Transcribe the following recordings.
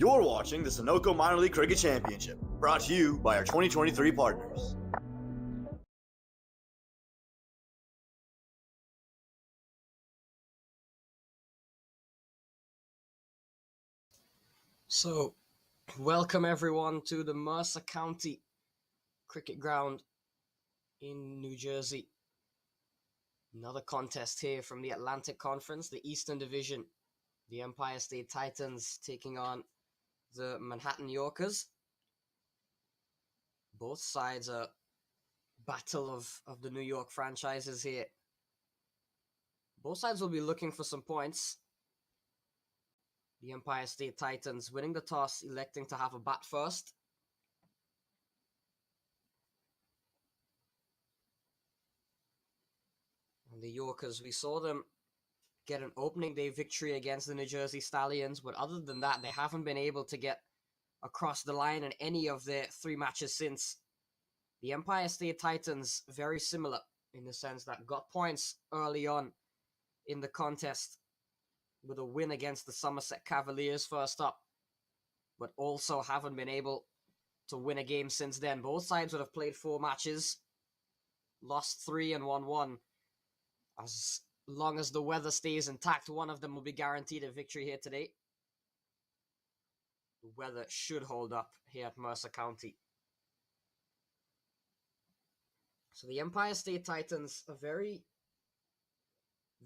You're watching the Sunoco Minor League Cricket Championship, brought to you by our 2023 partners. So, welcome everyone to the Mercer County Cricket Ground in New Jersey. Another contest here from the Atlantic Conference, the Eastern Division. The Empire State Titans taking on the Manhattan Yorkers. Both sides are battle of the New York franchises here. Both sides will be looking for some points. The Empire State Titans winning the toss, electing to have a bat first. And the Yorkers, we saw them get an opening day victory against the New Jersey Stallions, but other than that, they haven't been able to get across the line in any of their 3 matches since. The Empire State Titans, very similar in the sense that got points early on in the contest with a win against the Somerset Cavaliers first up, but also haven't been able to win a game since then. Both sides would have played 4 matches, lost 3 and won 1. As long as the weather stays intact, one of them will be guaranteed a victory here today. The weather should hold up here at Mercer County. So the Empire State Titans, a very,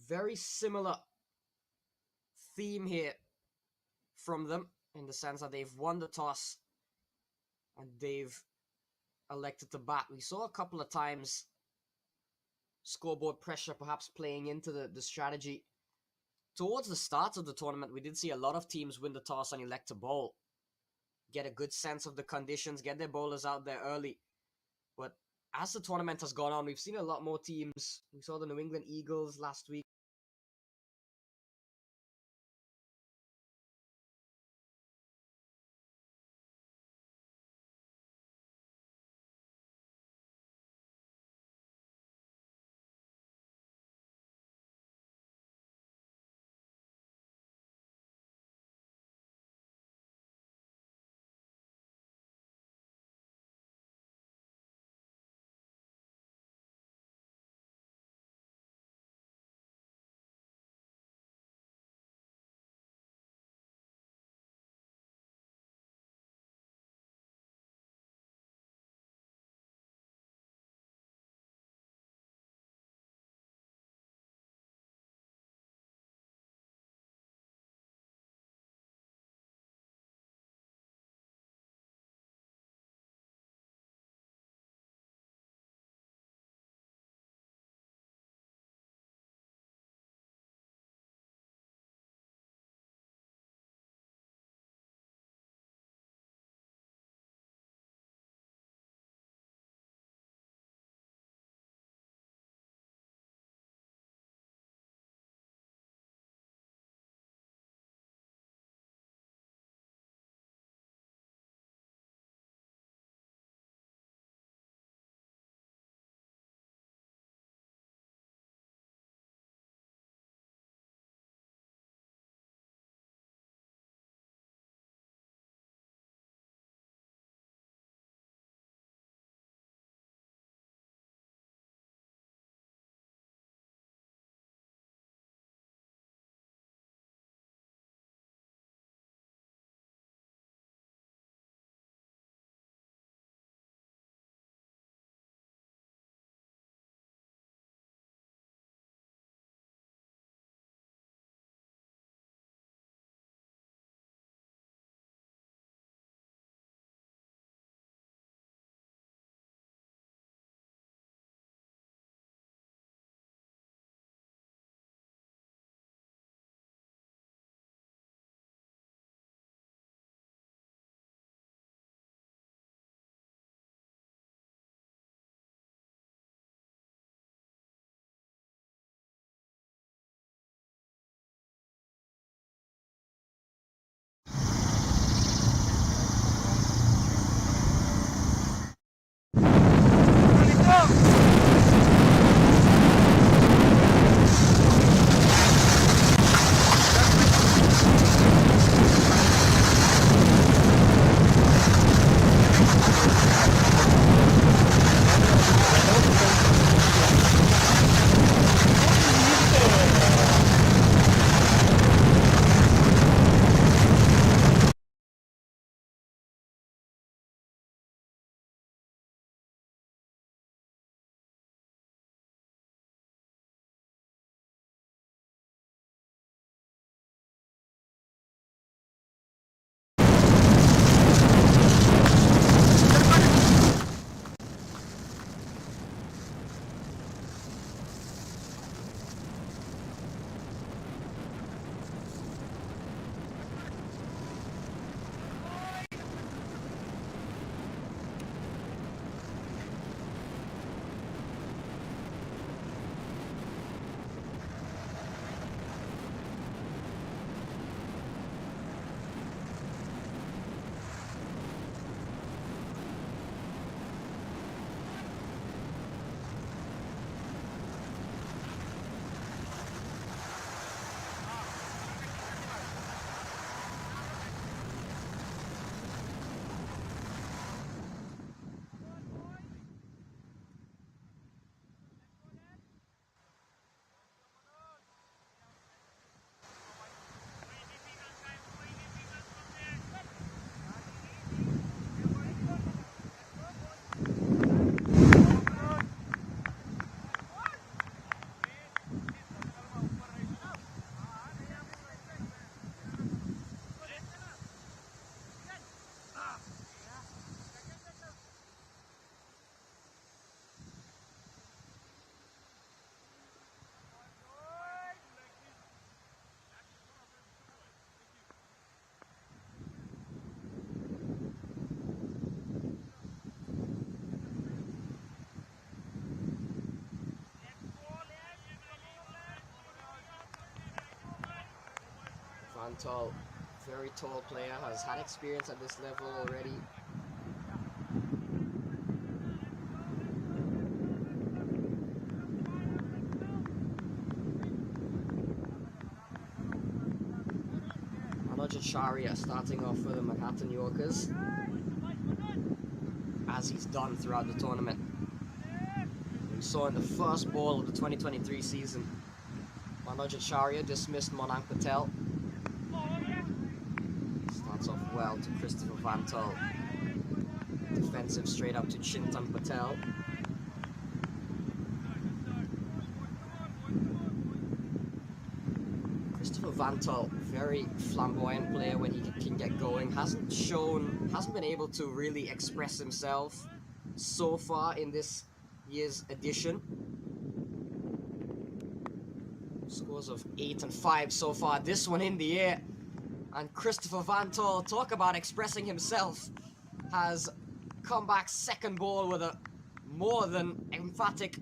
very similar theme here from them in the sense that they've won the toss and they've elected to bat. We saw a couple of times scoreboard pressure perhaps playing into the strategy. Towards the start of the tournament, we did see a lot of teams win the toss and elect to bowl. Get a good sense of the conditions, get their bowlers out there early. But as the tournament has gone on, we've seen a lot more teams. We saw the New England Eagles last week. Vantal, very tall player, has had experience at this level already. Manoj Acharya starting off for the Manhattan Yorkers, as he's done throughout the tournament. We saw in the first ball of the 2023 season, Manoj Acharya dismissed Monank Patel. Starts off well to Christopher Vantal. Defensive straight up to Chintan Patel. Christopher Vantal, very flamboyant player when he can get going. Hasn't been able to really express himself so far in this year's edition. Scores of 8 and 5 so far. This one in the air. And Christopher Vantal, talk about expressing himself, has come back second ball with a more than emphatic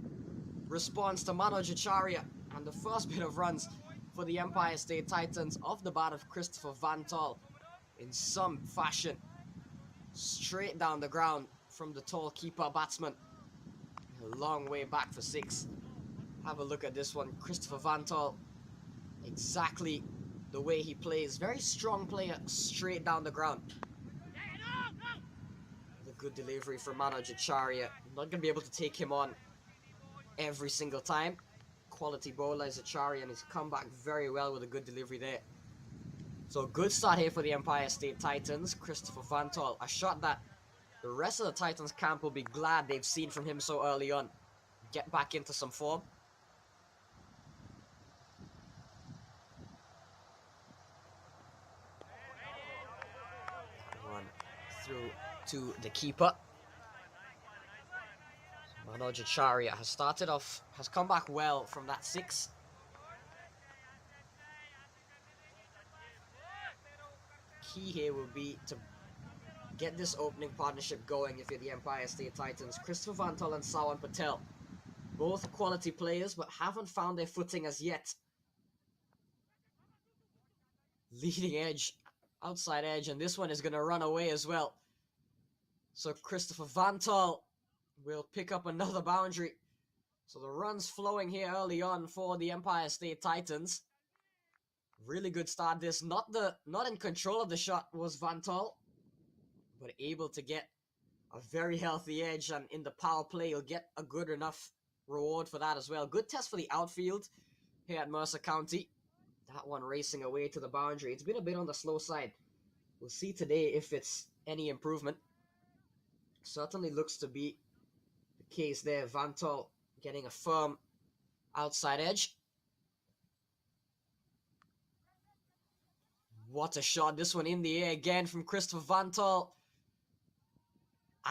response to Manoj Acharya. And the first bit of runs for the Empire State Titans off the bat of Christopher Vantal in some fashion. Straight down the ground from the tall keeper batsman. A long way back for 6. Have a look at this one. Christopher Vantal, exactly the way he plays. Very strong player, straight down the ground. The good delivery from Manoj Acharya. Not going to be able to take him on every single time. Quality bowler is Acharya, and he's come back very well with a good delivery there. So good start here for the Empire State Titans. Christopher Vantal, a shot that the rest of the Titans camp will be glad they've seen from him so early on. Get back into some form. Run through to the keeper. Manoj Acharya has come back well from that 6. Key here will be to get this opening partnership going if you're the Empire State Titans. Christopher Vantal and Sawan Patel, both quality players, but haven't found their footing as yet. Leading edge, outside edge, and this one is going to run away as well. So Christopher Vantal will pick up another boundary. So the runs flowing here early on for the Empire State Titans. Really good start. This not in control of the shot was Vantal, but able to get a very healthy edge, and in the power play you'll get a good enough reward for that as well. Good test for the outfield here at Mercer County. That one racing away to the boundary. It's been a bit on the slow side. We'll see today if it's any improvement. Certainly looks to be the case there. Vantal getting a firm outside edge. What a shot. This one in the air again from Christopher Vantal.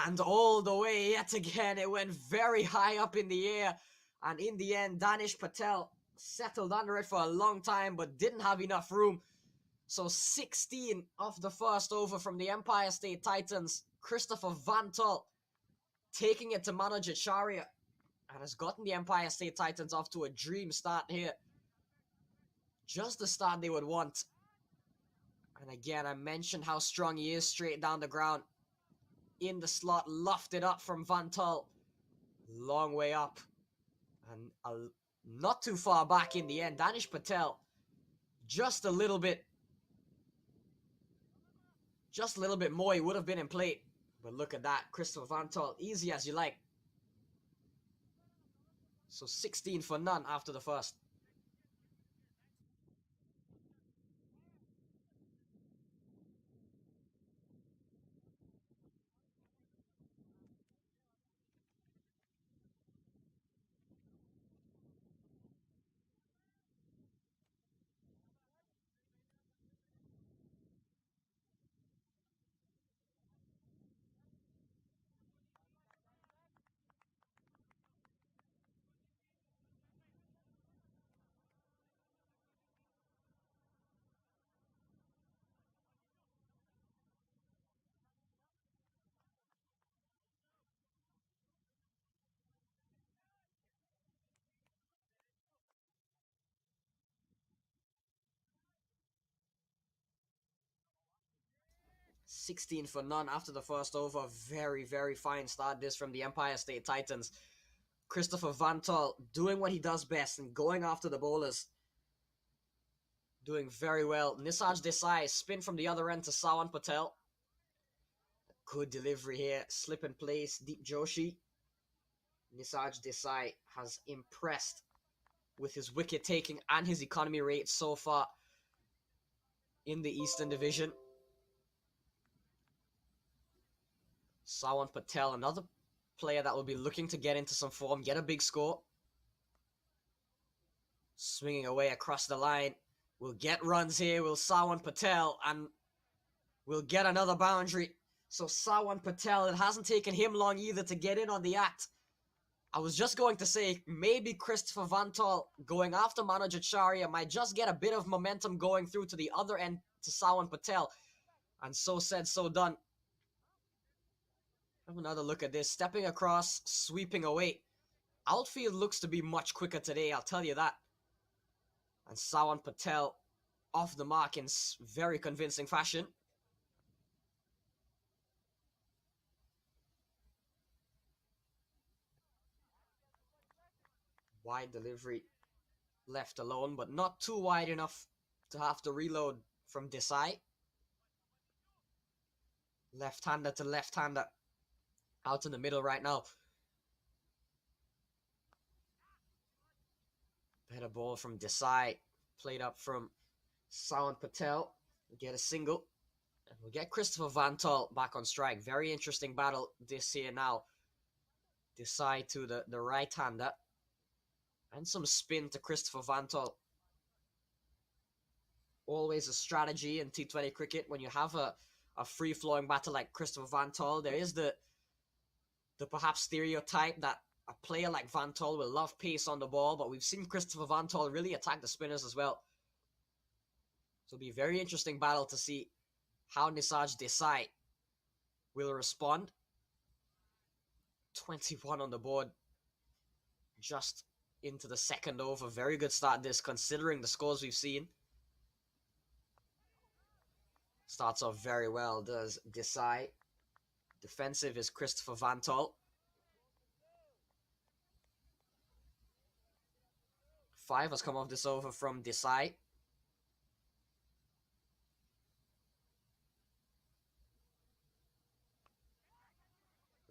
And all the way yet again. It went very high up in the air. And in the end, Danish Patel settled under it for a long time, but didn't have enough room. So 16 off the first over from the Empire State Titans. Christopher Vantal taking it to Manoj Acharya, and has gotten the Empire State Titans off to a dream start here. Just the start they would want. And again, I mentioned how strong he is straight down the ground. In the slot, lofted up from Vantal. Long way up. And not too far back in the end. Danish Patel, just a little bit more, he would have been in play. But look at that, Christopher Vantal, easy as you like. So 16 for none after the first. 16 for none after the first over. Very, very fine start this from the Empire State Titans. Christopher Vantol doing what he does best and going after the bowlers. Doing very well. Nisarg Desai spin from the other end to Sawan Patel. Good delivery here. Slip in place. Deep Joshi. Nisarg Desai has impressed with his wicket taking and his economy rate so far in the Eastern Division. Sawan Patel, another player that will be looking to get into some form, get a big score. Swinging away across the line. We'll get runs here. Will Sawan Patel, and we'll get another boundary. So Sawan Patel, it hasn't taken him long either to get in on the act. I was just going to say, maybe Christopher Vantol going after Manoj Acharya might just get a bit of momentum going through to the other end to Sawan Patel. And so said, so done. Have another look at this. Stepping across, sweeping away. Outfield looks to be much quicker today, I'll tell you that. And Sawan Patel off the mark in very convincing fashion. Wide delivery left alone, but not too wide enough to have to reload from Desai. Left-hander to left-hander. Out in the middle right now. Better ball from Desai. Played up from Sawan Patel. We'll get a single. And we'll get Christopher Vantol back on strike. Very interesting battle this here now. Desai to the right-hander. And some spin to Christopher Vantol. Always a strategy in T20 cricket when you have a free-flowing batter like Christopher Vantol. There is the perhaps stereotype that a player like Vantol will love pace on the ball, but we've seen Christopher Vantol really attack the spinners as well. So it'll be a very interesting battle to see how Nisarg Desai will respond. 21 on the board. Just into the second over. Very good start this, considering the scores we've seen. Starts off very well, does Desai. Defensive is Christopher Vantol. 5 has come off this over from Desai.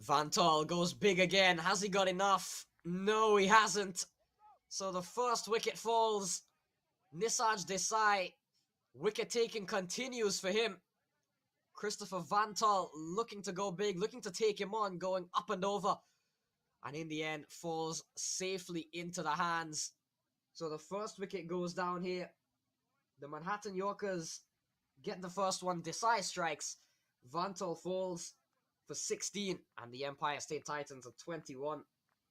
Vantol goes big again. Has he got enough? No, he hasn't. So the first wicket falls. Nisarg Desai, wicket taking continues for him. Christopher Vantol looking to go big, looking to take him on, going up and over. And in the end, falls safely into the hands. So the first wicket goes down here. The Manhattan Yorkers get the first one. Desai strikes. Vantol falls for 16. And the Empire State Titans are 21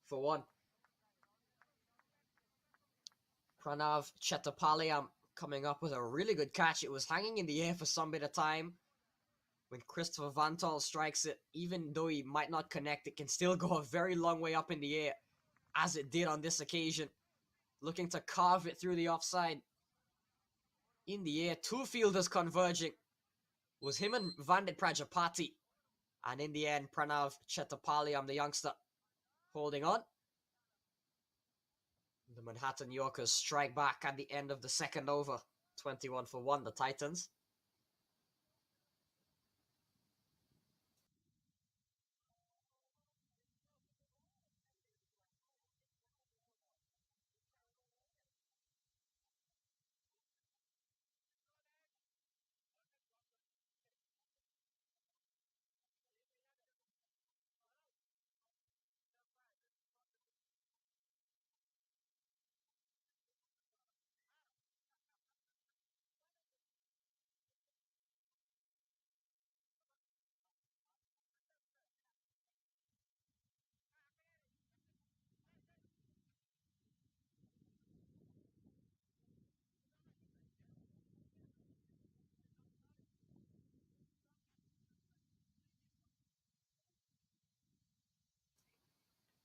for 1. Pranav Chettopalayam coming up with a really good catch. It was hanging in the air for some bit of time. When Christopher Vantol strikes it, even though he might not connect, it can still go a very long way up in the air, as it did on this occasion. Looking to carve it through the offside. In the air, two fielders converging. It was him and Vandit Prajapati. And in the end, Pranav Chettopalayam, the youngster, holding on. The Manhattan Yorkers strike back at the end of the second over. 21 for 1, the Titans.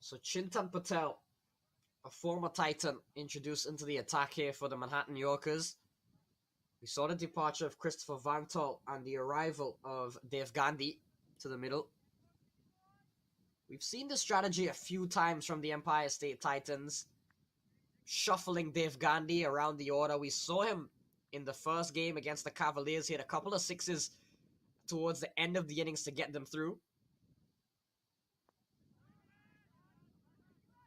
So Chintan Patel, a former Titan, introduced into the attack here for the Manhattan Yorkers. We saw the departure of Christopher Vantol and the arrival of Dev Gandhi to the middle. We've seen this strategy a few times from the Empire State Titans, shuffling Dev Gandhi around the order. We saw him in the first game against the Cavaliers. He had a couple of sixes towards the end of the innings to get them through.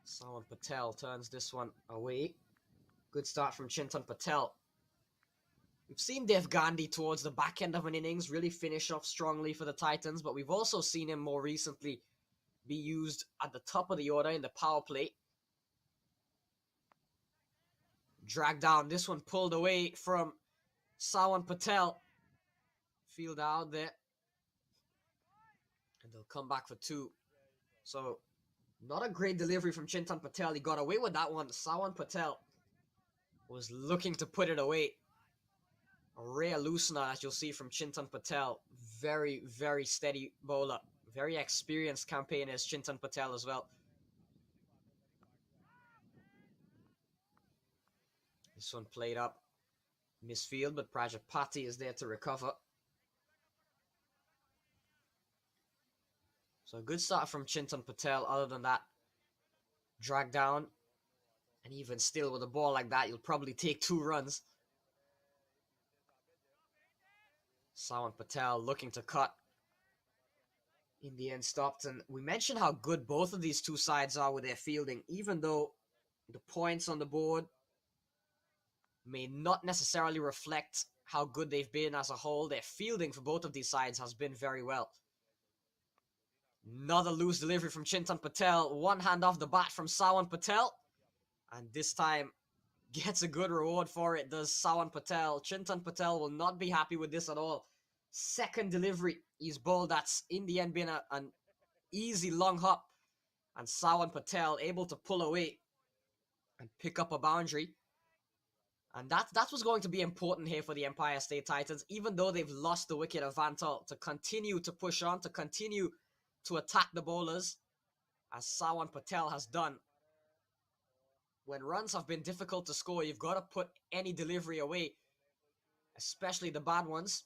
Sawan Patel turns this one away. Good start from Chintan Patel. We've seen Dev Gandhi towards the back end of an innings really finish off strongly for the Titans, but we've also seen him more recently be used at the top of the order in the power play. Dragged down. This one pulled away from Sawan Patel. Field out there. And they'll come back for two. So, not a great delivery from Chintan Patel. He got away with that one. Sawan Patel was looking to put it away. A rare loosener, as you'll see from Chintan Patel. Very, very steady bowler. Very experienced campaigner is Chintan Patel as well. This one played up misfield, but Prajapati is there to recover. So a good start from Chintan Patel. Other than that, drag down. And even still, with a ball like that, you'll probably take 2 runs. Sawan Patel looking to cut. In the end, stopped. And we mentioned how good both of these two sides are with their fielding, even though the points on the board may not necessarily reflect how good they've been as a whole. Their fielding for both of these sides has been very well. Another loose delivery from Chintan Patel. One hand off the bat from Sawan Patel. And this time gets a good reward for it, does Sawan Patel. Chintan Patel will not be happy with this at all. Second delivery he's bowled that's in the end been an easy long hop. And Sawan Patel able to pull away and pick up a boundary. And that was going to be important here for the Empire State Titans, even though they've lost the wicket of Vantol, to continue to push on, to continue to attack the bowlers, as Sawan Patel has done. When runs have been difficult to score, you've got to put any delivery away, especially the bad ones.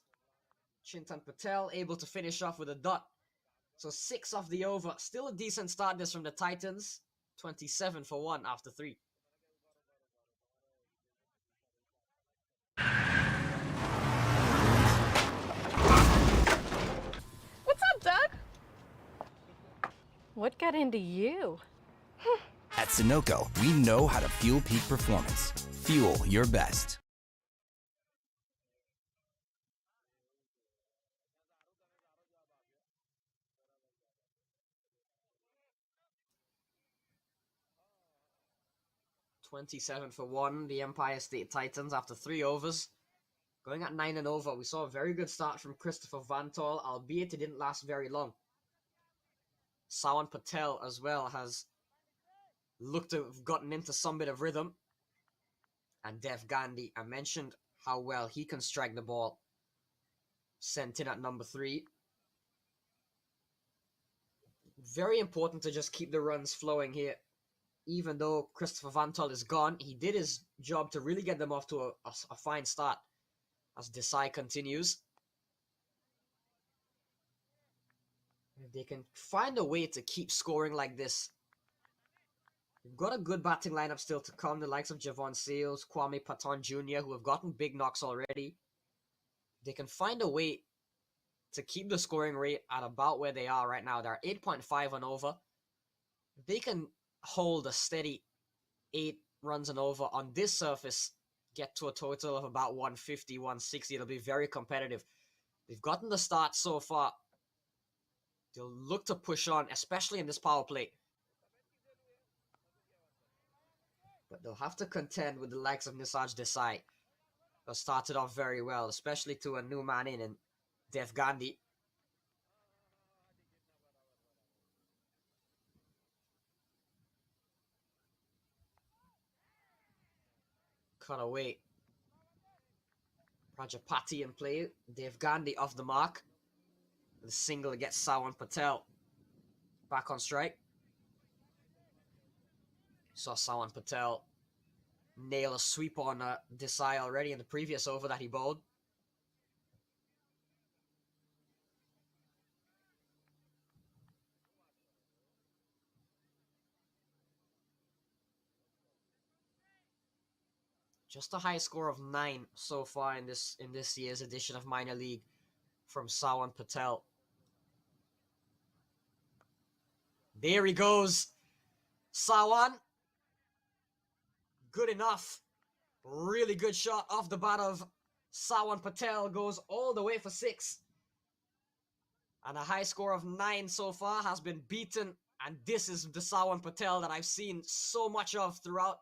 Chintan Patel able to finish off with a dot. So 6 off the over. Still a decent start this from the Titans. 27 for 1 after 3. What's up, Doug? What got into you? At Sunoco, we know how to fuel peak performance. Fuel your best. $27 for 1, the Empire State Titans after 3 overs. Going at 9 and over, we saw a very good start from Christopher Vantol, albeit it didn't last very long. Sawan Patel as well has looked to have gotten into some bit of rhythm. And Dev Gandhi, I mentioned how well he can strike the ball. Sent in at number 3. Very important to just keep the runs flowing here. Even though Christopher Vantol is gone, he did his job to really get them off to a fine start as Desai continues. If they can find a way to keep scoring like this, we've got a good batting lineup still to come. The likes of Javon Sales, Kwame Patton Jr., who have gotten big knocks already. They can find a way to keep the scoring rate at about where they are right now. They're 8.5 and over. If they can hold a steady 8 runs and over on this surface, get to a total of about 150, 160, it'll be very competitive. They've gotten the start so far. They'll look to push on, especially in this power play. But they'll have to contend with the likes of Nisaj Desai, who started off very well, especially to a new man in Dev Gandhi. Cut away. Prajapati in play. Dev Gandhi off the mark. The single gets Sawan Patel back on strike. Saw Sawan Patel nail a sweep on Desai already in the previous over that he bowled. Just a high score of 9 so far in this year's edition of Minor League from Sawan Patel. There he goes. Sawan. Good enough. Really good shot off the bat of Sawan Patel. Goes all the way for 6. And a high score of 9 so far has been beaten. And this is the Sawan Patel that I've seen so much of throughout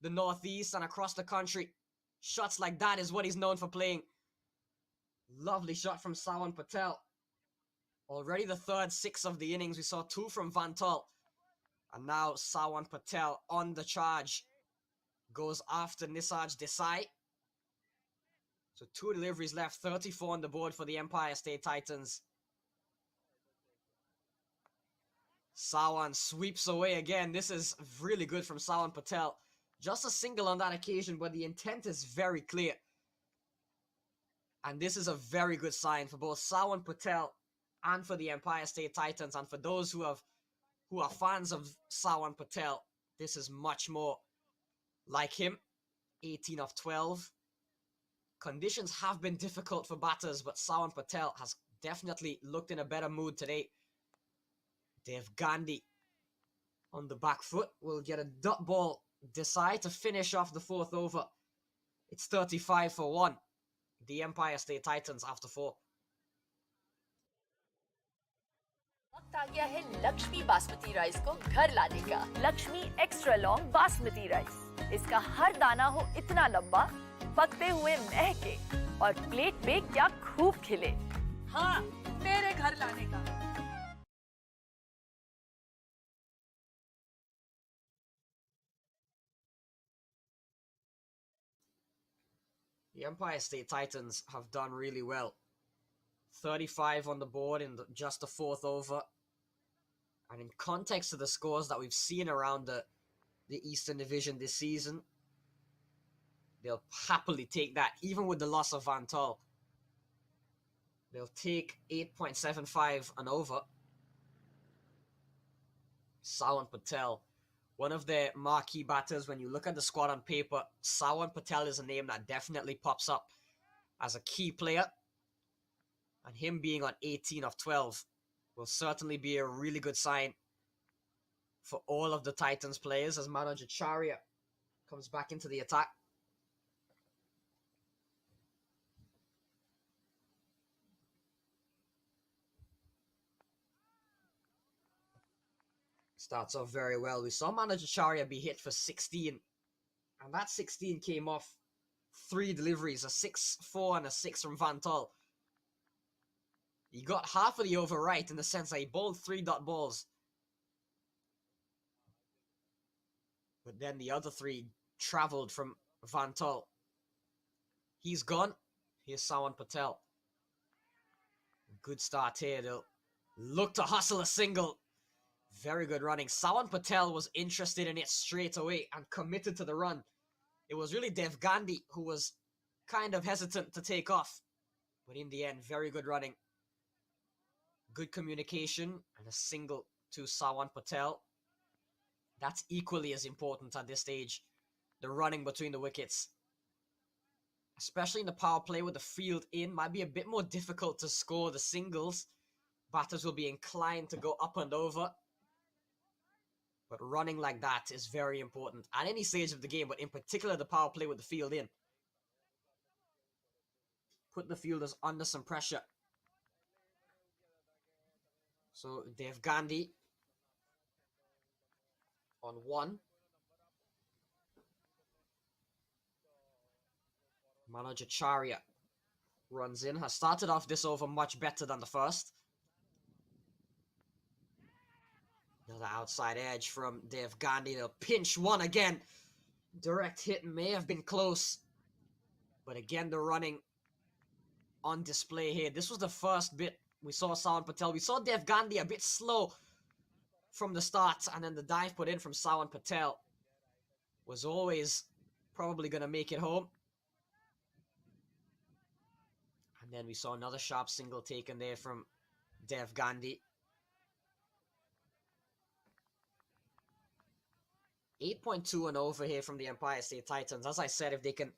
the Northeast and across the country. Shots like that is what he's known for playing. Lovely shot from Sawan Patel. Already the third 6 of the innings. We saw 2 from Van Tol. And now Sawan Patel on the charge. Goes after Nisarg Desai. So 2 deliveries left. 34 on the board for the Empire State Titans. Sawan sweeps away again. This is really good from Sawan Patel. Just a single on that occasion, but the intent is very clear. And this is a very good sign for both Sawan Patel and for the Empire State Titans. And for those who are fans of Sawan Patel, this is much more like him. 18 of 12. Conditions have been difficult for batters, but Sawan Patel has definitely looked in a better mood today. Dev Gandhi on the back foot will get a dot ball Desai to finish off the 4th over. It's 35 for 1. The Empire State Titans after 4. वक्त आ गया है Lakshmi basmati rice को घर लाने का। Lakshmi extra long basmati rice. इसका हर दाना हो इतना लंबा, पकते हुए महके और प्लेट पे क्या खूब खिले। हाँ, मेरे घर लाने का। The Empire State Titans have done really well. 35 on the board in just the 4th over. And in context of the scores that we've seen around the Eastern Division this season, they'll happily take that, even with the loss of Van Tol. They'll take 8.75 and over. Sawan Patel, one of their marquee batters. When you look at the squad on paper, Sawan Patel is a name that definitely pops up as a key player. And him being on 18 of 12 will certainly be a really good sign for all of the Titans players as Manoj Acharya comes back into the attack. Starts off very well. We saw Manoj Acharya be hit for 16, and that 16 came off 3 deliveries, a 6-4 and a 6 from Van Tol. He got half of the over right in the sense that he bowled 3 dot balls. But then the other 3 travelled from Van Tol. He's gone. Here's Sawan Patel. Good start here. They'll look to hustle a single. Very good running. Sawan Patel was interested in it straight away and committed to the run. It was really Dev Gandhi who was kind of hesitant to take off. But in the end, very good running. Good communication and a single to Sawan Patel. That's equally as important at this stage. The running between the wickets. Especially in the power play with the field in. Might be a bit more difficult to score the singles. Batters will be inclined to go up and over. But running like that is very important at any stage of the game, but in particular the power play with the field in. Put the fielders under some pressure. So Dev Gandhi on 1. Manoj Acharya runs in. Has started off this over much better than the first. Another outside edge from Dev Gandhi. They'll pinch one again. Direct hit may have been close. But again, the running on display here. This was the first bit we saw Sawan Patel. We saw Dev Gandhi a bit slow from the start. And then the dive put in from Sawan Patel was always Probably going to make it home. And then we saw another sharp single taken there from Dev Gandhi. 8.2 and over here from the Empire State Titans. As I said, if they can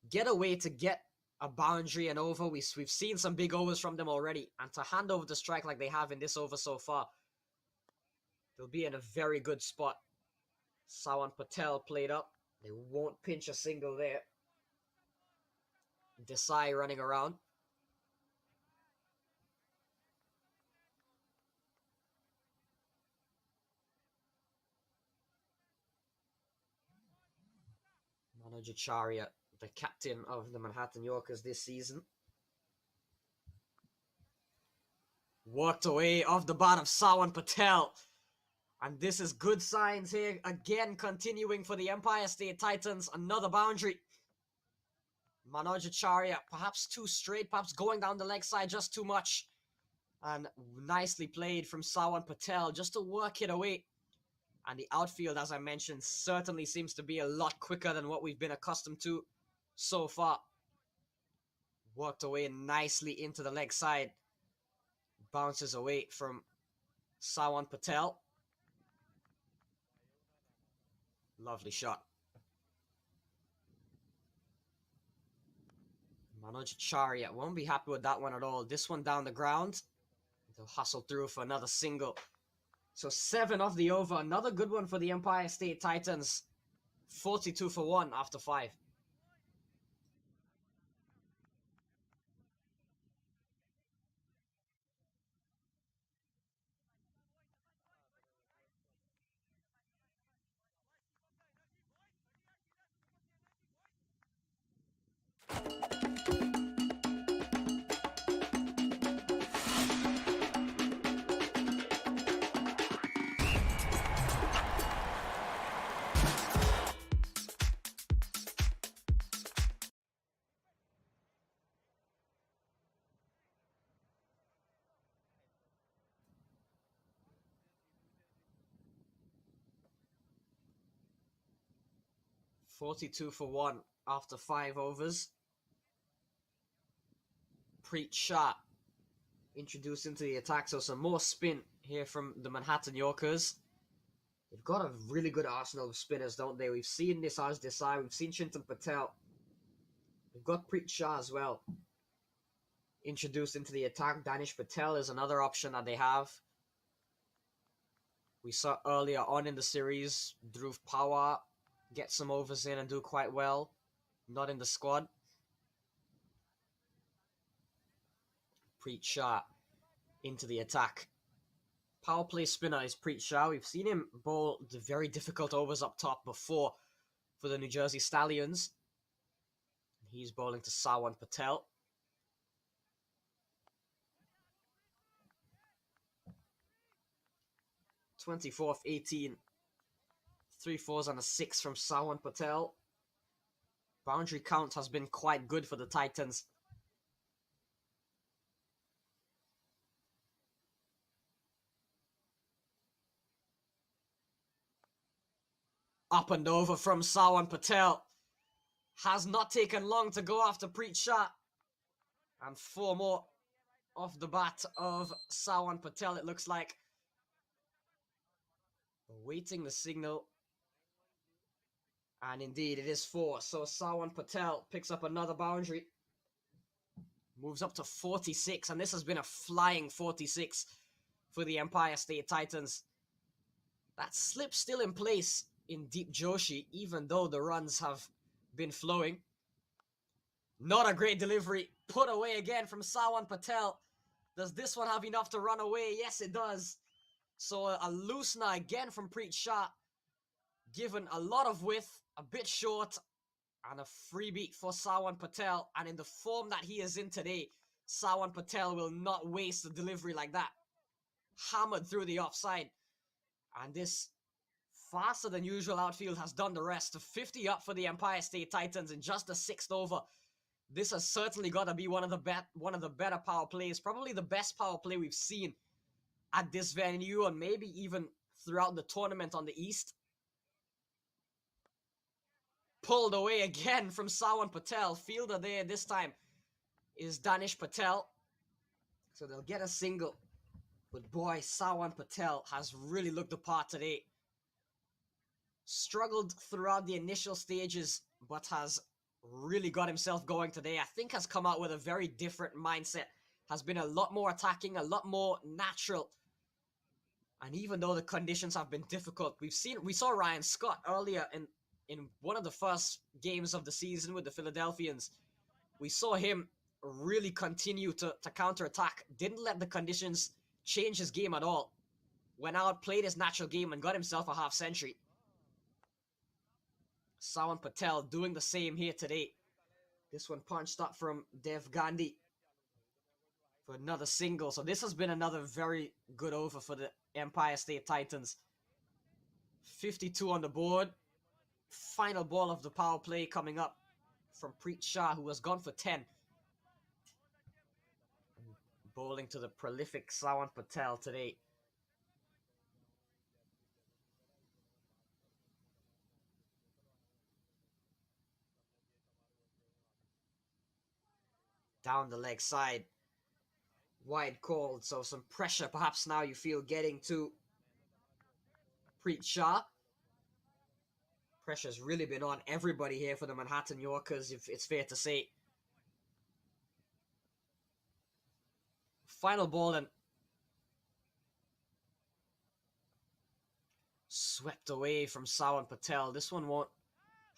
get a way to get a boundary and over, we've seen some big overs from them already. And to hand over the strike like they have in this over so far, they'll be in a very good spot. Sawan Patel played up. They won't pinch a single there. Desai running around. Manoj Acharya, the captain of the Manhattan Yorkers this season. Worked away off the bat of Sawan Patel. And this is good signs here. Again, continuing for the Empire State Titans. Another boundary. Manoj Acharya, perhaps too straight, perhaps going down the leg side just too much. And nicely played from Sawan Patel just to work it away. And the outfield, as I mentioned, certainly seems to be a lot quicker than what we've been accustomed to so far. Worked away nicely into the leg side. Bounces away from Sawan Patel. Lovely shot. Manoj Acharya won't be happy with that one at all. This one down the ground. They'll hustle through for another single. So 7 off the over. Another good one for the Empire State Titans. 42 for 1 after 5. $42 for 1 after 5 overs. Preet Shah introduced into the attack, so some more spin here from the Manhattan Yorkers. They've got a really good arsenal of spinners, don't they? We've seen Nisarj Desai, we've seen Chintan Patel. We've got Preet Shah as well introduced into the attack. Danish Patel is another option that they have. We saw earlier on in the series Dhruv Pawar get some overs in and do quite well. Not in the squad. Preet Shah into the attack. Power play spinner is Preet Shah. We've seen him bowl the very difficult overs up top before for the New Jersey Stallions. He's bowling to Sawan Patel. (24th, 18). 3 4s and a 6 from Sawan Patel. Boundary count has been quite good for the Titans. Up and over from Sawan Patel. Has not taken long to go after Preet Shah. And 4 more off the bat of Sawan Patel, it looks like. Awaiting the signal. And indeed, it is 4. So Sawan Patel picks up another boundary. Moves up to 46. And this has been a flying 46 for the Empire State Titans. That slip still in place in Deep Joshi, even though the runs have been flowing. Not a great delivery. Put away again from Sawan Patel. Does this one have enough to run away? Yes, it does. So a loosener again from Preet Shah. Given a lot of width, a bit short, and a freebie for Sawan Patel. And in the form that he is in today, Sawan Patel will not waste a delivery like that. Hammered through the offside. And this faster than usual outfield has done the rest. 50 up for the Empire State Titans in just the 6th over. This has certainly got to be one of the better power plays. Probably the best power play we've seen at this venue, and maybe even throughout the tournament on the East. pulled away again from Sawan Patel. Fielder there this time is Danish Patel. So they'll get a single. But boy, Sawan Patel has really looked the part today. Struggled throughout the initial stages, but has really got himself going today. I think has come out with a very different mindset. Has been a lot more attacking, a lot more natural. And even though the conditions have been difficult, we saw Ryan Scott earlier in one of the first games of the season with the Philadelphians. We saw him really continue to counterattack. Didn't let the conditions change his game at all. Went out, played his natural game, and got himself a half century. Sawan Patel doing the same here today. This one punched up from Dev Gandhi for another single. So this has been another very good over for the Empire State Titans. 52 on the board. Final ball of the power play coming up from Preet Shah, who has gone for 10. Bowling to the prolific Sawan Patel today. Down the leg side. Wide called, so some pressure perhaps now you feel getting to Preet Shah. Pressure's really been on everybody here for the Manhattan Yorkers, if it's fair to say. Final ball and swept away from Sawan Patel. This one won't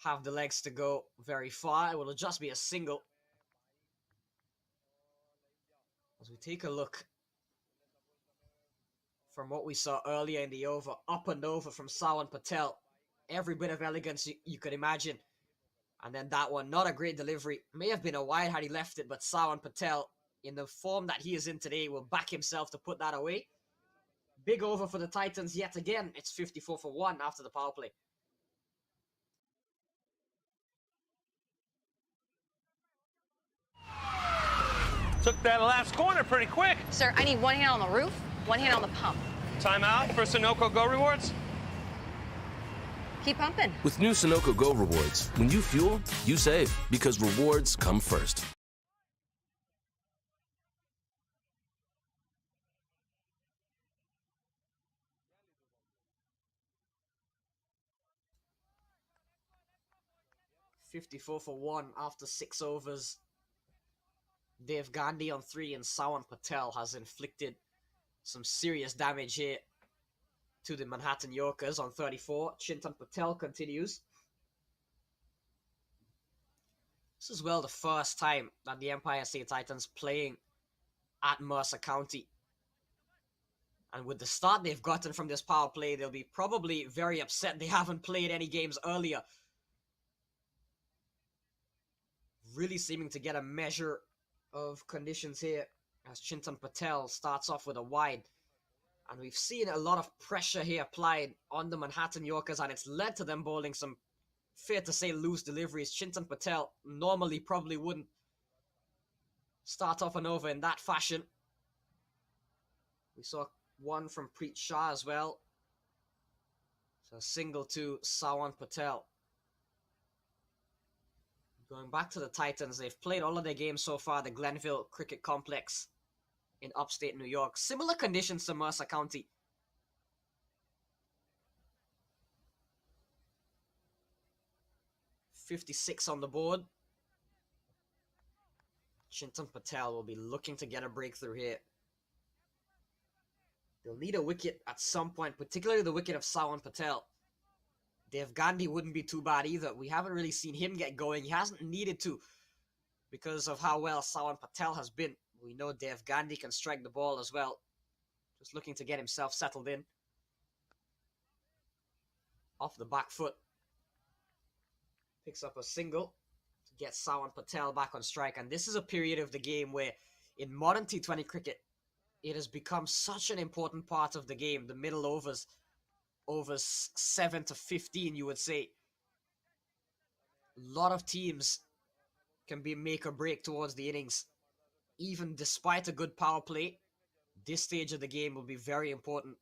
have the legs to go very far. It will just be a single. As we take a look from what we saw earlier in the over, up and over from Sawan Patel. Every bit of elegance you could imagine. And then that one, not a great delivery. May have been a wide had he left it, but Sawan Patel, in the form that he is in today, will back himself to put that away. Big over for the Titans yet again. It's 54 for 1 after the power play. Took that last corner pretty quick. Sir, I need one hand on the roof, one hand on the pump. Timeout for Sunoco Go Rewards. Keep pumping. With new Sunoco Go rewards, when you fuel, you save because rewards come first. $54 for 1 after 6 overs. Dev Gandhi on 3 and Sawan Patel has inflicted some serious damage here to the Manhattan Yorkers on 34. Chintan Patel continues. This is well the first time that the Empire State Titans playing at Mercer County. And with the start they've gotten from this power play, they'll be probably very upset they haven't played any games earlier. Really seeming to get a measure of conditions here as Chintan Patel starts off with a wide. And we've seen a lot of pressure here applied on the Manhattan Yorkers, and it's led to them bowling some, fair to say, loose deliveries. Chintan Patel normally probably wouldn't start off and over in that fashion. We saw one from Preet Shah as well. So single to Sawan Patel. Going back to the Titans, they've played all of their games so far at the Glenville Cricket Complex in upstate New York. Similar conditions to Mercer County. $56 on the board. Chintan Patel will be looking to get a breakthrough here. They'll need a wicket at some point, particularly the wicket of Sawan Patel. Dev Gandhi wouldn't be too bad either. We haven't really seen him get going. He hasn't needed to because of how well Sawan Patel has been. We know Dev Gandhi can strike the ball as well. Just looking to get himself settled in. Off the back foot. Picks up a single to get Sawan Patel back on strike. And this is a period of the game where in modern T20 cricket, it has become such an important part of the game. The middle overs. Overs 7 to 15, you would say. A lot of teams can be make or break towards the innings. Even despite a good power play, this stage of the game will be very important.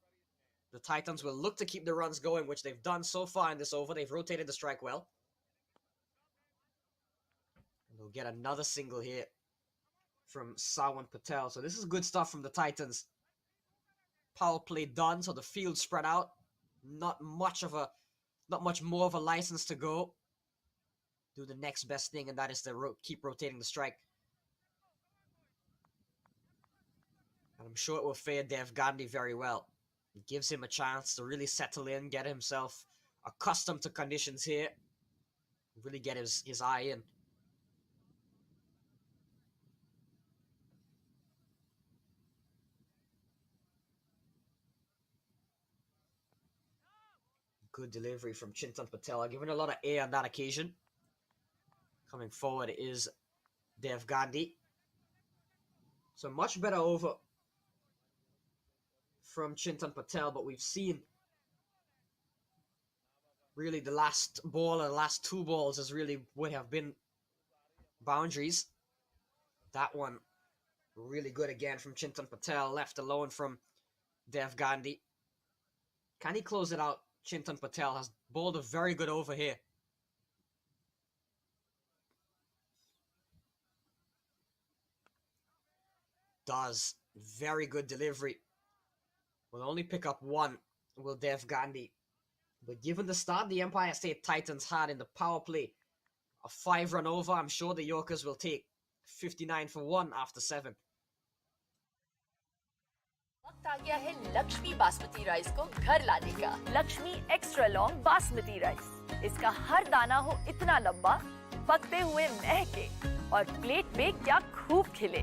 The Titans will look to keep the runs going, which they've done so far in this over. They've rotated the strike well. And they'll get another single here from Sawan Patel. So this is good stuff from the Titans. Power play done, so the field spread out. Not much more of a license to go. Do the next best thing, and that is to keep rotating the strike. And I'm sure it will fare Dev Gandhi very well. It gives him a chance to really settle in, get himself accustomed to conditions here. Really get his eye in. Good delivery from Chintan Patel, giving a lot of air on that occasion. Coming forward is Dev Gandhi. So much better over from Chintan Patel, but we've seen really the last ball or the last two balls is really would have been boundaries. That one really good again from Chintan Patel, left alone from Dev Gandhi. Can he close it out? Chintan Patel has bowled a very good over here. Does. Very good delivery. Will only pick up one, will Dev Gandhi. But given the start the Empire State Titans had in the power play, a 5-run over, I'm sure the Yorkers will take 59 for 1 after 7. वक्त आ गया है Lakshmi basmati rice को घर लाने का। Lakshmi extra long basmati rice. इसका हर दाना हो इतना लंबा, पकते हुए महके और प्लेट पे क्या खूब खिले।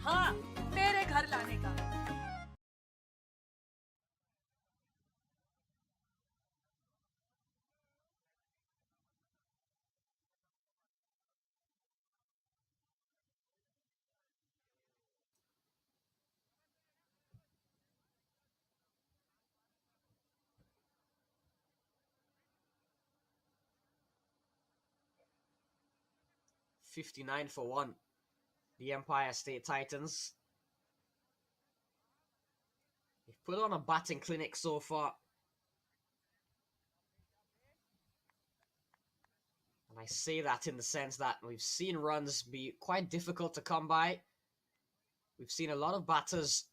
हाँ, मेरे घर लाने का। $59 for 1. The Empire State Titans. They've put on a batting clinic so far. And I say that in the sense that we've seen runs be quite difficult to come by. We've seen a lot of batters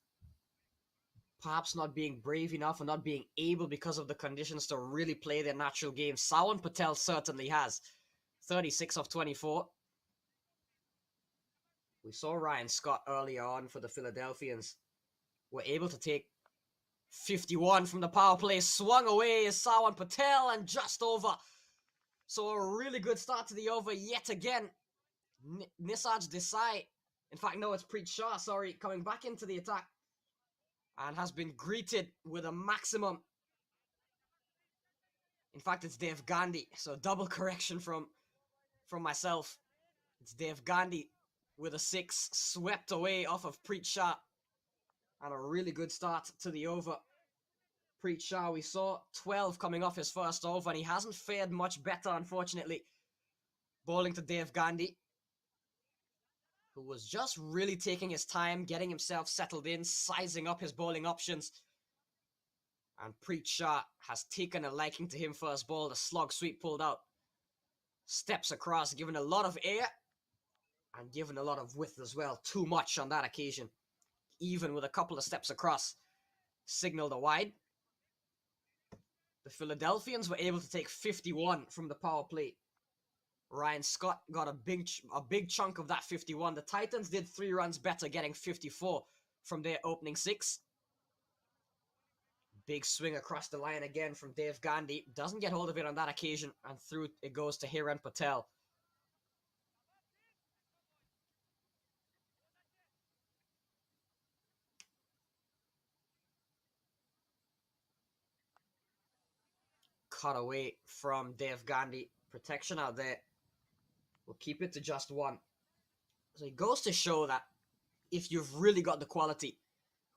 perhaps not being brave enough or not being able because of the conditions to really play their natural game. Sawan Patel certainly has. 36 of 24. We saw Ryan Scott earlier on for the Philadelphians. Were able to take 51 from the power play. Swung away is Sawan Patel and just over. So a really good start to the over yet again. Nisarj Desai. In fact, no, it's Preet Shah, sorry, coming back into the attack. And has been greeted with a maximum. In fact, it's Dev Gandhi. So double correction from myself. It's Dev Gandhi with a 6, swept away off of Preet Shah. And a really good start to the over. Preet Shah, we saw 12 coming off his first over, and he hasn't fared much better, unfortunately. Bowling to Dev Gandhi, who was just really taking his time, getting himself settled in, sizing up his bowling options. And Preet Shah has taken a liking to him first ball. The slog sweep pulled out. Steps across, given a lot of air. And given a lot of width as well. Too much on that occasion. Even with a couple of steps across. Signaled a wide. The Philadelphians were able to take 51 from the power play. Ryan Scott got a big chunk of that 51. The Titans did 3 runs better, getting 54 from their opening 6. Big swing across the line again from Dev Gandhi. Doesn't get hold of it on that occasion, and through it goes to Hiran Patel. Cut away from Dev Gandhi. Protection out there. We'll keep it to just 1. So it goes to show that if you've really got the quality,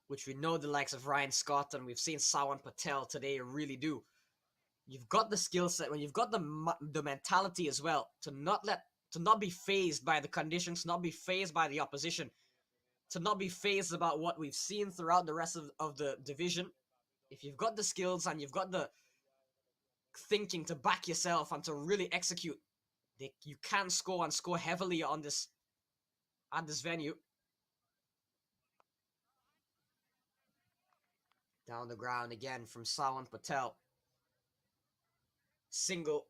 which we know the likes of Ryan Scott and we've seen Sawan Patel today really do, you've got the skill set, when you've got the mentality as well, to not be fazed by the conditions, to not be fazed by the opposition, to not be fazed about what we've seen throughout the rest of the division. If you've got the skills and you've got the thinking to back yourself and to really execute, You can score and score heavily on this at this venue. Down the ground again from Sawan Patel. Single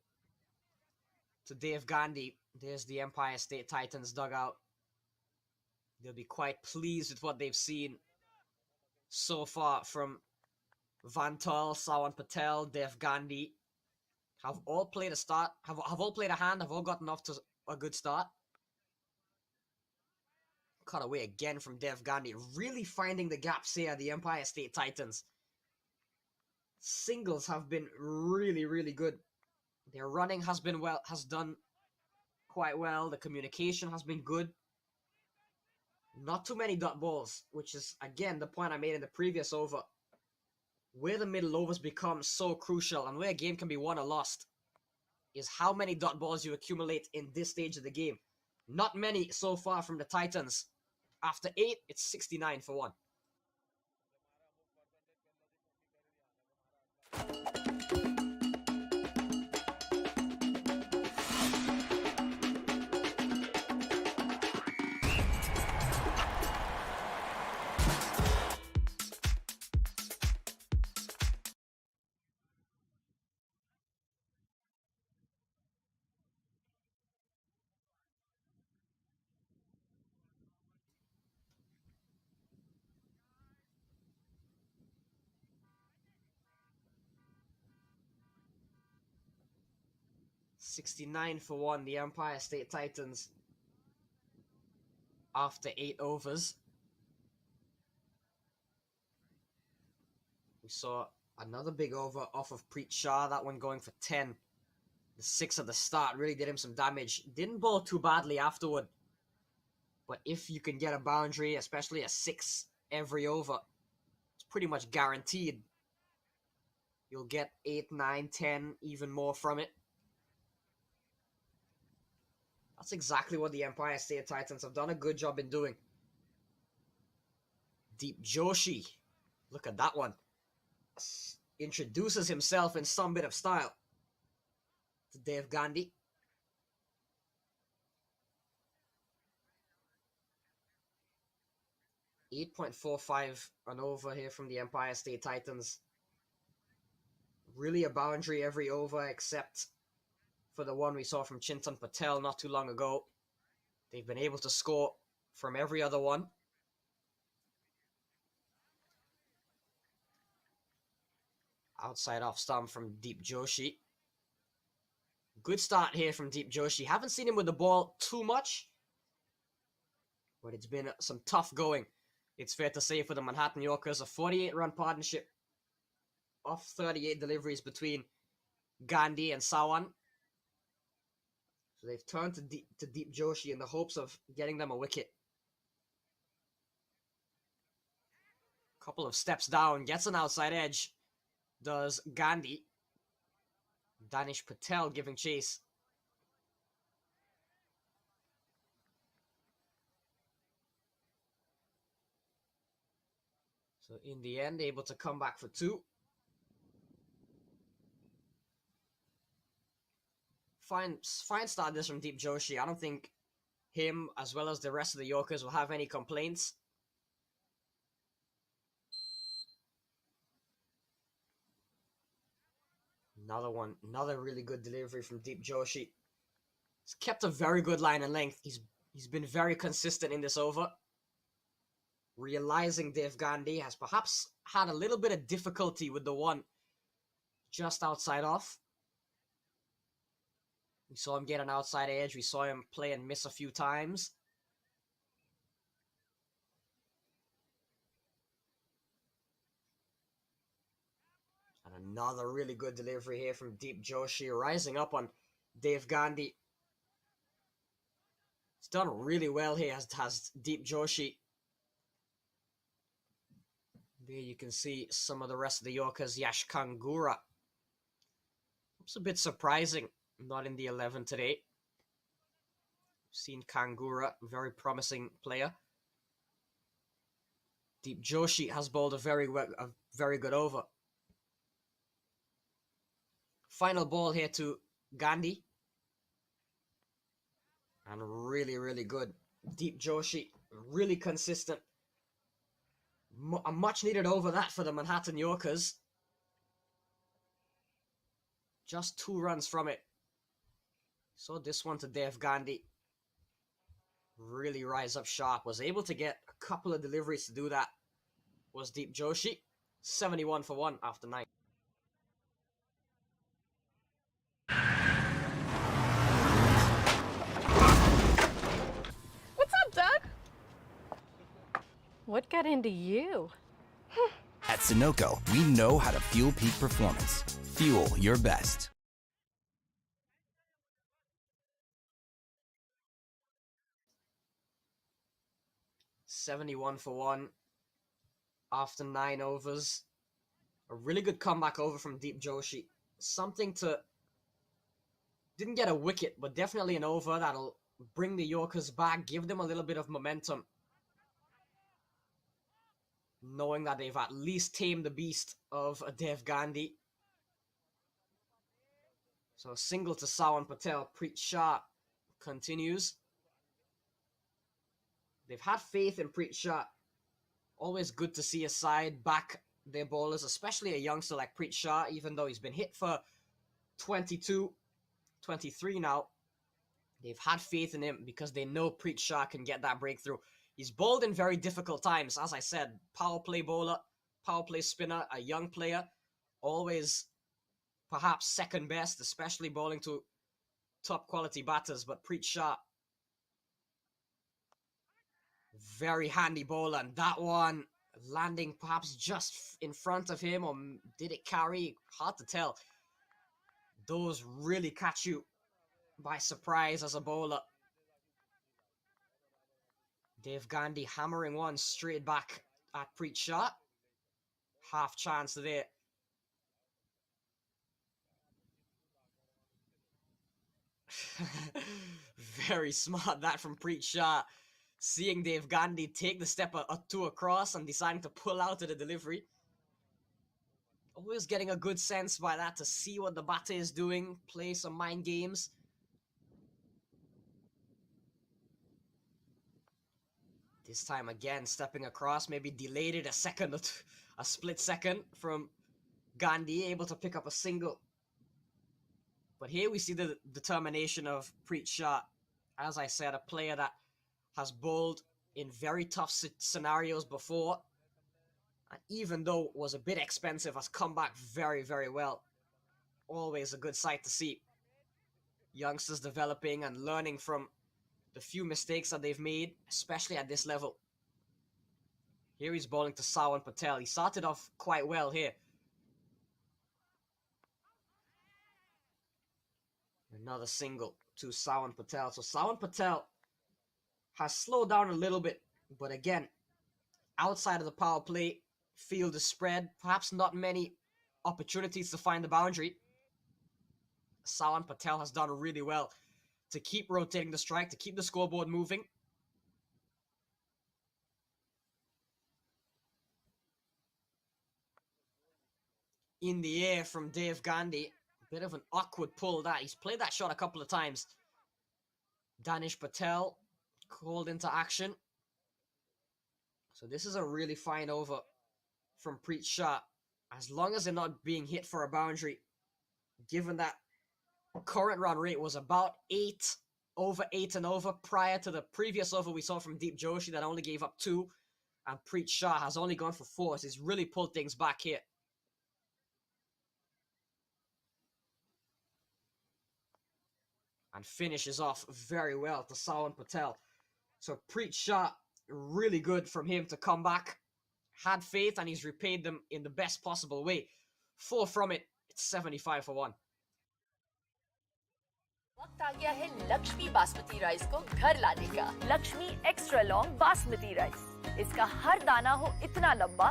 to Dave Gandhi. There's the Empire State Titans dugout. They'll be quite pleased with what they've seen so far from Van Tull, Sawan Patel, Dev Gandhi. Have all played a start, have all played a hand, have all gotten off to a good start. Cut away again from Dev Gandhi. Really finding the gaps here, the Empire State Titans. Singles have been really, really good. Their running has done quite well. The communication has been good. Not too many dot balls, which is, again, the point I made in the previous over. Where the middle overs become so crucial and where a game can be won or lost is how many dot balls you accumulate in this stage of the game. Not many so far from the Titans. After 8, it's 69 for 1. 69 for 1, the Empire State Titans after 8 overs. We saw another big over off of Preet Shah, that one going for 10. The 6 at the start really did him some damage. Didn't bowl too badly afterward. But if you can get a boundary, especially a 6 every over, it's pretty much guaranteed. You'll get 8, 9, 10, even more from it. That's exactly what the Empire State Titans have done a good job in doing. Deep Joshi. Look at that one. Introduces himself in some bit of style to Dev Gandhi. .45 an over here from the Empire State Titans. Really a boundary every over except for the one we saw from Chintan Patel not too long ago. They've been able to score from every other one. Outside off stump from Deep Joshi. Good start here from Deep Joshi. Haven't seen him with the ball too much, but it's been some tough going. It's fair to say for the Manhattan Yorkers, a 48-run partnership of 38 deliveries between Gandhi and Sawan. So they've turned to Deep Joshi in the hopes of getting them a wicket. Couple of steps down, gets an outside edge. Does Gandhi. Danish Patel giving chase. So in the end, able to come back for 2. Fine start this from Deep Joshi. I don't think him, as well as the rest of the Yorkers, will have any complaints. Another one, another really good delivery from Deep Joshi. He's kept a very good line and length. He's been very consistent in this over. Realizing Dev Gandhi has perhaps had a little bit of difficulty with the one just outside off. We saw him get an outside edge. We saw him play and miss a few times. And another really good delivery here from Deep Joshi, rising up on Dev Gandhi. He's done really well here, has Deep Joshi. There you can see some of the rest of the Yorkers. Yash Kangura. It's a bit surprising, not in the 11 today. We've seen Kangura, very promising player. Deep Joshi has bowled a very good over. Final ball here to Gandhi. and really, really good. Deep Joshi, really consistent. A much needed over that for the Manhattan Yorkers. Just 2 runs from it. So this one to Dev Gandhi. Really rise up sharp. Was able to get a couple of deliveries to do that. Was Deep Joshi. 71 for 1 after 9. What's up, Doug? What got into you? At Sunoco, we know how to fuel peak performance. Fuel your best. $71 for 1 after 9 overs. A really good comeback over from Deep Joshi. Something to... Didn't get a wicket, but definitely an over that'll bring the Yorkers back, give them a little bit of momentum. Knowing that they've at least tamed the beast of a Dev Gandhi. So a single to Sawan Patel. Preet Shah continues. They've had faith in Preet Shah. Always good to see a side back their bowlers, especially a youngster like Preet Shah, even though he's been hit for 22, 23 now. They've had faith in him because they know Preet Shah can get that breakthrough. He's bowled in very difficult times. As I said, power play bowler, power play spinner, a young player. Always perhaps second best, especially bowling to top quality batters. But Preet Shah, very handy bowler. And that one landing perhaps just in front of him, or did it carry? Hard to tell. Those really catch you by surprise as a bowler. Dev Gandhi hammering one straight back at Preet Shah. Half chance there. Very smart that from Preet Shah. Seeing Dev Gandhi take the step or two across and deciding to pull out of the delivery. Always getting a good sense by that to see what the batter is doing. Play some mind games. This time again, stepping across, maybe delayed it a second, a split second from Gandhi, able to pick up a single. But here we see the determination of Preet Shah. As I said, a player that has bowled in very tough scenarios before. And even though it was a bit expensive, has come back very, very well. Always a good sight to see. Youngsters developing and learning from the few mistakes that they've made, especially at this level. Here he's bowling to Sawan Patel. He started off quite well here. Another single to Sawan Patel. So Sawan Patel has slowed down a little bit, but again, outside of the power play, field is spread. Perhaps not many opportunities to find the boundary. Sawan Patel has done really well to keep rotating the strike, to keep the scoreboard moving. In the air from Dev Gandhi. A bit of an awkward pull that. He's played that shot a couple of times. Danish Patel called into action. So this is a really fine over from Preet Shah. As long as they're not being hit for a boundary, given that current run rate was about 8 and over prior to the previous over we saw from Deep Joshi that only gave up 2, and Preet Shah has only gone for 4, so he's really pulled things back here. And finishes off very well to Sawan Patel. So Preet Shah, really good from him to come back. Had faith and he's repaid them in the best possible way. 4 from it, it's 75 for 1. वक्त आ गया है Lakshmi basmati rice को घर लाने का। Lakshmi extra long basmati rice. इसका हर दाना हो इतना लंबा,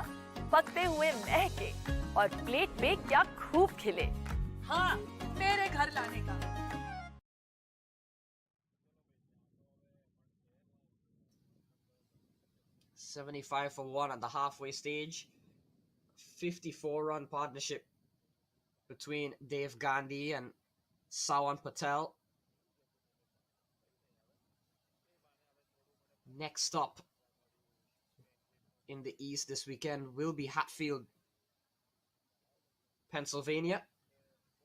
पकते हुए महके और प्लेट पे क्या खूब खिले। हाँ, मेरे घर लाने का। 75 for 1 at the halfway stage. 54-run partnership between Dev Gandhi and Sawan Patel. Next up in the East this weekend will be Hatfield, Pennsylvania.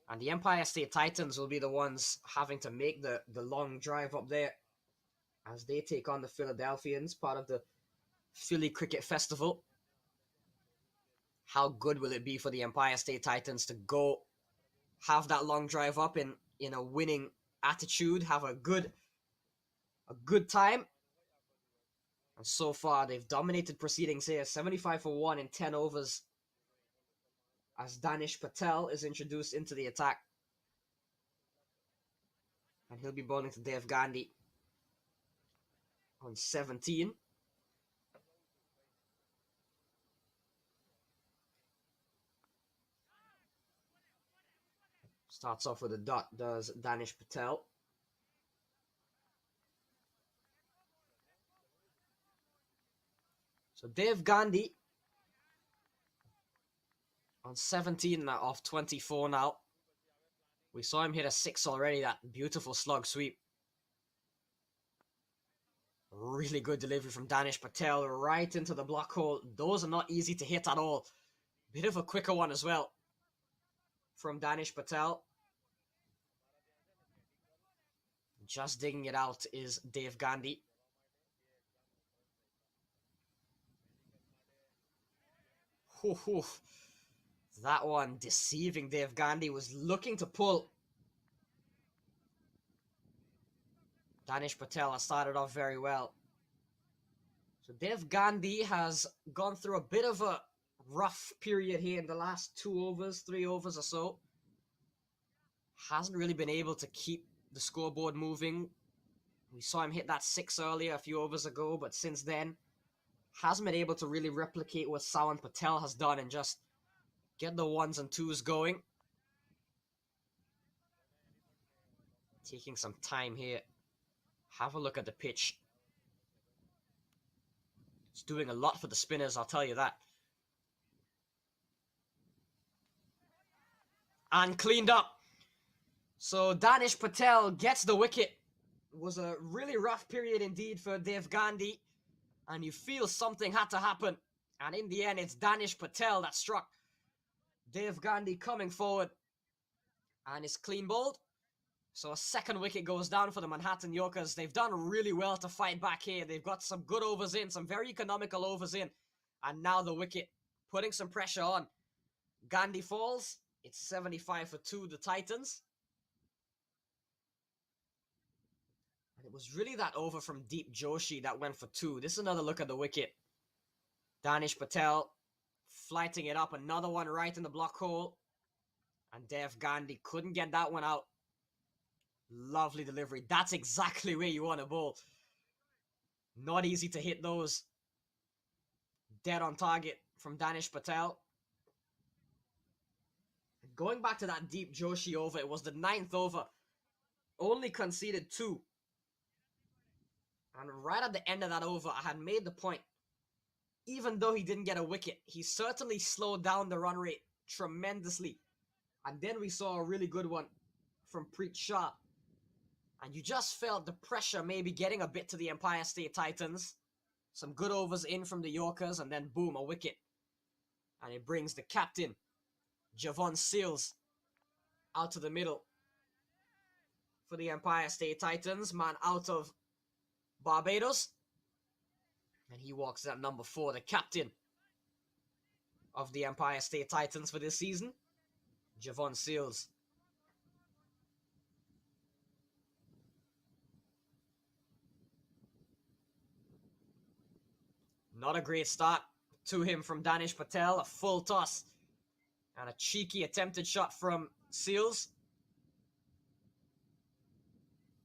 And the Empire State Titans will be the ones having to make the long drive up there as they take on the Philadelphians, part of the Philly Cricket Festival. How good will it be for the Empire State Titans to go have that long drive up in a winning attitude, have a good time? And so far, they've dominated proceedings here, 75 for 1 in 10 overs, as Danish Patel is introduced into the attack. And he'll be bowling to Dev Gandhi on 17. Starts off with a dot, does Danish Patel. So Dev Gandhi on 17 off 24 now. We saw him hit a 6 already, that beautiful slug sweep. Really good delivery from Danish Patel right into the block hole. Those are not easy to hit at all. Bit of a quicker one as well from Danish Patel. Just digging it out is Dev Gandhi. That one deceiving Dev Gandhi, was looking to pull. Danish Patel has started off very well. So Dev Gandhi has gone through a bit of a rough period here in the last 3 overs or so. Hasn't really been able to keep the scoreboard moving. We saw him hit that 6 earlier a few overs ago, but since then hasn't been able to really replicate what Sawan Patel has done and just get the 1s and 2s going. Taking some time here. Have a look at the pitch. It's doing a lot for the spinners, I'll tell you that. And cleaned up. So Danish Patel gets the wicket. It was a really rough period indeed for Dev Gandhi. And you feel something had to happen. And in the end, it's Danish Patel that struck. Dev Gandhi coming forward. And is clean bowled. So a second wicket goes down for the Manhattan Yorkers. They've done really well to fight back here. They've got some good overs in, some very economical overs in. And now the wicket, putting some pressure on. Gandhi falls. It's 75 for 2, the Titans. And it was really that over from Deep Joshi that went for 2. This is another look at the wicket. Danish Patel flighting it up. Another one right in the block hole. And Dev Gandhi couldn't get that one out. Lovely delivery. That's exactly where you want to bowl. Not easy to hit those. Dead on target from Danish Patel. Going back to that Deep Joshi over, it was the 9th over. Only conceded 2. And right at the end of that over, I had made the point. Even though he didn't get a wicket, he certainly slowed down the run rate tremendously. And then we saw a really good one from Preet Shah. And you just felt the pressure maybe getting a bit to the Empire State Titans. Some good overs in from the Yorkers, and then boom, a wicket. And it brings the captain, Javon Seals, out to the middle for the Empire State Titans. Man out of Barbados. And he walks at number 4, the captain of the Empire State Titans for this season, Javon Seals. Not a great start to him from Danish Patel. A full toss. And a cheeky attempted shot from Seals.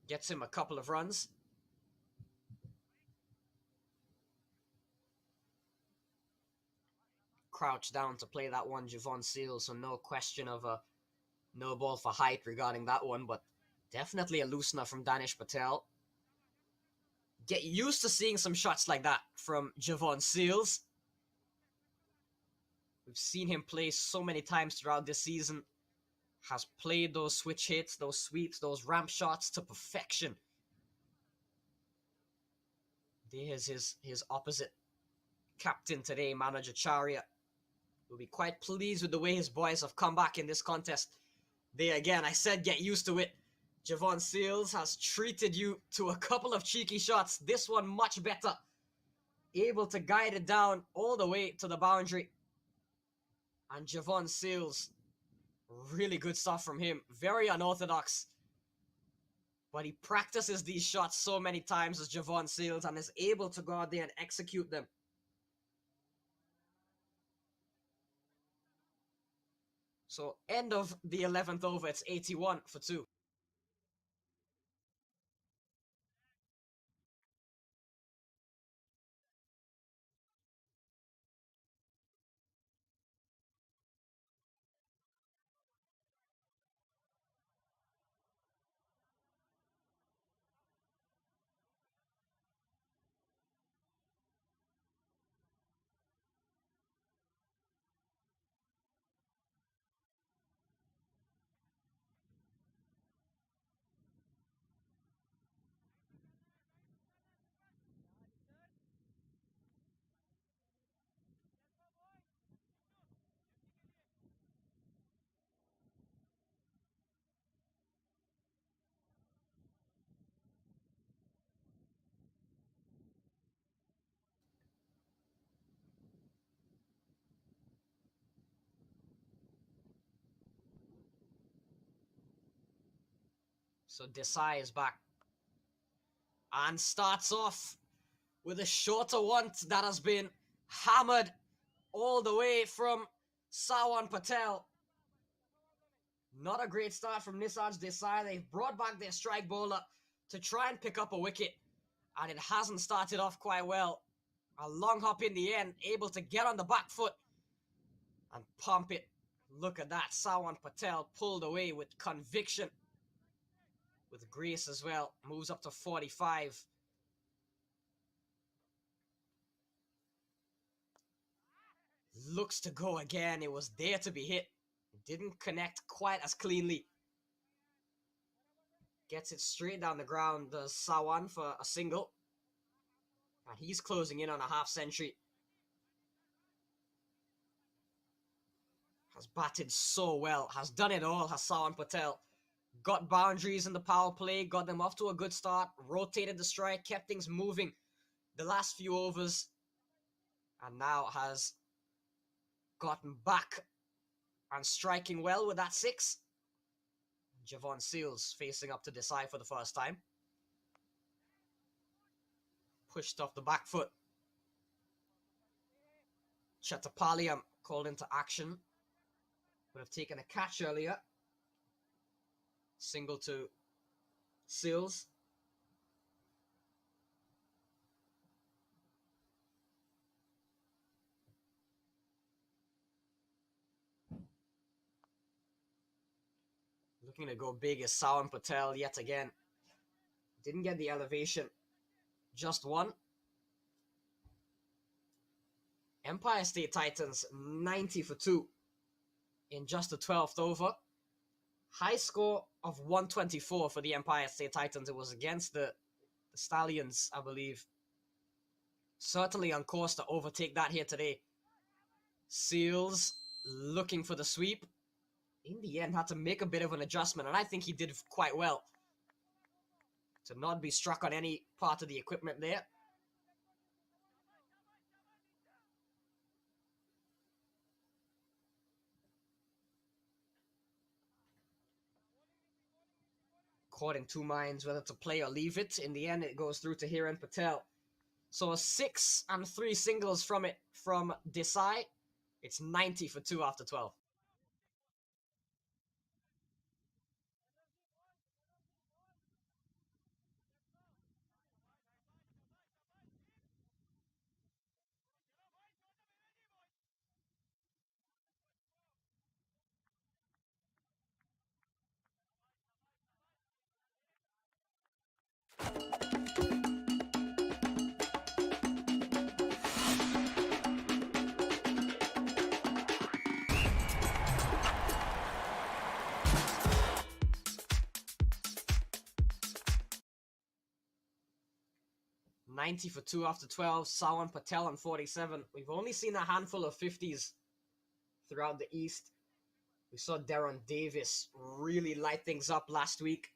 Gets him a couple of runs. Crouch down to play that one, Javon Seals. So no question of a no ball for height regarding that one. But definitely a loosener from Danish Patel. Get used to seeing some shots like that from Javon Seals. We've seen him play so many times throughout this season. Has played those switch hits, those sweeps, those ramp shots to perfection. There's his opposite captain today, Manager Charia. Will be quite pleased with the way his boys have come back in this contest. There again, I said get used to it. Javon Seals has treated you to a couple of cheeky shots. This one much better. Able to guide it down all the way to the boundary. And Javon Seals, really good stuff from him. Very unorthodox. But he practices these shots so many times as Javon Seals and is able to go out there and execute them. So end of the 11th over, it's 81 for 2. So Desai is back. And starts off with a shorter one that has been hammered all the way from Sawan Patel. Not a great start from Nisarj Desai. They've brought back their strike bowler to try and pick up a wicket. And it hasn't started off quite well. A long hop in the end, able to get on the back foot and pump it. Look at that. Sawan Patel pulled away with conviction. With grace as well. Moves up to 45. Looks to go again. It was there to be hit. Didn't connect quite as cleanly. Gets it straight down the ground. Does Sawan for a single. And he's closing in on a half century. Has batted so well. Has done it all, has Sawan Patel. Got boundaries in the power play. Got them off to a good start. Rotated the strike. Kept things moving the last few overs. And now has gotten back and striking well with that 6. Javon Seals facing up to Desai for the first time. Pushed off the back foot. Chattapaliam called into action. Would have taken a catch earlier. Single to Seals. Looking to go big is Sawan Patel yet again. Didn't get the elevation. Just one. Empire State Titans 90 for 2 in just the 12th over. High score of 124 for the Empire State Titans. It was against the Stallions, I believe. Certainly on course to overtake that here today. Seals looking for the sweep. In the end, had to make a bit of an adjustment, and I think he did quite well. To not be struck on any part of the equipment there. Caught in two minds whether to play or leave it. In the end, it goes through to Hiren Patel. So a 6 and 3 singles from it from Desai. It's 90 for 2 after 12. 90 for 2 after 12. Sawan Patel on 47. We've only seen a handful of 50s throughout the East. We saw Deron Davis really light things up last week.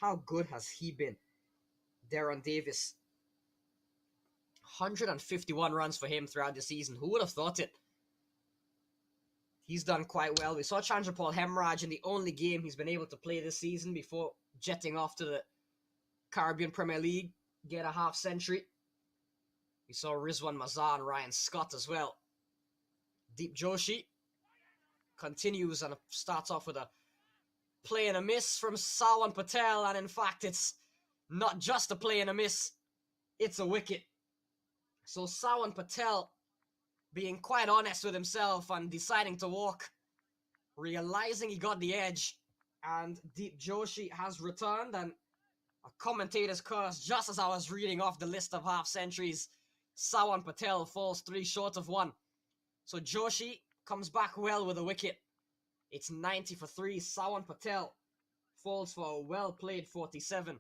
How good has he been? Deron Davis. 151 runs for him throughout the season. Who would have thought it? He's done quite well. We saw Chandrapal Hemraj in the only game he's been able to play this season before jetting off to the Caribbean Premier League, get a half century. We saw Rizwan Mazar and Ryan Scott as well. Deep Joshi continues and starts off with a play and a miss from Sawan Patel, and in fact it's not just a play and a miss, it's a wicket. So Sawan Patel being quite honest with himself and deciding to walk, realizing he got the edge, and Deep Joshi has returned, and a commentator's curse just as I was reading off the list of half centuries. Sawan Patel falls 3 short of 1. So Joshi comes back well with a wicket. It's 90 for 3. Sawan Patel falls for a well-played 47.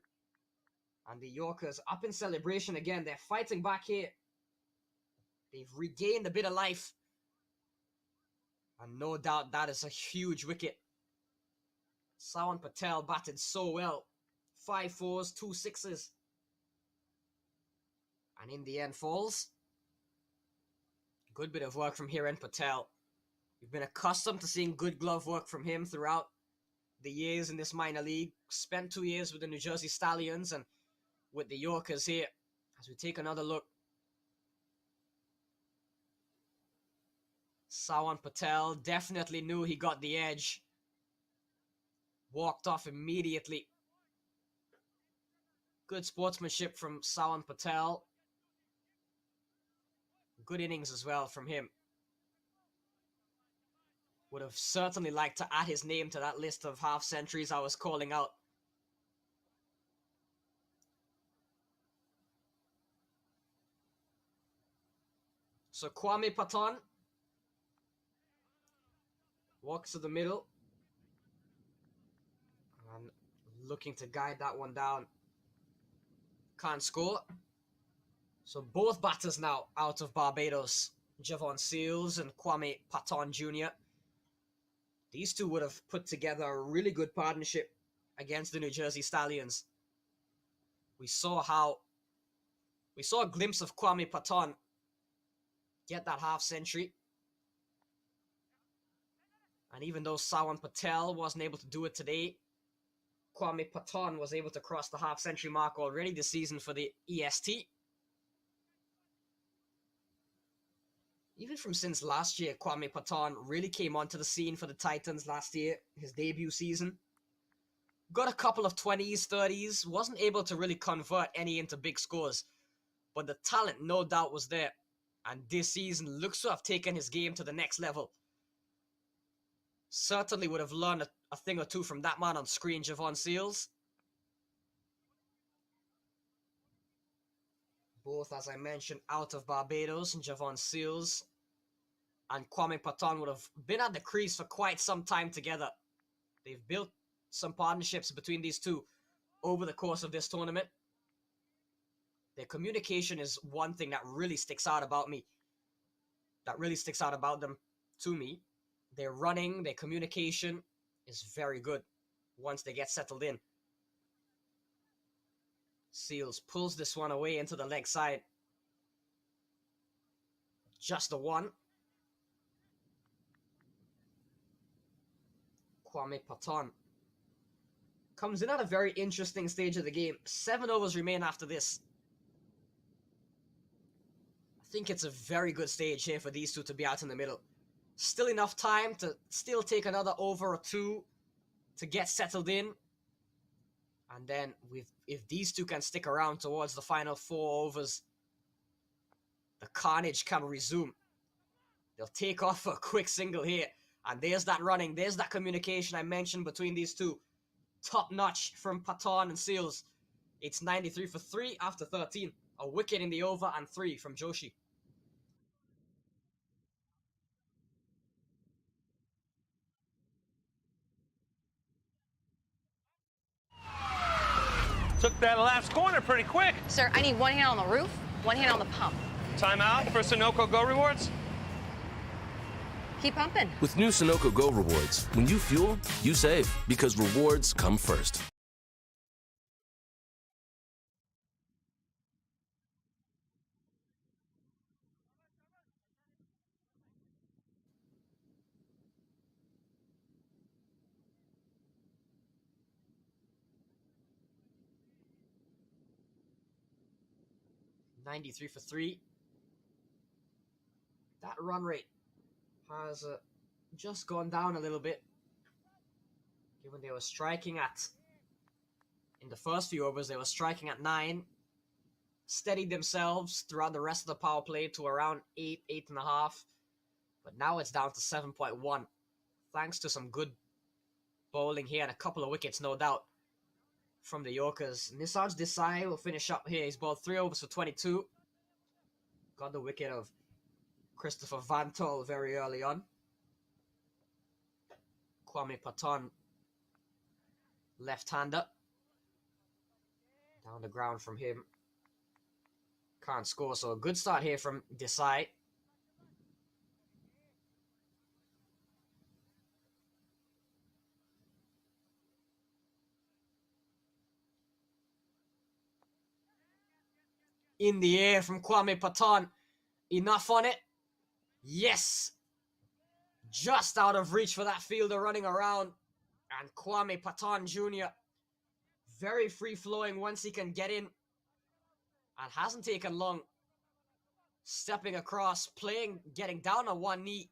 And the Yorkers up in celebration again. They're fighting back here. They've regained a bit of life. And no doubt that is a huge wicket. Sawan Patel batted so well. 5 fours, 2 sixes. And in the end falls. Good bit of work from Hiren Patel. We've been accustomed to seeing good glove work from him throughout the years in this minor league. Spent 2 years with the New Jersey Stallions and with the Yorkers here. As we take another look. Sawan Patel definitely knew he got the edge. Walked off immediately. Good sportsmanship from Sawan Patel. Good innings as well from him. Would have certainly liked to add his name to that list of half centuries I was calling out. So Kwame Patton walks to the middle and looking to guide that one down. Can't score. So both batters now out of Barbados. Javon Seals and Kwame Patton Jr. These two would have put together a really good partnership against the New Jersey Stallions. We saw a glimpse of Kwame Patton get that half century. And even though Sawan Patel wasn't able to do it today, Kwame Patton was able to cross the half century mark already this season for the EST. Even from since last year, Kwame Patton really came onto the scene for the Titans last year, his debut season. Got a couple of 20s, 30s, wasn't able to really convert any into big scores. But the talent no doubt was there. And this season looks to have taken his game to the next level. Certainly would have learned a thing or two from that man on screen, Javon Seals. Both, as I mentioned, out of Barbados, and Javon Seals and Kwame Patton would have been at the crease for quite some time together. They've built some partnerships between these two over the course of this tournament. Their communication is one thing that really sticks out about me. That really sticks out about them to me. Their running, their communication is very good once they get settled in. Seals pulls this one away into the leg side. Just the one. Kwame Patton comes in at a very interesting stage of the game. 7 overs remain after this. I think it's a very good stage here for these two to be out in the middle. Still enough time to still take another over or two to get settled in. And then if these two can stick around towards the final 4 overs, the carnage can resume. They'll take off for a quick single here. And there's that running. There's that communication I mentioned between these two. Top notch from Patton and Seals. It's 93 for 3 after 13. A wicket in the over and 3 from Joshi. Took that last corner pretty quick. Sir, I need one hand on the roof, One hand on the pump. Timeout for Sunoco Go Rewards. Keep pumping. With new Sunoco Go rewards, when you fuel, you save because rewards come first. .93 for 3. That run rate has just gone down a little bit, given they were striking at, in the first few overs, they were striking at 9, steadied themselves throughout the rest of the power play to around 8, 8.5, but now it's down to 7.1, thanks to some good bowling here and a couple of wickets, no doubt, from the Yorkers. Nisarj Desai will finish up here. He's bowled 3 overs for 22. Got the wicket of Christopher Van Tol very early on. Kwame Patton, left-hander. Down the ground from him. Can't score, so a good start here from Desai. In the air from Kwame Patton. Enough on it. Yes. Just out of reach for that fielder running around. And Kwame Patton Jr. very free-flowing once he can get in. And hasn't taken long. Stepping across, playing, getting down on one knee.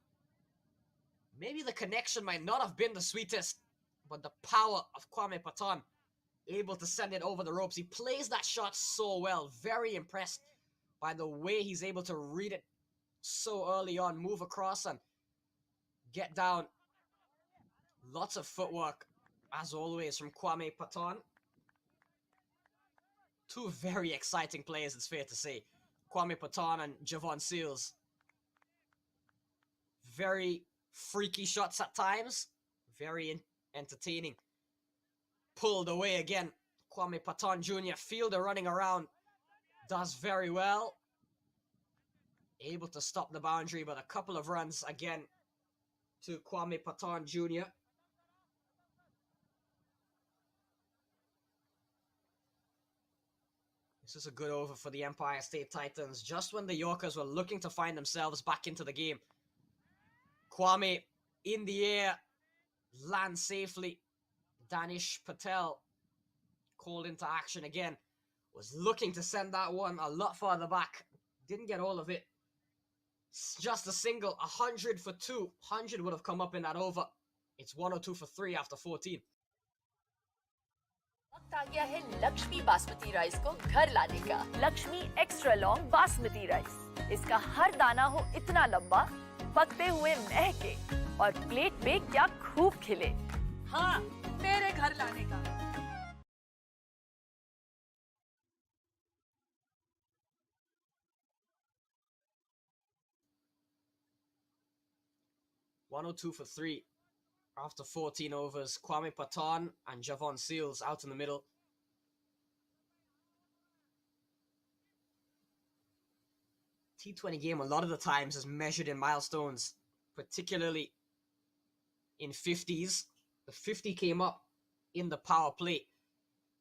Maybe the connection might not have been the sweetest, but the power of Kwame Patton, able to send it over the ropes. He plays that shot so well. Very impressed by the way he's able to read it so early on, move across and get down. Lots of footwork, as always, from Kwame Patton. Two very exciting players, it's fair to say. Kwame Patton and Javon Seals. Very freaky shots at times. Very entertaining. Pulled away again. Kwame Patton Jr. Fielder running around. Does very well. Able to stop the boundary, but a couple of runs again to Kwame Patton Jr. This is a good over for the Empire State Titans, just when the Yorkers were looking to find themselves back into the game. Kwame in the air, lands safely. Danish Patel called into action again. Was looking to send that one a lot farther back. Didn't get all of it. Just a single, 100 for 2. 100 would have come up in that over. It's 102 for 3 after 14. वक्त आ गया है Lakshmi basmati rice को घर लाने का। Lakshmi extra long basmati rice. इसका हर दाना हो इतना लंबा, पकते हुए महके और प्लेट में क्या खूब खिले। हाँ, मेरे घर लाने का। 102 for 3 after 14 overs. Kwame Patton and Javon Seals out in the middle. T20 game a lot of the times is measured in milestones, particularly in 50s. The 50 came up in the power play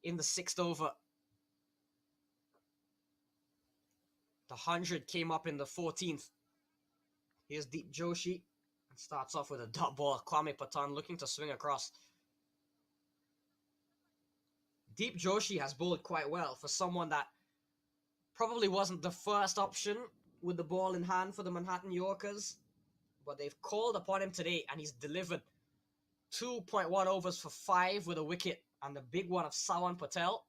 in the 6th over. The 100 came up in the 14th. Here's Deep Joshi. Starts off with a dot ball. Kwame Patton looking to swing across. Deep Joshi has bowled quite well for someone that probably wasn't the first option with the ball in hand for the Manhattan Yorkers. But they've called upon him today and he's delivered 2.1 overs for 5 with a wicket and the big one of Sawan Patel.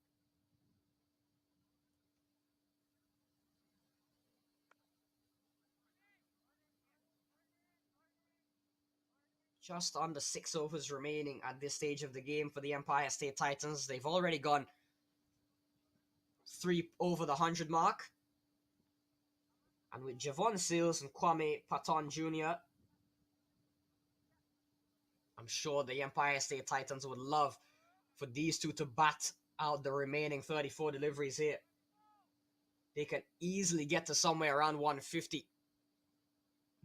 Just under 6 overs remaining at this stage of the game for the Empire State Titans. They've already gone 3 over the 100 mark. And with Javon Seals and Kwame Patton Jr., I'm sure the Empire State Titans would love for these two to bat out the remaining 34 deliveries here. they can easily get to somewhere around 150.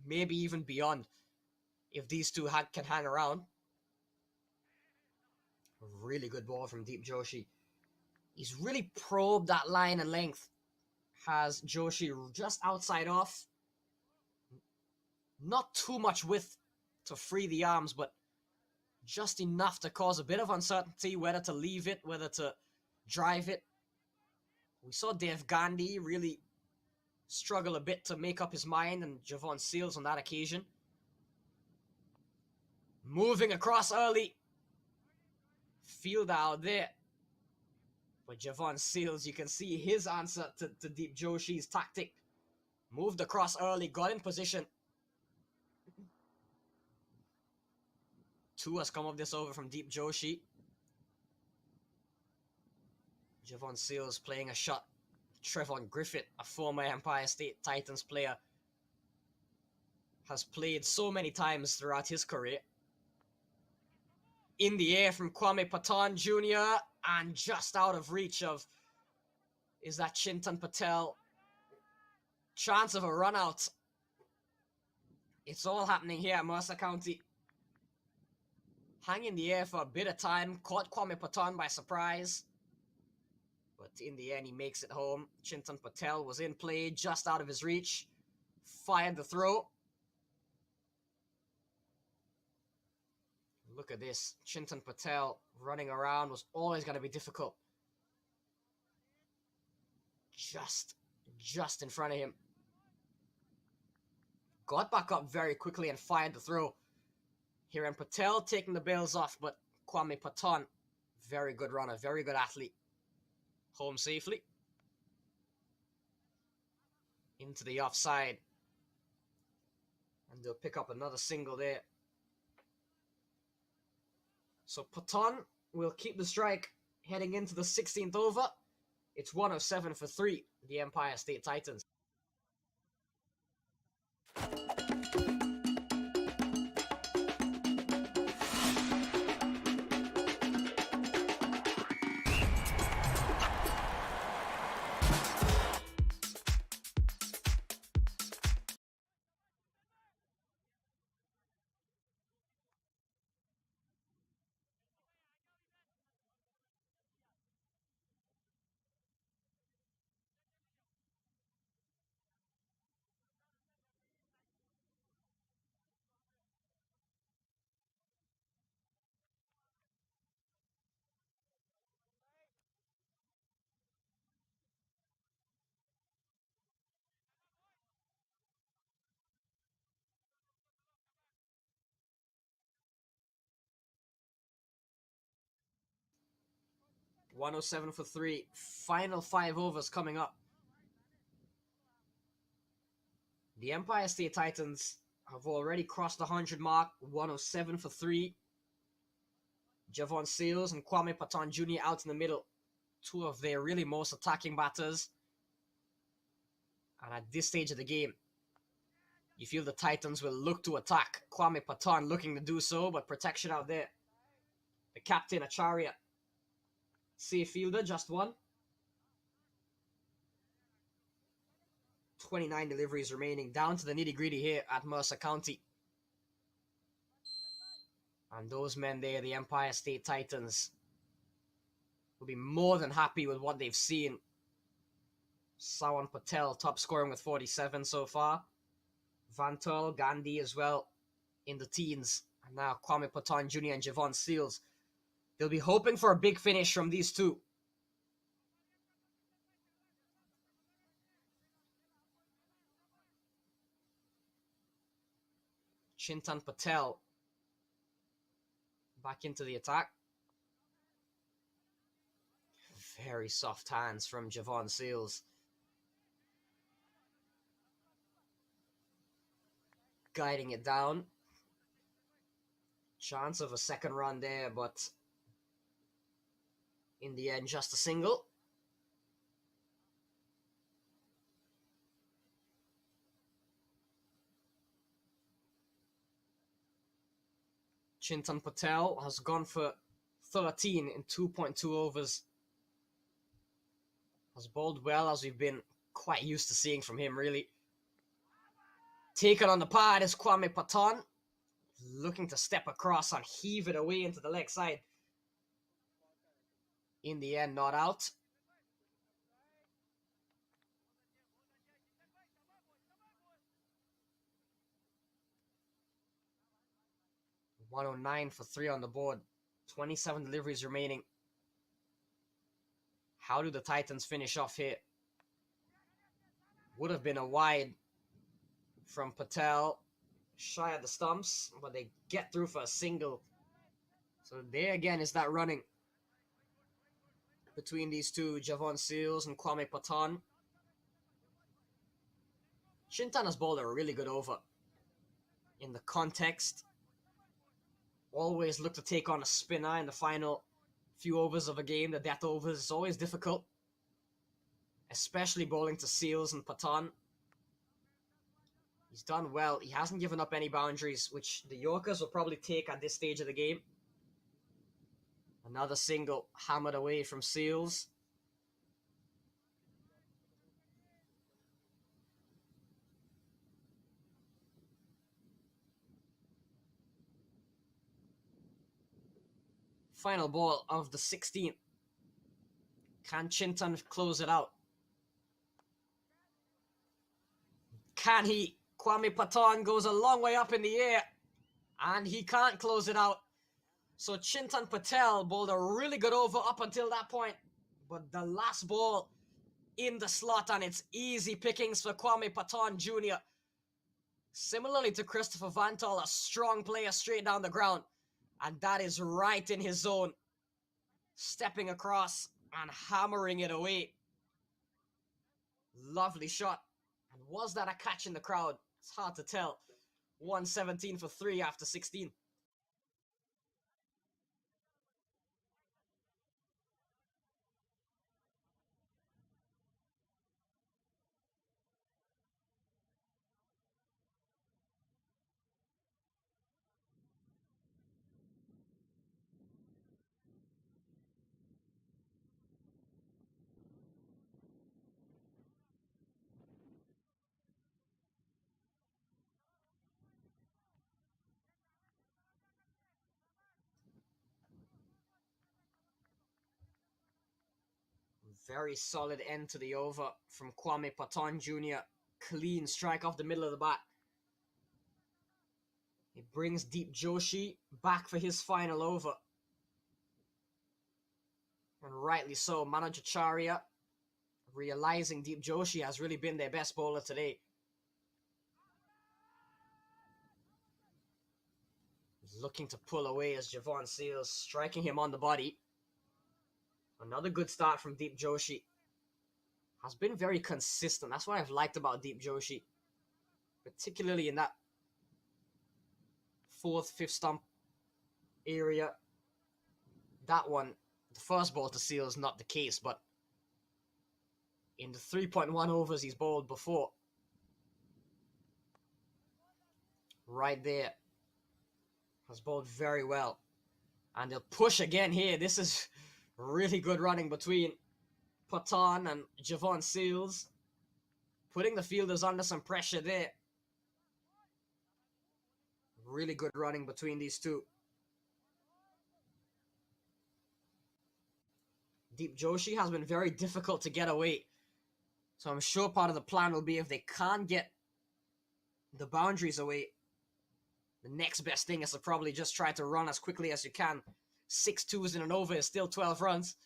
Maybe even beyond if these two can hang around. Really good ball from Deep Joshi. He's really probed that line and length. Has Joshi just outside off. Not too much width to free the arms, but just enough to cause a bit of uncertainty whether to leave it, whether to drive it. We saw Dev Gandhi really struggle a bit to make up his mind, and Javon Seals on that occasion. Moving across early. Field out there. But Javon Seals, you can see his answer to Deep Joshi's tactic. Moved across early, got in position. Two has come off this over from Deep Joshi. Javon Seals playing a shot. Trevon Griffith, a former Empire State Titans player, has played so many times throughout his career. In the air from Kwame Patan Jr. and just out of reach of, is that Chintan Patel? Chance of a run out. It's all happening here at Mercer County. Hang in the air for a bit of time, caught Kwame Patan by surprise. But in the end, he makes it home. Chintan Patel was in play, just out of his reach. Fired the throw. Look at this. Chintan Patel running around was always going to be difficult. Just in front of him. Got back up very quickly and fired the throw. Hiren Patel taking the bails off, but Kwame Patan, very good runner, very good athlete. Home safely. Into the offside. And they'll pick up another single there. So Patan will keep the strike heading into the 16th over. It's 107 for 3, the Empire State Titans. .107 for 3. Final 5 overs coming up. The Empire State Titans have already crossed the 100 mark. 107 for 3. Javon Seals and Kwame Patan Jr. out in the middle. Two of their really most attacking batters. And at this stage of the game, you feel the Titans will look to attack. Kwame Patan looking to do so, but protection out there. The captain, Acharya. Safe fielder, just one. 29 deliveries remaining. Down to the nitty-gritty here at Mercer County. And those men there, the Empire State Titans, will be more than happy with what they've seen. Sawan Patel top scoring with 47 so far. Vantel, Gandhi as well in the teens. And now Kwame Patan Jr. and Javon Seals. They'll be hoping for a big finish from these two. Chintan Patel back into the attack. Very soft hands from Javon Seals. Guiding it down. Chance of a second run there, but in the end, just a single. Chintan Patel has gone for 13 in 2.2 overs. Has bowled well as we've been quite used to seeing from him, really. Taken on the pad is Kwame Patan, looking to step across and heave it away into the leg side. In the end, not out. .109 for 3 on the board. 27 deliveries remaining. How do the Titans finish off here? Would have been a wide from Patel. Shy of the stumps, but they get through for a single. So there again is that running between these two, Javon Seals and Kwame Patan. Chintan has bowled a really good over. In the context, always look to take on a spinner in the final few overs of a game. The death overs is always difficult, especially bowling to Seals and Patan. He's done well. He hasn't given up any boundaries, which the Yorkers will probably take at this stage of the game. Another single hammered away from Seals. Final ball of the 16th. Can Chintan close it out? Can he? Kwame Patan goes a long way up in the air, and he can't close it out. So Chintan Patel bowled a really good over up until that point, but the last ball in the slot, and it's easy pickings for Kwame Patan Jr. Similarly to Christopher Vantal, a strong player straight down the ground, and that is right in his zone. Stepping across and hammering it away. Lovely shot. And was that a catch in the crowd? It's hard to tell. 117 for 3 after 16. Very solid end to the over from Kwame Patan Jr. Clean strike off the middle of the bat. It brings Deep Joshi back for his final over. And rightly so, Manojacharya realizing Deep Joshi has really been their best bowler today. Looking to pull away as Javon Seals, striking him on the body. Another good start from Deep Joshi. Has been very consistent. That's what I've liked about Deep Joshi. Particularly in that 4th, 5th stump area. That one, the first ball to Seals, not the case, but in the 3.1 overs he's bowled before. Right there. Has bowled very well. And they'll push again here. This is really good running between Patan and Javon Seals. Putting the fielders under some pressure there. Really good running between these two. Deep Joshi has been very difficult to get away. So I'm sure part of the plan will be if they can't get the boundaries away, the next best thing is to probably just try to run as quickly as you can. 6 twos in an over is still 12 runs.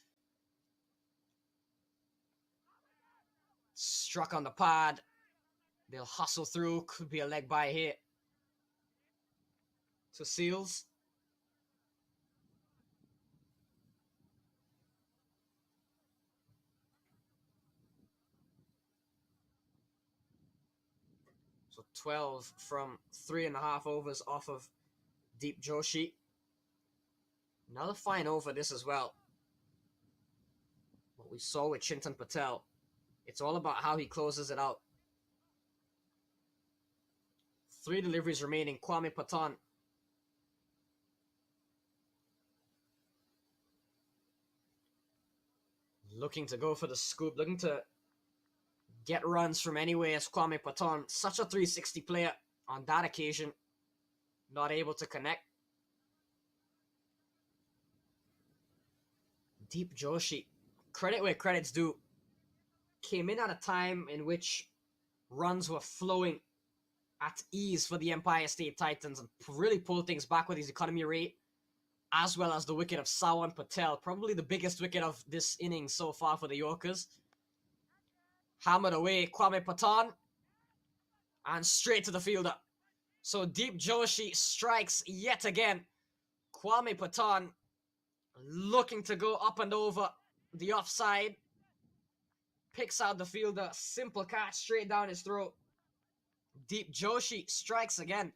Struck on the pad. They'll hustle through. Could be a leg by here. To Seals. So 12 from 3.5 overs off of Deep Joshi. Another fine over this as well. What we saw with Chintan Patel. It's all about how he closes it out. 3 deliveries remaining. Kwame Patan. Looking to go for the scoop. Looking to get runs from anywhere as Kwame Patton. Such a 360 player on that occasion. Not able to connect. Deep Joshi, credit where credit's due, came in at a time in which runs were flowing at ease for the Empire State Titans and really pulled things back with his economy rate, as well as the wicket of Sawan Patel, probably the biggest wicket of this inning so far for the Yorkers. Hammered away Kwame Patton, and straight to the fielder. So Deep Joshi strikes yet again. Kwame Patton looking to go up and over the offside. Picks out the fielder. Simple catch straight down his throat. Deep Joshi strikes again.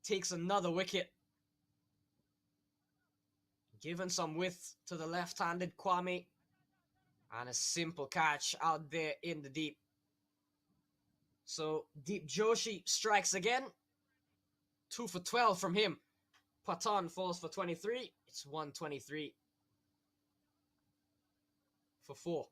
Takes another wicket. Given some width to the left-handed Kwame. And a simple catch out there in the deep. So Deep Joshi strikes again. 2 for 12 from him. Patton falls for 23. It's 123 for 4.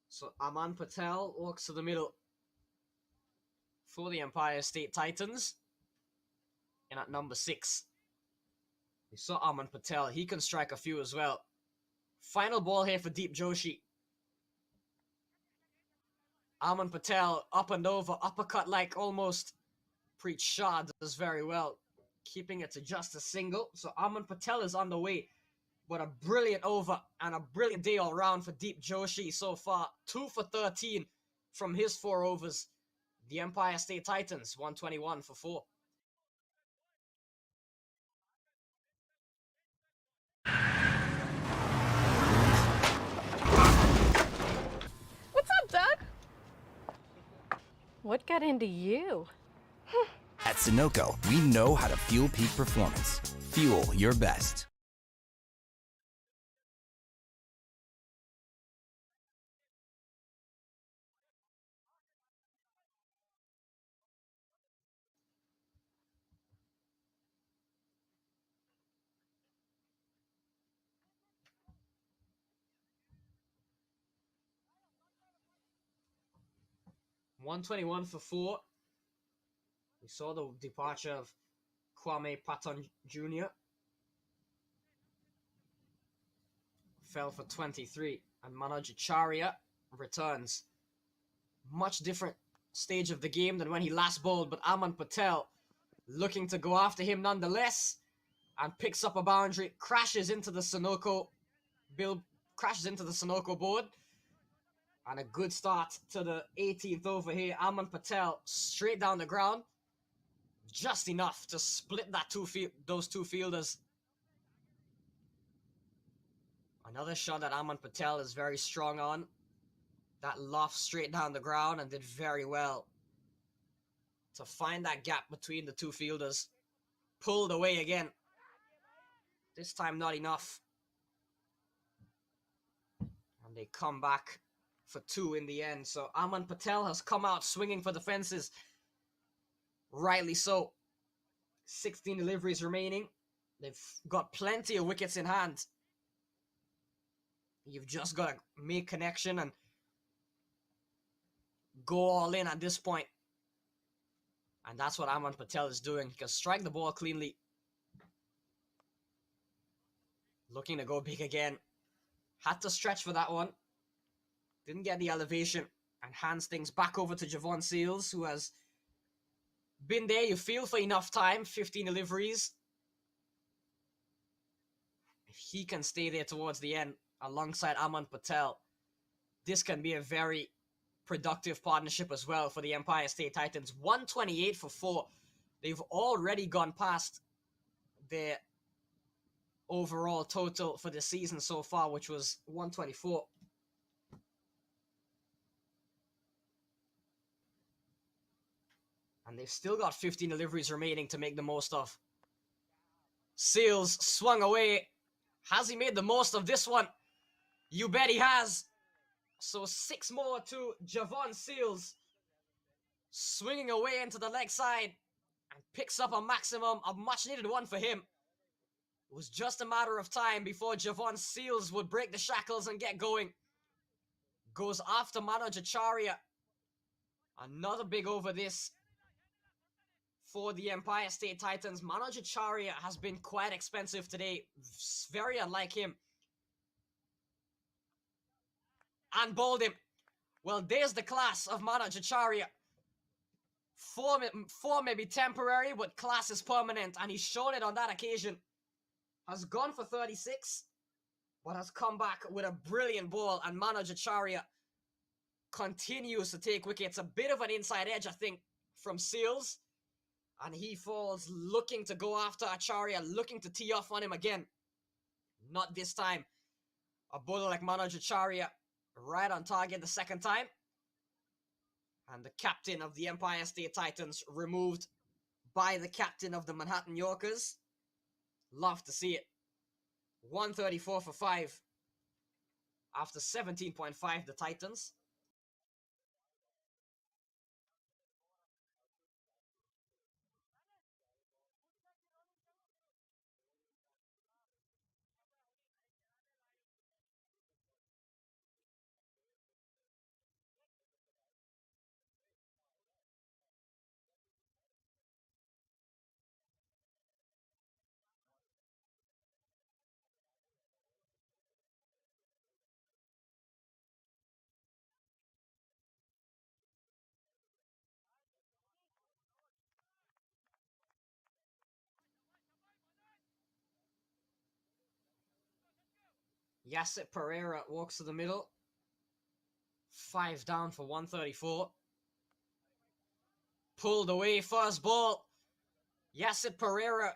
So Aman Patel walks to the middle for the Empire State Titans. And at number 6, we saw Aman Patel. He can strike a few as well. Final ball here for Deep Joshi. Aman Patel up and over, uppercut like almost. Preet Shah does very well, keeping it to just a single. So Aman Patel is on the way. But a brilliant over and a brilliant day all round for Deep Joshi so far. 2 for 13 from his 4 overs. The Empire State Titans, 121 for 4. What's up, Doug? What got into you? At Sunoco, we know how to fuel peak performance. Fuel your best. $121 for 4. We saw the departure of Kwame Patton Jr. Fell for 23. And Manoj Acharya returns. Much different stage of the game than when he last bowled, but Aman Patel looking to go after him nonetheless, and picks up a boundary, crashes into the Sunoco board, and a good start to the 18th over here. Aman Patel straight down the ground, just enough to split those two fielders. Another shot that Aman Patel is very strong on. That loft straight down the ground and did very well to find that gap between the two fielders. Pulled away again. This time not enough. And they come back for 2 in the end. So Aman Patel has come out swinging for the fences. Rightly so. 16 deliveries remaining. They've got plenty of wickets in hand. You've just got to make connection and go all in at this point. And that's what Aman Patel is doing. He can strike the ball cleanly. Looking to go big again. Had to stretch for that one. Didn't get the elevation. And hands things back over to Javon Seals, who has been there, you feel, for enough time. 15 deliveries. If he can stay there towards the end, alongside Aman Patel, this can be a very productive partnership as well for the Empire State Titans. 128 for 4. They've already gone past their overall total for the season so far, which was 124. And they've still got 15 deliveries remaining to make the most of. Seals swung away. Has he made the most of this one? You bet he has. So 6 more to Javon Seals. Swinging away into the leg side. And picks up a maximum, a much needed one for him. It was just a matter of time before Javon Seals would break the shackles and get going. Goes after Manoj Acharya. Another big over this for the Empire State Titans. Manoj Acharya has been quite expensive today. Very unlike him. And bowled him. Well, there's the class of Manoj Acharya. Form may be temporary, but class is permanent. And he's shown it on that occasion. Has gone for 36, but has come back with a brilliant ball. And Manoj Acharya continues to take wickets. A bit of an inside edge, I think, from Seals. And he falls looking to go after Acharya, looking to tee off on him again. Not this time. A bowler like Manoj Acharya right on target the second time. And the captain of the Empire State Titans removed by the captain of the Manhattan Yorkers. Love to see it. 134 for 5 after 17.5 the Titans. Yasser Pereira walks to the middle. 5 down for 134. Pulled away, first ball. Yasser Pereira.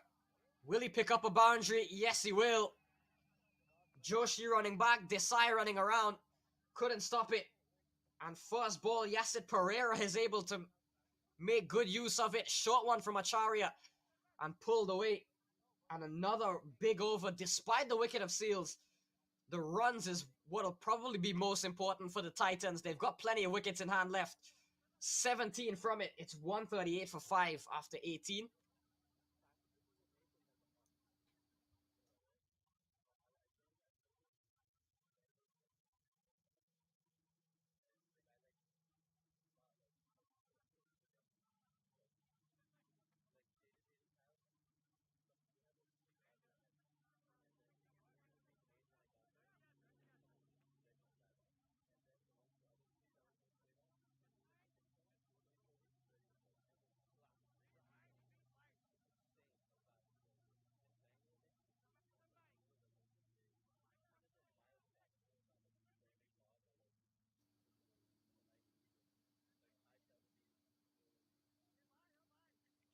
Will he pick up a boundary? Yes, he will. Joshi running back. Desai running around. Couldn't stop it. And first ball, Yasser Pereira is able to make good use of it. Short one from Acharya. And pulled away. And another big over despite the wicket of Seals. The runs is what will probably be most important for the Titans. They've got plenty of wickets in hand left. 17 from it. It's 138 for 5 after 18.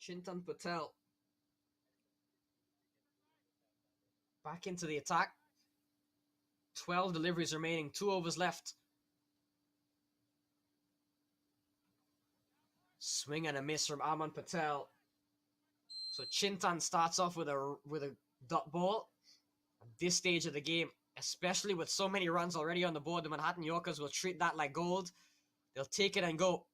Chintan Patel back into the attack. 12 deliveries remaining, 2 overs left. Swing and a miss from Aman Patel. So Chintan starts off with a dot ball. At this stage of the game, especially with so many runs already on the board, the Manhattan Yorkers will treat that like gold. They'll take it and go.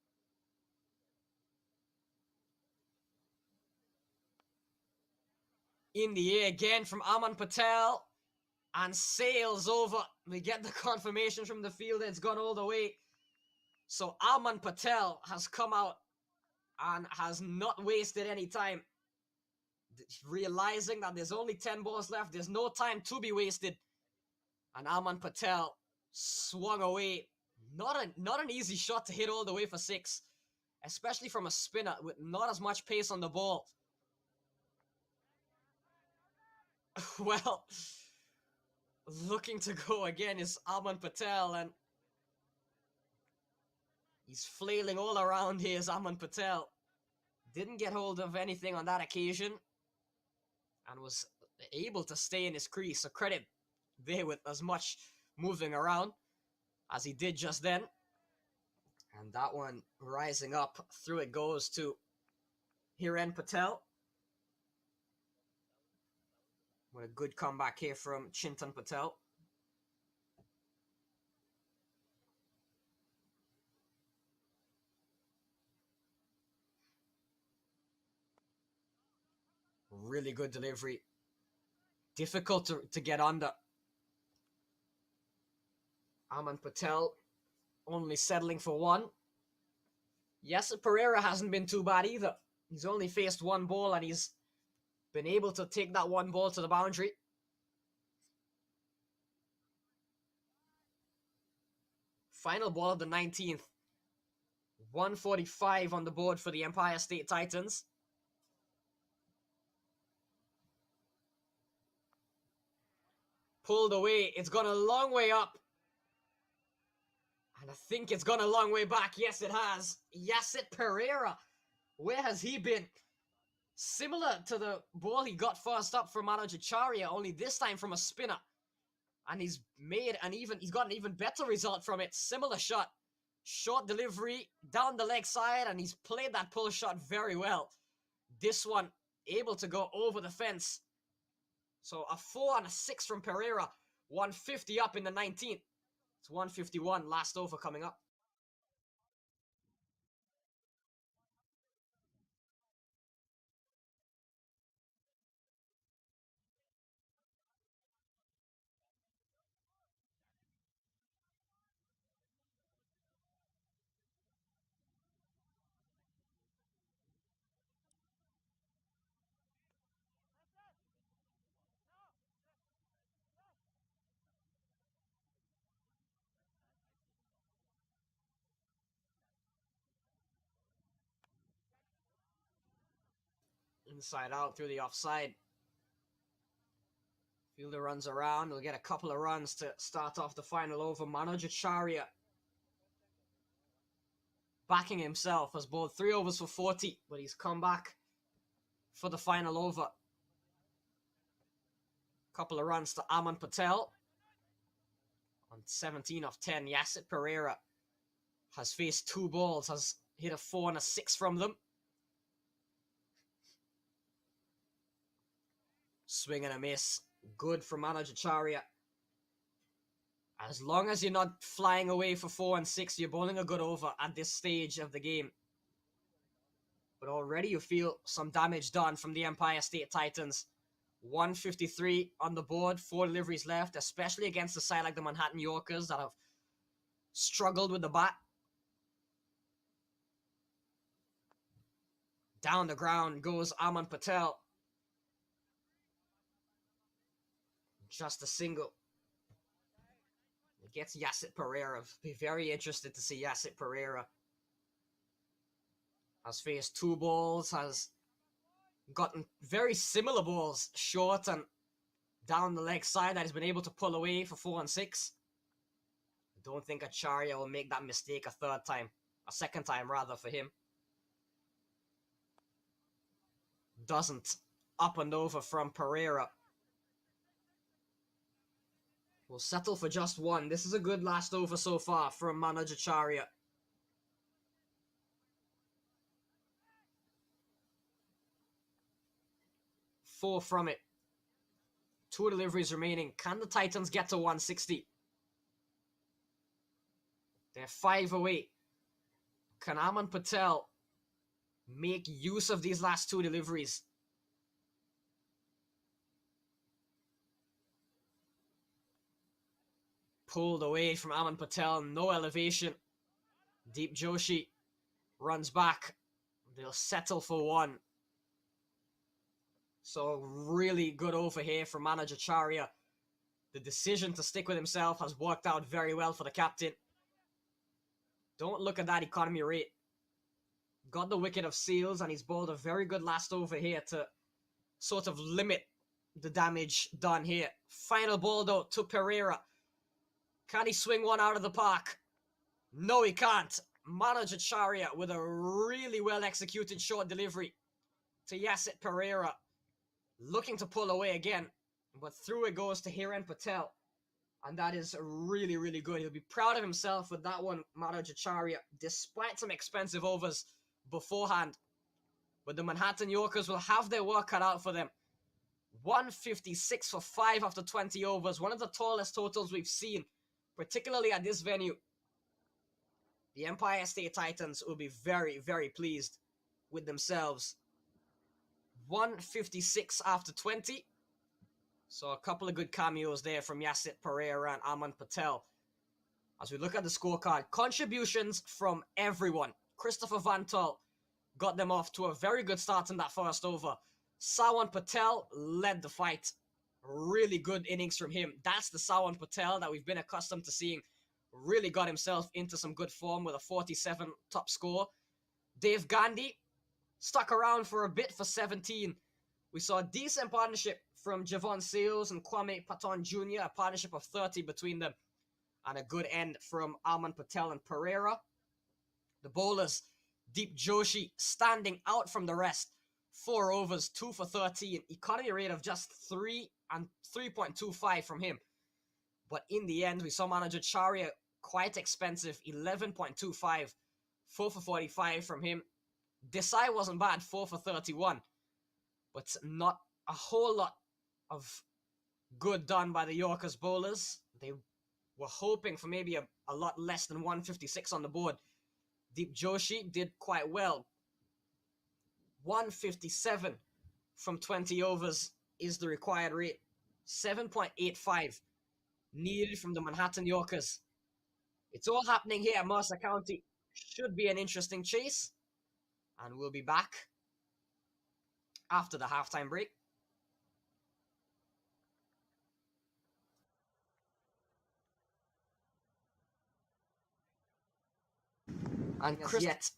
In the air again from Aman Patel. And sails over. We get the confirmation from the field. It's gone all the way. So Aman Patel has come out and has not wasted any time. Realizing that there's only 10 balls left. There's no time to be wasted. And Aman Patel swung away. Not an easy shot to hit all the way for 6. Especially from a spinner with not as much pace on the ball. Well, looking to go again is Aman Patel, and he's flailing all around here is Aman Patel. Didn't get hold of anything on that occasion and was able to stay in his crease. So credit there with as much moving around as he did just then. And that one rising up, through it goes to Hiren Patel. What a good comeback here from Chintan Patel. Really good delivery. Difficult to get under. Aman Patel only settling for one. Yasser Pereira hasn't been too bad either. He's only faced one ball and he's been able to take that one ball to the boundary. Final ball of the 19th. 145 on the board for the Empire State Titans. Pulled away. It's gone a long way up. And I think it's gone a long way back. Yes, it has. Yasser Pereira. Where has he been? Similar to the ball he got first up from Manoj Acharya, only this time from a spinner. And he's got an even better result from it. Similar shot. Short delivery down the leg side, and he's played that pull shot very well. This one able to go over the fence. So a 4 and a 6 from Pereira. 150 up in the 19th. It's 151, last over coming up. Inside out through the offside. Fielder runs around. We'll get a couple of runs to start off the final over. Manoj Acharya backing himself has bowled 3 overs for 40, but he's come back for the final over. Couple of runs to Aman Patel. On 17 of 10, Yasser Pereira has faced 2 balls, has hit a 4 and a 6 from them. Swing and a miss. Good for Manoj Acharya. As long as you're not flying away for 4 and 6, you're bowling a good over at this stage of the game. But already you feel some damage done from the Empire State Titans. 153 on the board, 4 deliveries left, especially against a side like the Manhattan Yorkers that have struggled with the bat. Down the ground goes Aman Patel. Just a single. It gets Yasser Pereira. Be very interested to see Yasser Pereira. Has faced 2 balls, has gotten very similar balls, short and down the leg side, that he's been able to pull away for 4 and 6. I don't think Acharya will make that mistake a second time rather for him. Doesn't. Up and over from Pereira. We'll settle for just 1. This is a good last over so far from Manoj Acharya. Four from it. 2 deliveries remaining. Can the Titans get to 160? They're 5 away. Can Aman Patel make use of these last 2 deliveries? Pulled away from Aman Patel. No elevation. Deep Joshi runs back. They'll settle for 1. So really good over here from Manoj Acharya. The decision to stick with himself has worked out very well for the captain. Don't look at that economy rate. Got the wicket of Seals, and he's bowled a very good last over here to sort of limit the damage done here. Final ball though to Pereira. Can he swing one out of the park? No, he can't. Manoj Acharya with a really well executed short delivery to Yasser Pereira. Looking to pull away again, but through it goes to Hiren Patel. And that is really, really good. He'll be proud of himself with that one, Manoj Acharya, despite some expensive overs beforehand. but the Manhattan Yorkers will have their work cut out for them. 156 for 5 after 20 overs, one of the tallest totals we've seen, particularly at this venue. The Empire State Titans will be very, very pleased with themselves. 156 after 20. So a couple of good cameos there from Yasit Pereira and Aman Patel. As we look at the scorecard, contributions from everyone. Christopher Vantal got them off to a very good start in that first over. Sawan Patel led the fight. Really good innings from him. That's the Sawan Patel that we've been accustomed to seeing. Really got himself into some good form with a 47 top score. Dave Gandhi stuck around for a bit for 17. We saw a decent partnership from Javon Seals and Kwame Patton Jr., a partnership of 30 between them, and a good end from Aman Patel and Pereira. The bowlers, Deep Joshi standing out from the rest. 4 overs, 2 for 13, economy rate of just 3 and 3.25 from him. But in the end, we saw Manager Charya quite expensive, 11.25, 4 for 45 from him. Desai wasn't bad, 4 for 31, but not a whole lot of good done by the Yorkers bowlers. They were hoping for maybe a lot less than 156 on the board. Deep Joshi did quite well. 157 from 20 overs is the required rate. 7.85 needed from the Manhattan Yorkers. It's all happening here at Mercer County. Should be an interesting chase. And we'll be back after the halftime break. And Chris yet.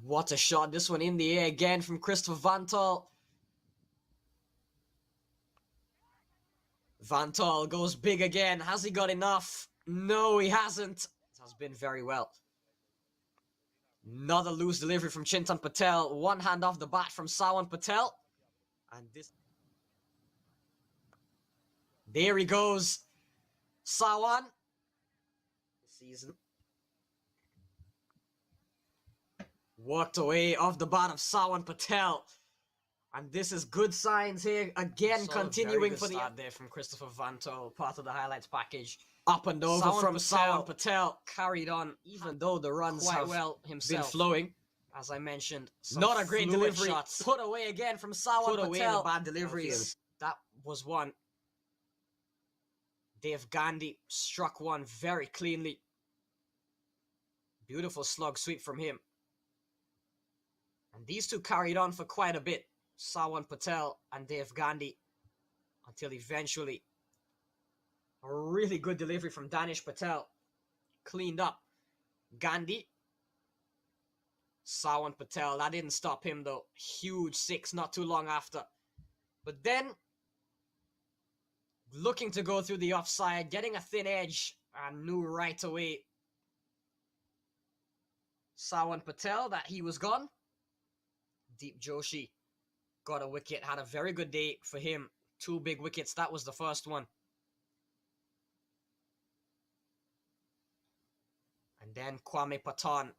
What a shot. This one in the air again from Christopher Vantal. Vantal goes big again. Has he got enough? No, he hasn't. It has been very well. Another loose delivery from Chintan Patel. One hand off the bat from Sawan Patel. And this... There he goes. Sawan. Season. Worked away off the bat of Sawan Patel. And this is good signs here. Again, continuing for the... start there from Christopher Vanto, part of the highlights package. Up and over from Sawan Patel. Carried on, even though the runs have been flowing. As I mentioned, not a great delivery. Shots. Put away again from Sawan Patel. Put away the bad deliveries. That was one. Dave Gandhi struck one very cleanly. Beautiful slug sweep from him. And these two carried on for quite a bit. Sawan Patel and Dave Gandhi. Until eventually, a really good delivery from Danish Patel. Cleaned up. Gandhi. Sawan Patel. That didn't stop him though. Huge 6 not too long after. But then, looking to go through the offside. Getting a thin edge. And knew right away, Sawan Patel, that he was gone. Deep Joshi got a wicket, had a very good day for him. 2 big wickets, that was the first one. And then Kwame Patton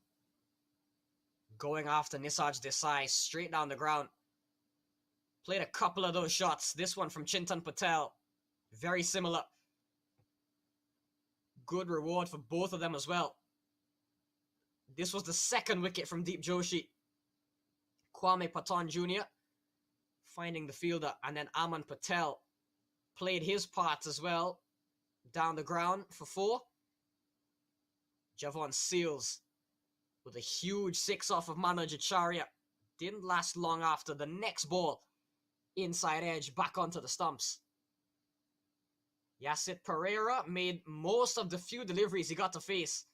going after Nisarj Desai straight down the ground. Played a couple of those shots. This one from Chintan Patel, very similar. Good reward for both of them as well. This was the second wicket from Deep Joshi. Kwame Patton Jr. finding the fielder, and then Aman Patel played his part as well down the ground for 4. Javon Seals with a huge 6 off of Manager Charya. Didn't last long after. The next ball, inside edge, back onto the stumps. Yasit Pereira made most of the few deliveries he got to face.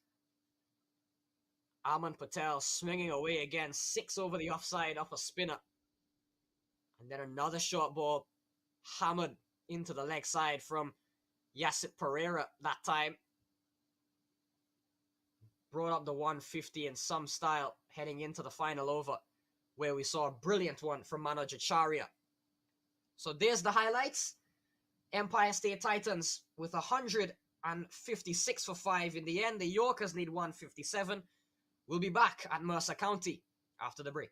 Aman Patel swinging away again, 6 over the offside off a spinner. And then another short ball hammered into the leg side from Yasit Pereira that time. Brought up the 150 in some style heading into the final over. where we saw a brilliant one from Manoj Acharya. So there's the highlights. Empire State Titans with 156 for 5 in the end. The Yorkers need 157. We'll be back at Mercer County after the break.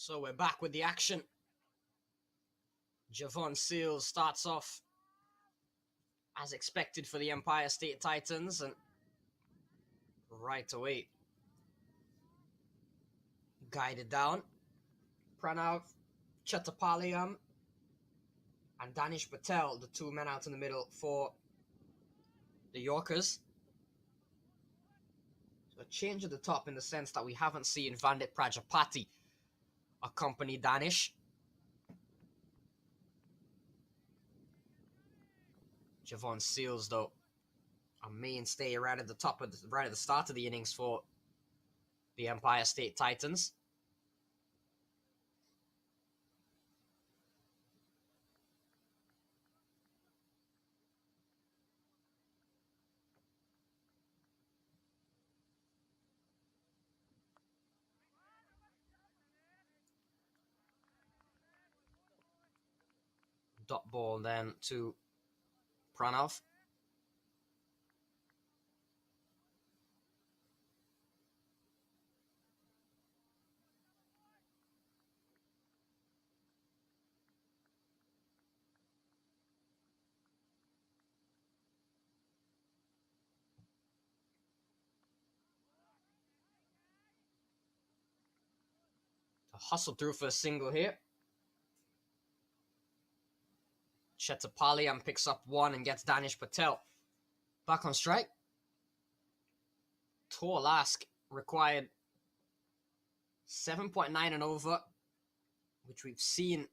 So we're back with the action. Javon Seals starts off as expected for the Empire State Titans, and right away guided down. Pranav Chattopadhyay and Danish Patel, the two men out in the middle for the Yorkers. So a change at the top in the sense that we haven't seen Vandit Prajapati accompany Danish. Javon Seals, though, a mainstay right at the top of right at the start of the innings for the Empire State Titans. Dot ball then to Pranav. To hustle through for a single here. Chattopadhyay picks up one and gets Danish Patel back on strike. Tall ask required 7.9 and over, which we've seen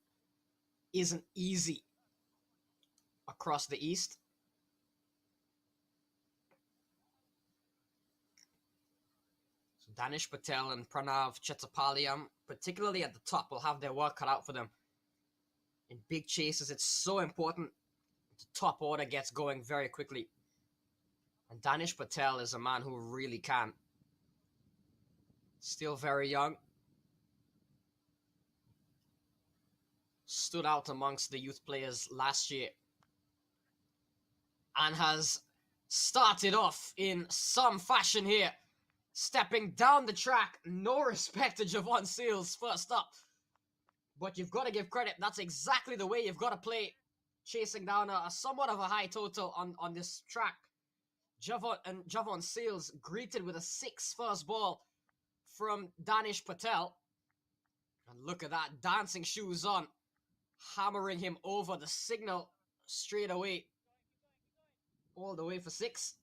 isn't easy across the East. So Danish Patel and Pranav Chattopadhyay, particularly at the top, will have their work cut out for them. In big chases, it's so important the top order gets going very quickly. And Danish Patel is a man who really can. Still very young. Stood out amongst the youth players last year. And has started off in some fashion here. Stepping down the track. No respect to Javon Seals first up. But you've got to give credit. That's exactly the way you've got to play. Chasing down a somewhat of a high total on this track. Javon Seals greeted with a 6 first ball from Danish Patel. And look at that, dancing shoes on. Hammering him over the signal straight away. All the way for 6.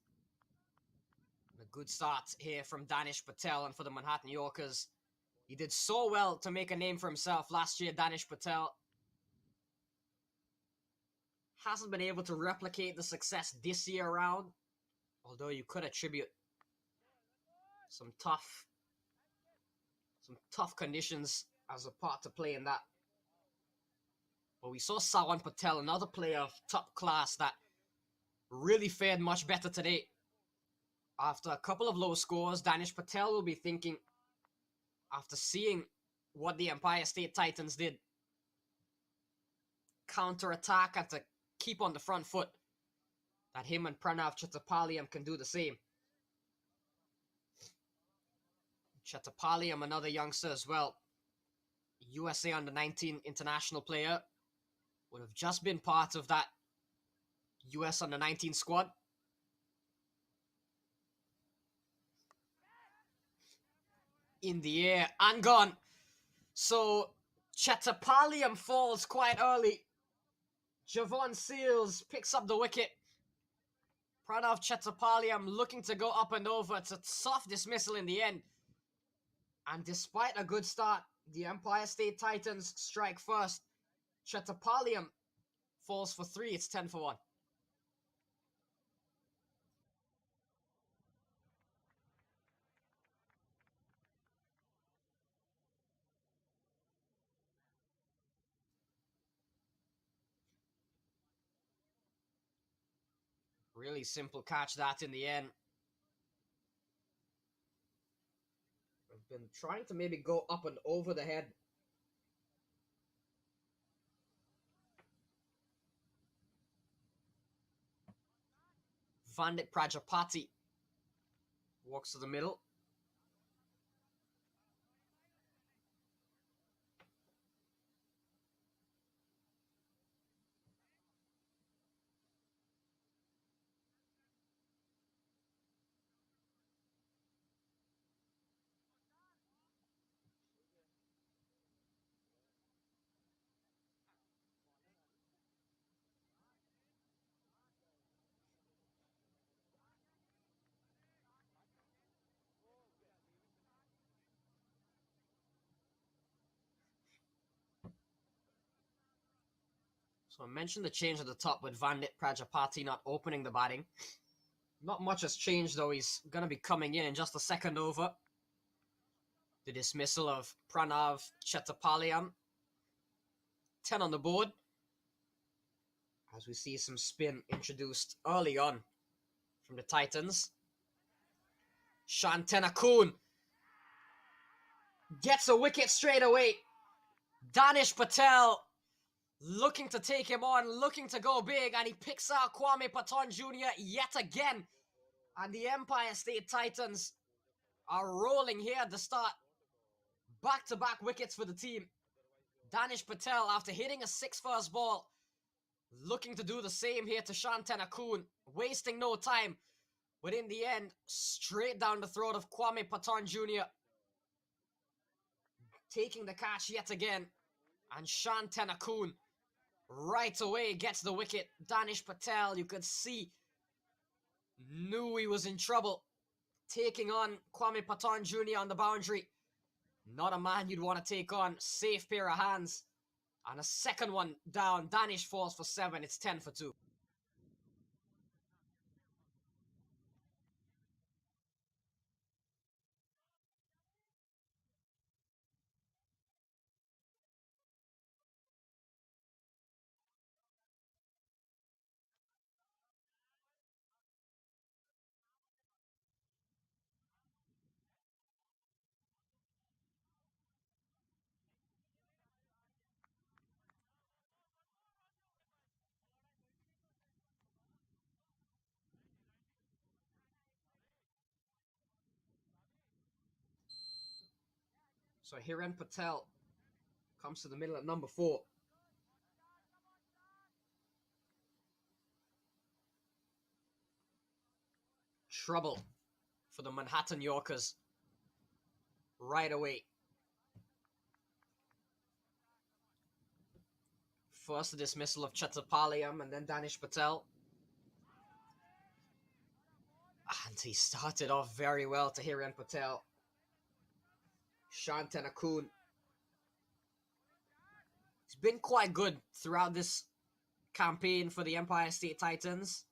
And a good start here from Danish Patel and for the Manhattan Yorkers. He did so well to make a name for himself last year, Danish Patel. Hasn't been able to replicate the success this year around. Although you could attribute some tough conditions as a part to play in that. But we saw Sawan Patel, another player of top class that really fared much better today. After a couple of low scores, Danish Patel will be thinking, after seeing what the Empire State Titans did, counter-attack and to keep on the front foot, that him and Pranav Chattopadhyay can do the same. Chattopadhyay, another youngster as well, USA Under-19 international player, would have just been part of that US Under-19 squad. In the air and gone. So Chattopadhyay falls quite early. Javon Seals picks up the wicket. Pranav Chattopadhyay looking to go up and over. It's a soft dismissal in the end. And despite a good start, the Empire State Titans strike first. Chattopadhyay falls for 3. It's 10 for 1. Really simple catch that in the end. I've been trying to maybe go up and over the head. Vandit Prajapati walks to the middle. So I mentioned the change at the top with Vandit Prajapati not opening the batting. Not much has changed though. He's going to be coming in just a second over. The dismissal of Pranav Chetapalyan. 10 on the board. As we see some spin introduced early on from the Titans. Shantana Kuhn gets a wicket straight away. Danish Patel looking to take him on, looking to go big, and he picks out Kwame Patton Jr. yet again. And the Empire State Titans are rolling here at the start. Back-to-back wickets for the team. Danish Patel, after hitting a 6 first ball, looking to do the same here to Shantana Kuhn, wasting no time. But in the end, straight down the throat of Kwame Patton Jr. Taking the catch yet again. And Shantana Kuhn right away gets the wicket. Danish Patel, you could see, knew he was in trouble. Taking on Kwame Patton Jr. on the boundary. Not a man you'd want to take on. Safe pair of hands. And a second one down. Danish falls for 7. It's 10 for 2. So Hiren Patel comes to the middle at number 4. Trouble for the Manhattan Yorkers right away. First the dismissal of Chetapalyan and then Danish Patel. And he started off very well to Hiren Patel. Shantana Kuhn. He's been quite good throughout this campaign for the Empire State Titans.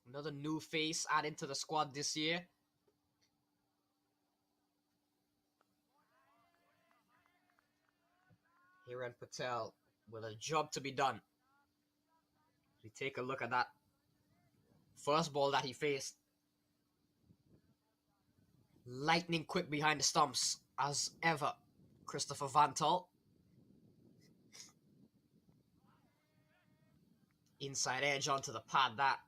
Another new face added to the squad this year. Hiren Patel with a job to be done. We take a look at that first ball that he faced. Lightning quick behind the stumps as ever. Christopher Vantal. Inside edge onto the pad. That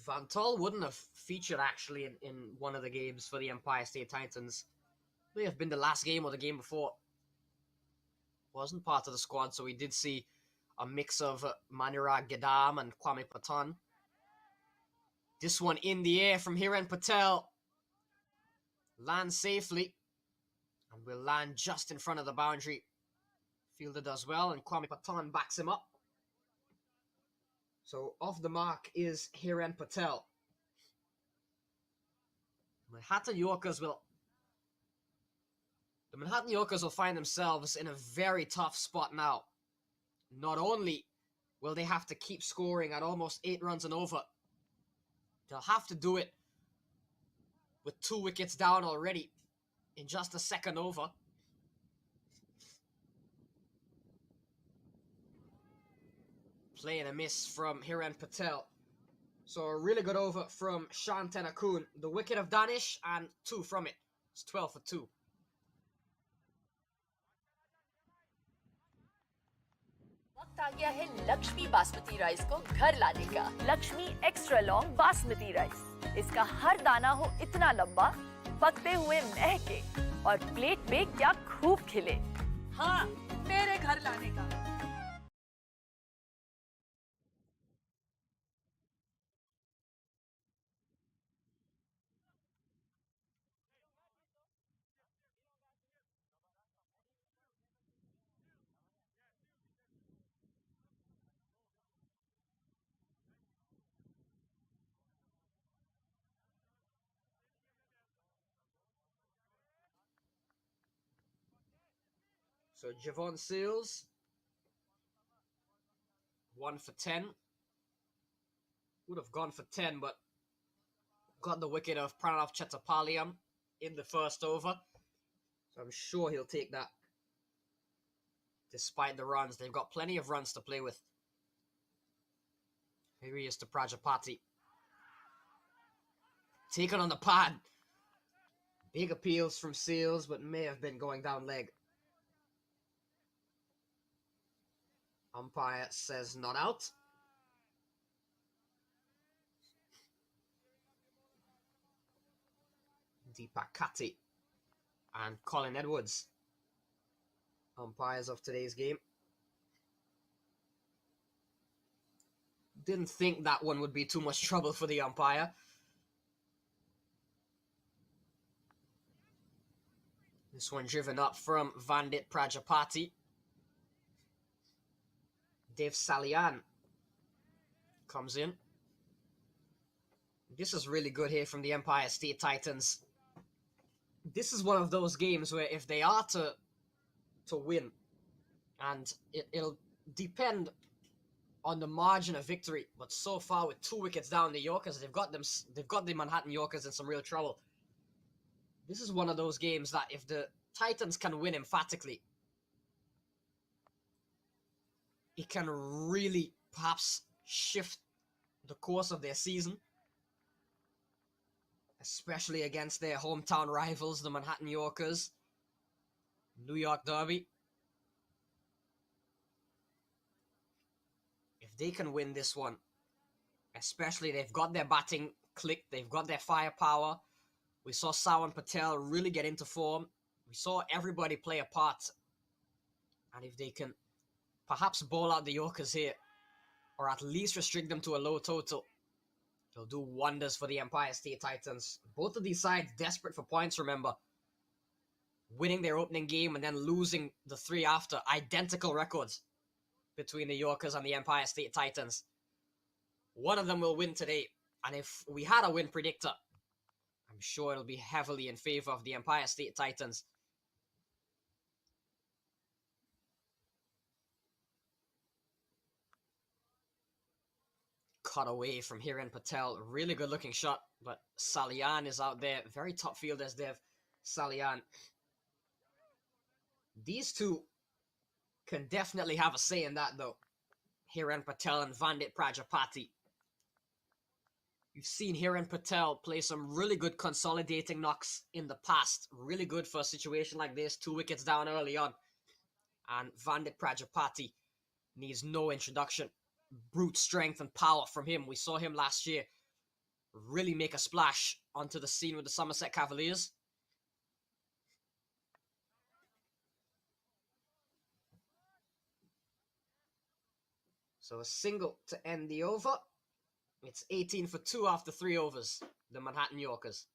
Vantal wouldn't have featured actually in one of the games for the Empire State Titans. May have been the last game or the game before. Wasn't part of the squad, so we did see a mix of Manirag Gadam and Kwame Patton. This one in the air from Hiren Patel. Lands safely. And will land just in front of the boundary. Fielder does well, and Kwame Patton backs him up. So off the mark is Hiren Patel. The Manhattan Yorkers will find themselves in a very tough spot now. Not only will they have to keep scoring at almost 8 runs and over, they'll have to do it with 2 wickets down already in just a second over. Play and a miss from Hiren Patel. So a really good over from Shantana Kuhn. The wicket of Danish and 2 from it. It's 12 for 2. वक्त आ गया है Lakshmi basmati rice को घर लाने का। Lakshmi extra long basmati rice. इसका हर दाना हो इतना लंबा, पकते हुए महके और प्लेट पे क्या खूब खिले। हाँ, मेरे घर लाने का। So Javon Seals, 1 for 10. Would have gone for 10, but got the wicket of Pranav Chetapaliyam in the first over. So I'm sure he'll take that. Despite the runs, they've got plenty of runs to play with. Here he is to Prajapati. Taken on the pad. Big appeals from Seals, but may have been going down leg. Umpire says not out. Deepak Kati and Colin Edwards, umpires of today's game. Didn't think that one would be too much trouble for the umpire. This one driven up from Vandit Prajapati. Dev Salian comes in. This is really good here from the Empire State Titans. This is one of those games where if they are to win, and it'll depend on the margin of victory, but so far with 2 wickets down, the Yorkers, they've got the Manhattan Yorkers in some real trouble. This is one of those games that if the Titans can win emphatically, it can really perhaps shift the course of their season, especially against their hometown rivals, the Manhattan Yorkers. New York Derby. If they can win this one, especially they've got their batting click, they've got their firepower. We saw Sawan Patel really get into form. We saw everybody play a part. And if they can perhaps bowl out the Yorkers here, or at least restrict them to a low total, they'll do wonders for the Empire State Titans. Both of these sides desperate for points, remember. Winning their opening game and then losing the 3 after. Identical records between the Yorkers and the Empire State Titans. One of them will win today. And if we had a win predictor, I'm sure it'll be heavily in favor of the Empire State Titans. Cut away from Hiren Patel. Really good looking shot, but Salian is out there. Very top fielders, Dev Salian. These two can definitely have a say in that, though. Hiren Patel and Vandit Prajapati. You've seen Hiren Patel play some really good consolidating knocks in the past. Really good for a situation like this. 2 wickets down early on. And Vandit Prajapati needs no introduction. Brute strength and power from him. We saw him last year really make a splash onto the scene with the Somerset Cavaliers. So a single to end the over. It's 18 for 2 after 3 overs. The Manhattan Yorkers.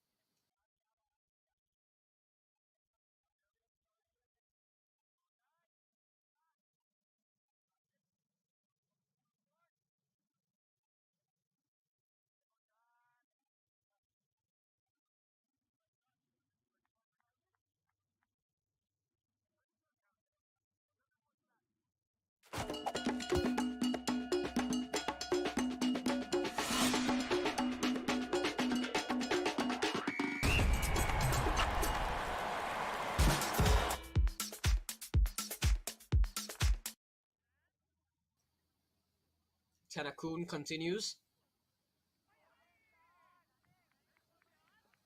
Tenakun continues.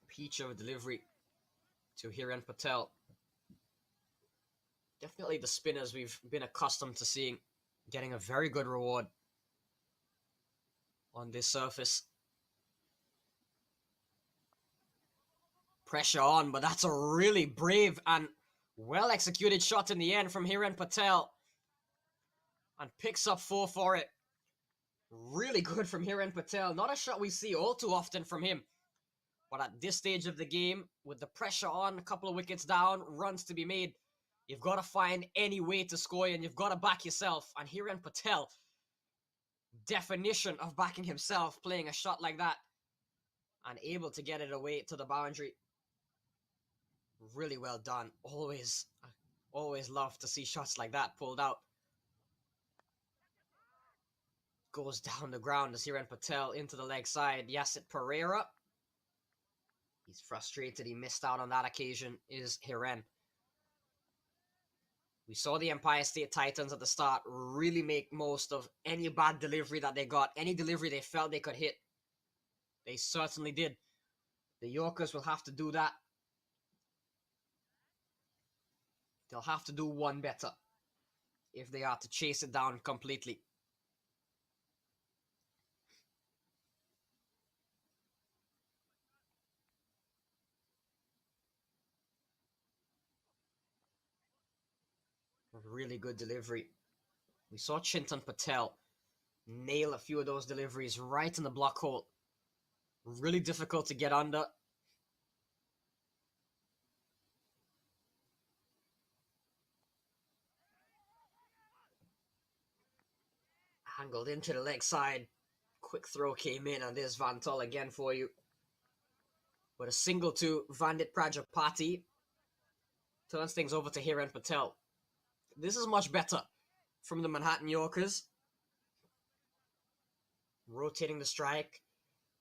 Peach of a delivery to Hiren Patel. Definitely the spinners we've been accustomed to seeing getting a very good reward on this surface. Pressure on, but that's a really brave and well-executed shot in the end from Hiren Patel. And picks up 4 for it. Really good from Hiren Patel. Not a shot we see all too often from him. But at this stage of the game, with the pressure on, a couple of wickets down, runs to be made, you've got to find any way to score and you've got to back yourself. And Hiren Patel, definition of backing himself, playing a shot like that and able to get it away to the boundary. Really well done. Always Always love to see shots like that pulled out. Goes down the ground as Hiren Patel into the leg side. Yasset Pereira. He's frustrated he missed out on that occasion, is Hiren. We saw the Empire State Titans at the start really make most of any bad delivery that they got. Any delivery they felt they could hit. They certainly did. The Yorkers will have to do that. They'll have to do one better if they are to chase it down completely. Really good delivery. We saw Chintan Patel nail a few of those deliveries right in the block hole. Really difficult to get under. Angled into the leg side. Quick throw came in, and there's Van Tol again for you. But a single to Vandit Prajapati turns things over to Hiren Patel. This is much better from the Manhattan Yorkers. Rotating the strike.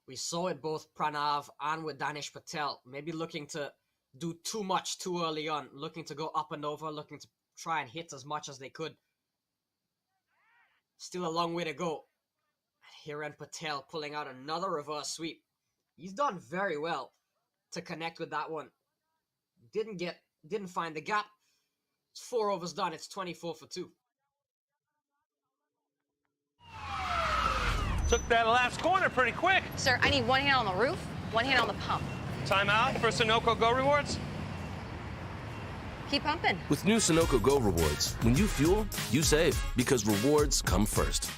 We saw it both Pranav and with Danish Patel. Maybe looking to do too much too early on. Looking to go up and over. Looking to try and hit as much as they could. Still a long way to go. Hiren Patel pulling out another reverse sweep. He's done very well to connect with that one. Didn't find the gap. It's 4 overs done. It's 24 for 2. Took that last corner pretty quick. Sir, I need one hand on the roof, one hand on the pump. Timeout for Sunoco Go Rewards. Keep pumping. With new Sunoco Go rewards, when you fuel, you save because rewards come first.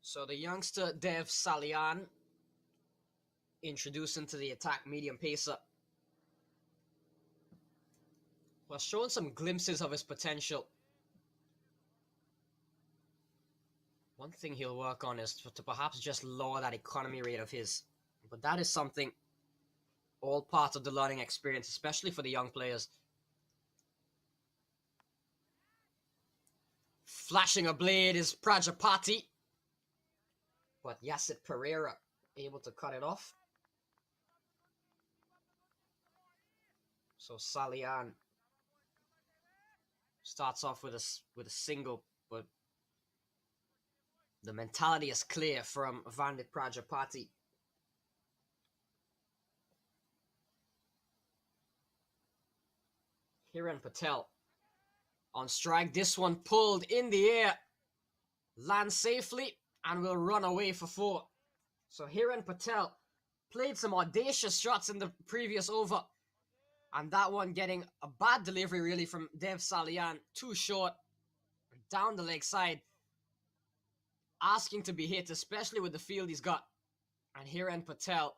So the youngster Dev Salian introduced into the attack medium pacer. Was showing some glimpses of his potential. One thing he'll work on is to perhaps just lower that economy rate of his. But that is something all part of the learning experience, especially for the young players. Flashing a blade is Prajapati. But Yasset Pereira able to cut it off. So Salian starts off with a single, but the mentality is clear from Vandit Prajapati. Hiren Patel on strike. This one pulled in the air. Lands safely and will run away for 4. So Hiren Patel played some audacious shots in the previous over. And that one getting a bad delivery really from Dev Salian. Too short. Down the leg side. Asking to be hit, especially with the field he's got. And Hiren Patel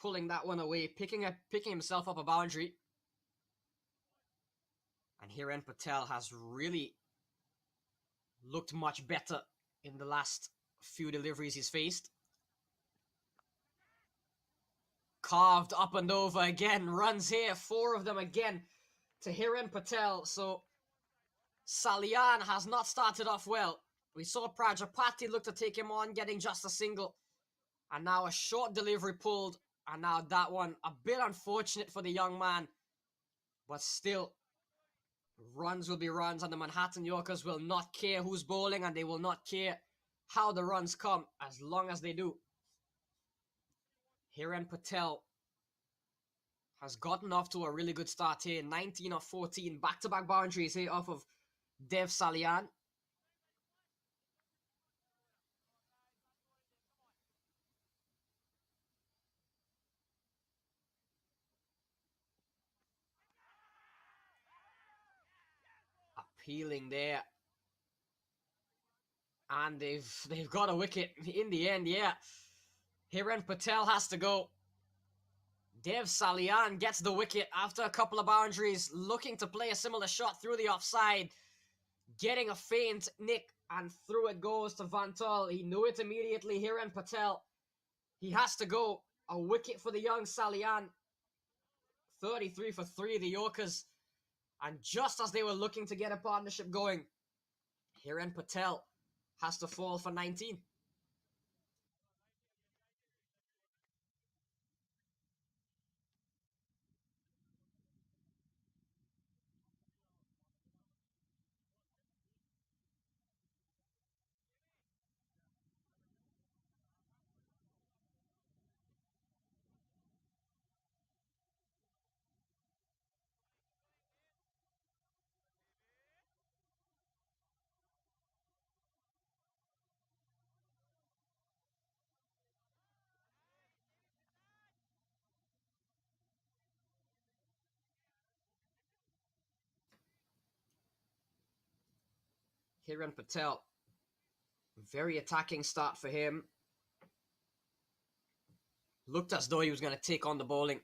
pulling that one away. Picking himself up a boundary. And Hiren Patel has really looked much better in the last few deliveries he's faced. Carved up and over again. Runs here. 4 of them again to Hiren Patel. So Salian has not started off well. We saw Prajapati look to take him on, getting just a single. And now a short delivery pulled. And now that one, a bit unfortunate for the young man. But still, runs will be runs, and the Manhattan Yorkers will not care who's bowling, and they will not care how the runs come, as long as they do. Hiren Patel has gotten off to a really good start here. 19 of 14 back-to-back boundaries here off of Dev Salian. Appealing there. And they've got a wicket in the end, yeah. Hiren Patel has to go. Dev Salian gets the wicket after a couple of boundaries, looking to play a similar shot through the offside. Getting a feint nick, and through it goes to Vantal. He knew it immediately. Hiren Patel, he has to go. A wicket for the young Salian. 33 for 3, the Yorkers. And just as they were looking to get a partnership going, Hiren Patel has to fall for 19. Hiren Patel, very attacking start for him. Looked as though he was going to take on the bowling.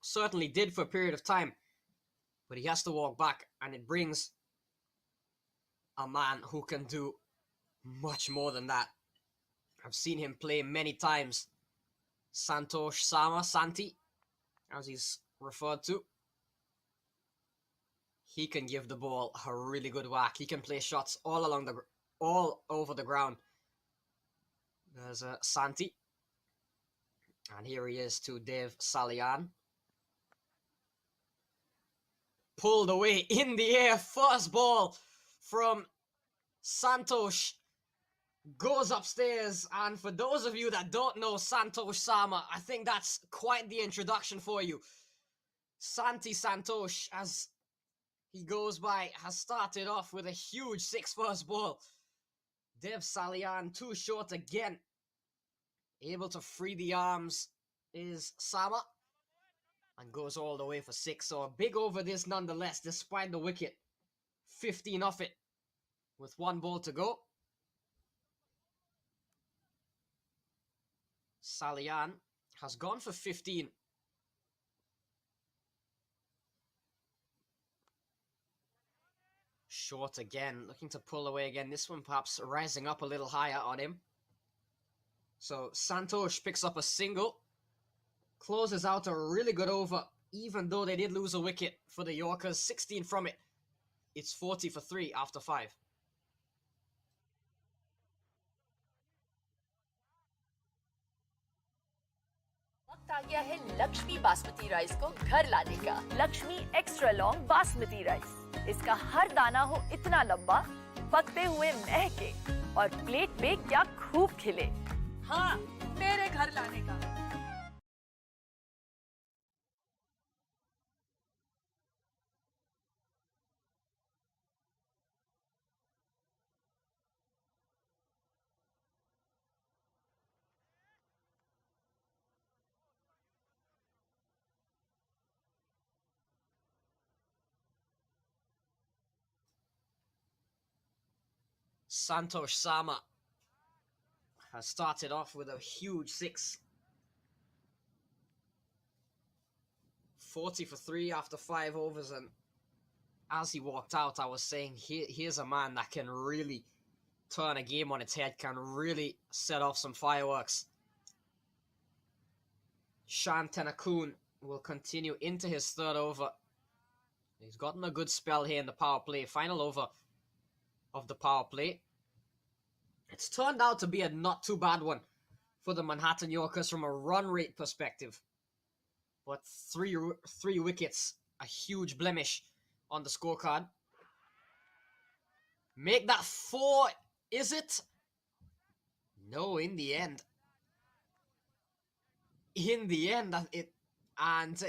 Certainly did for a period of time. But he has to walk back, and it brings a man who can do much more than that. I've seen him play many times. Santosh Sama, Santi, as he's referred to. He can give the ball a really good whack. He can play shots all over the ground. There's Santi. And here he is to Dev Salian. Pulled away in the air. First ball from Santosh. Goes upstairs. And for those of you that don't know Santosh Sama, I think that's quite the introduction for you. Santi Santosh, as he goes by, has started off with a huge 6 first ball. Dev Salian too short again. Able to free the arms is Sama. And goes all the way for 6. So a big over this nonetheless, despite the wicket. 15 off it with 1 ball to go. Salian has gone for 15. Short again, looking to pull away again. This one perhaps rising up a little higher on him. So Santosh picks up a single. Closes out a really good over, even though they did lose a wicket for the Yorkers. 16 from it. It's 40 for 3 after 5. वक्त आ गया है Lakshmi basmati rice को घर लाने का। Lakshmi extra long basmati rice. इसका हर दाना हो इतना लंबा, पकते हुए महके और प्लेट पे क्या खूब खिले। हाँ, मेरे घर लाने का। Santosh Sama has started off with a huge 6. 40 for 3 after 5 overs, and as he walked out, I was saying, here's a man that can really turn a game on its head, can really set off some fireworks. Shan Tenakun will continue into his 3rd over. He's gotten a good spell here in the power play, final over of the power play. It's turned out to be a not too bad one for the Manhattan Yorkers from a run rate perspective. But three wickets, a huge blemish on the scorecard. Make that 4, is it? No, in the end. In the end, And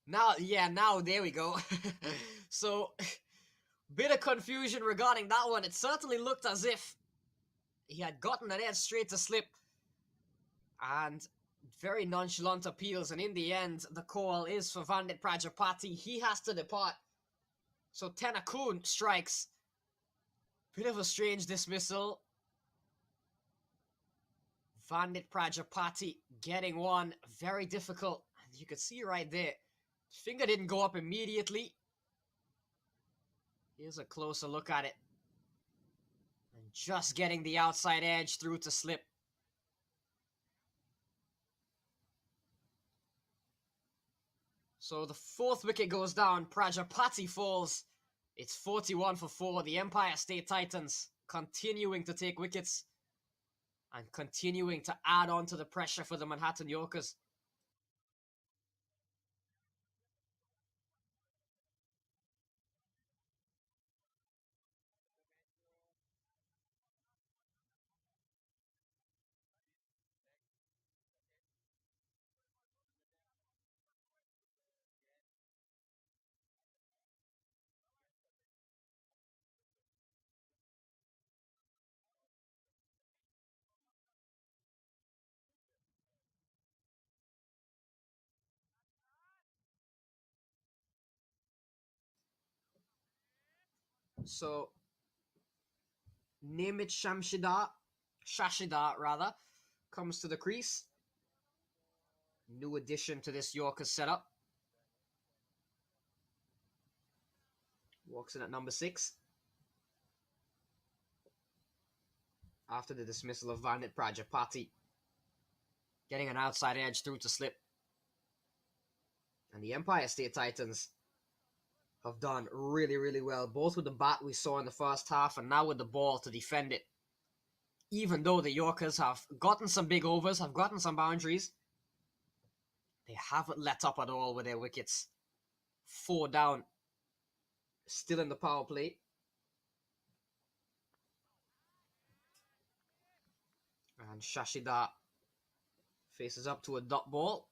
now there we go. So, bit of confusion regarding that one. It certainly looked as if he had gotten an edge straight to slip. And very nonchalant appeals. And in the end, the call is for Vandit Prajapati. He has to depart. So Tenakun strikes. Bit of a strange dismissal. Vandit Prajapati getting one. Very difficult. And you can see right there. Finger didn't go up immediately. Here's a closer look at it. And just getting the outside edge through to slip. So the fourth wicket goes down. Prajapati falls. It's 41 for 4. The Empire State Titans continuing to take wickets and continuing to add on to the pressure for the Manhattan Yorkers. So, Nimit Shashida rather, comes to the crease. New addition to this Yorker setup. Walks in at number 6. After the dismissal of Vandit Prajapati. Getting an outside edge through to slip. And the Empire State Titans have done really, really well. Both with the bat we saw in the first half and now with the ball to defend it. Even though the Yorkers have gotten some big overs, have gotten some boundaries, they haven't let up at all with their wickets. 4 down. Still in the power play. And Shashida faces up to a dot ball.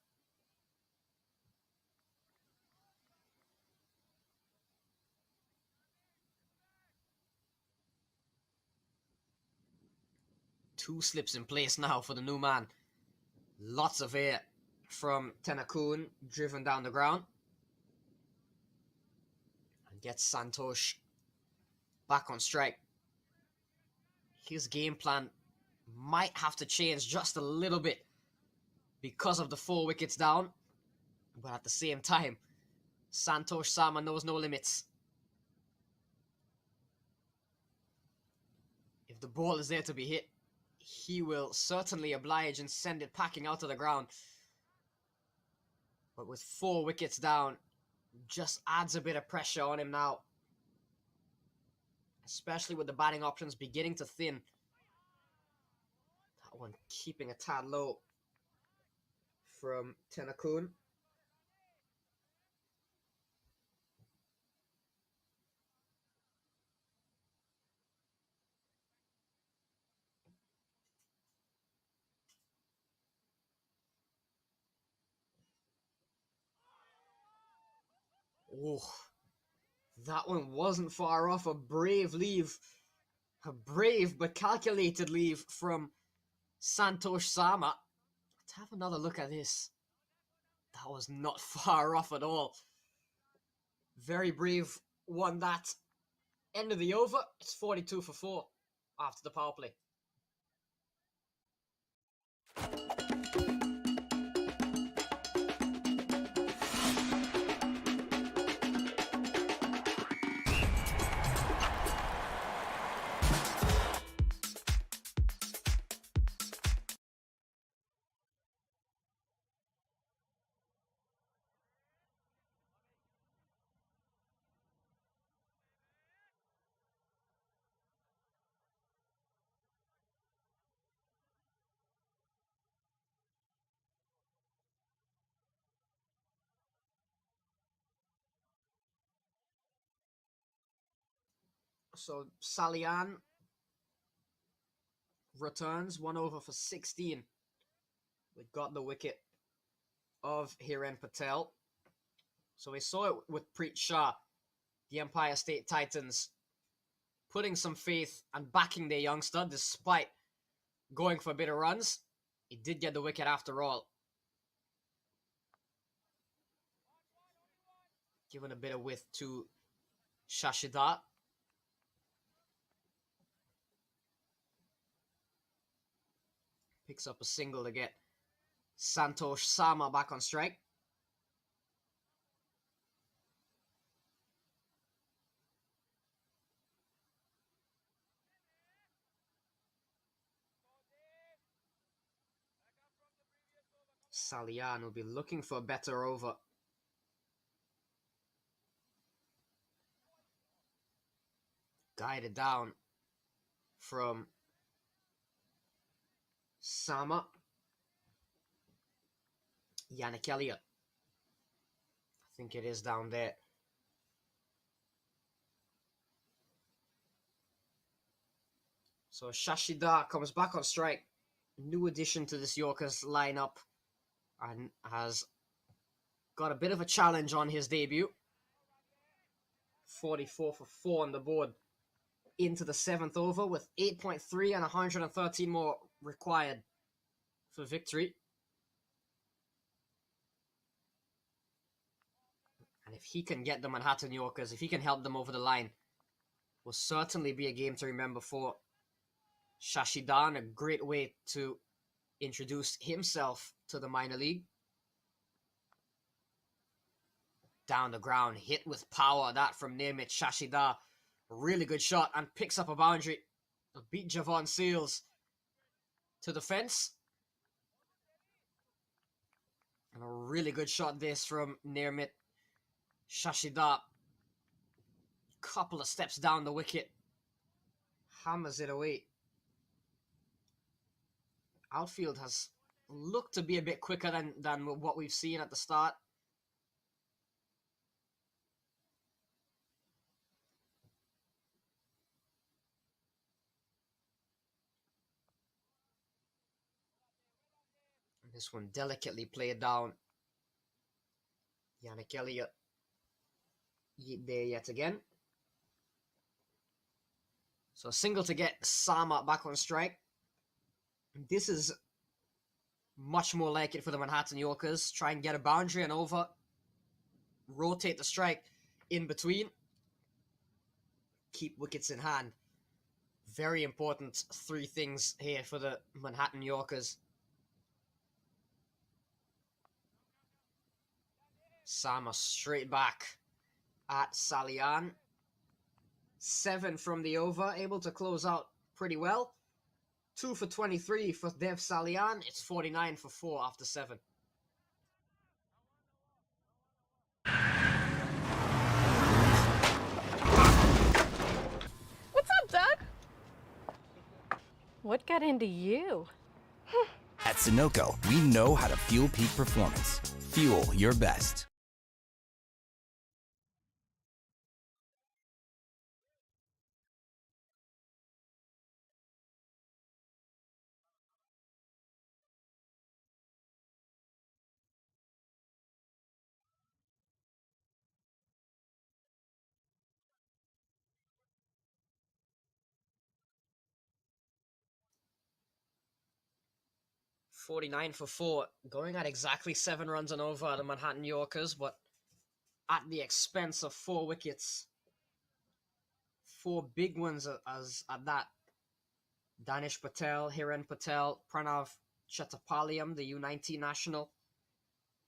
Two slips in place now for the new man. Lots of air from Tenakun driven down the ground. And gets Santosh back on strike. His game plan might have to change just a little bit because of the 4 wickets down. But at the same time, Santosh Sama knows no limits. If the ball is there to be hit, he will certainly oblige and send it packing out to the ground. But with 4 wickets down, just adds a bit of pressure on him now. Especially with the batting options beginning to thin. That one keeping a tad low from Tenakun. Oh, that one wasn't far off. A brave leave. A brave but calculated leave from Santosh Sama. Let's have another look at this. That was not far off at all. Very brave won that. End of the over. It's 42 for 4 after the power play. So Salian returns 1 over for 16. We got the wicket of Hiren Patel. So we saw it with Preet Shah, the Empire State Titans, putting some faith and backing their youngster despite going for a bit of runs. He did get the wicket after all. Giving a bit of width to Shashida. Picks up a single to get Santosh Sama back on strike. Salian will be looking for a better over. Guided down from Sama. Yannick Elliott. I think it is down there. So Shashida comes back on strike. New addition to this Yorkers lineup. And has got a bit of a challenge on his debut. 44 for 4 on the board into the 7th over with 8.3 and 113 more required for victory. And if he can get the Manhattan Yorkers, if he can help them over the line, will certainly be a game to remember for Shashidan. A great way to introduce himself to the minor league. Down the ground, hit with power. That from Nirmit Shashida. Really good shot and picks up a boundary. Beat Javon Seals to the fence. And a really good shot this from Nirmit Shashida. Couple of steps down the wicket. Hammers it away. Outfield has looked to be a bit quicker than what we've seen at the start. This one delicately played down. Yannick Elliott there yet again. So a single to get Sama back on strike. This is much more like it for the Manhattan Yorkers. Try and get a boundary and over. Rotate the strike in between. Keep wickets in hand. Very important 3 things here for the Manhattan Yorkers. Sama straight back at Salian. 7 from the over, able to close out pretty well. 2 for 23 for Dev Salian. It's 49 for 4 after 7. What's up, Doug? What got into you? At Sunoco, we know how to fuel peak performance. Fuel your best. .49 for 4, going at exactly 7 runs and over the Manhattan Yorkers, but at the expense of 4 wickets. 4 big ones as at that. Danish Patel, Hiren Patel, Pranav Chattopadhyay, the U19 national,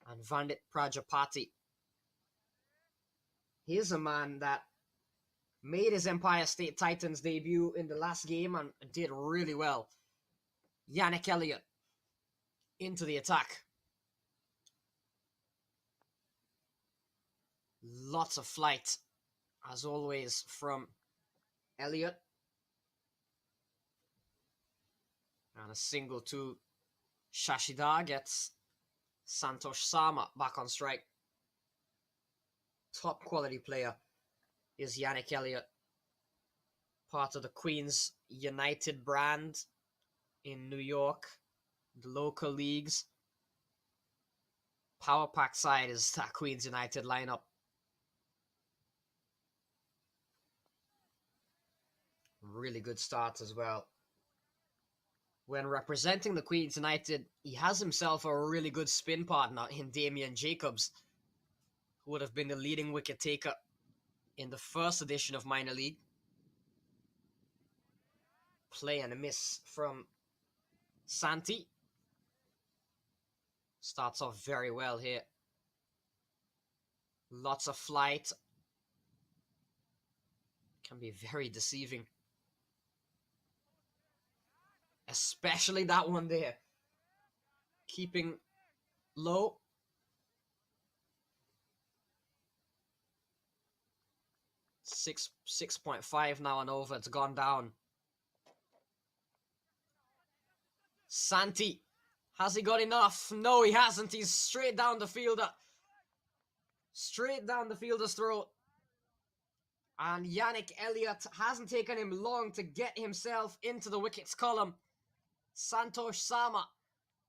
and Vandit Prajapati. Here's a man that made his Empire State Titans debut in the last game and did really well. Yannick Elliott into the attack. Lots of flight, as always, from Elliott. And a single to Shashida gets Santosh Sama back on strike. Top quality player is Yannick Elliott. Part of the Queens United brand in New York, the local leagues. power pack side is that Queens United lineup. Really good start as well. When representing the Queens United, he has himself a really good spin partner in Damian Jacobs, who would have been the leading wicket taker in the first edition of Minor League. Play and a miss from Santi. Starts off very well here. Lots of flight. Can be very deceiving. Especially that one there. Keeping low. 6.5 now and over. It's gone down. Santi. Has he got enough? No, he hasn't. He's straight down the fielder. Straight down the fielder's throat. And Yannick Elliott hasn't taken him long to get himself into the wickets column. Santosh Sama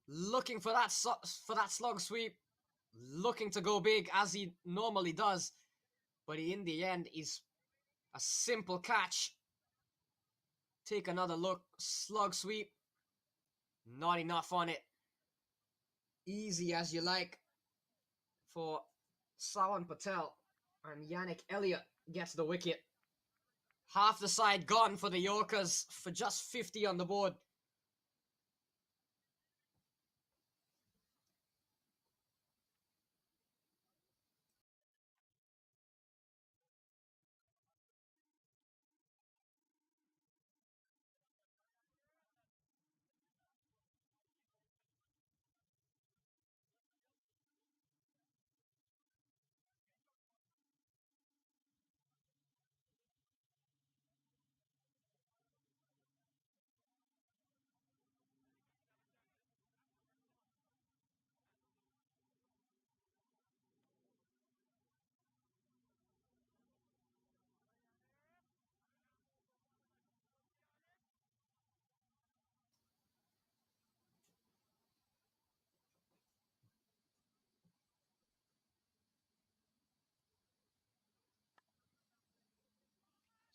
looking for that slug sweep. Looking to go big as he normally does. But in the end, is a simple catch. Take another look. Slug sweep. Not enough on it. Easy as you like for Sawan Patel. And Yannick Elliott gets the wicket. Half the side gone for the Yorkers for just 50 on the board.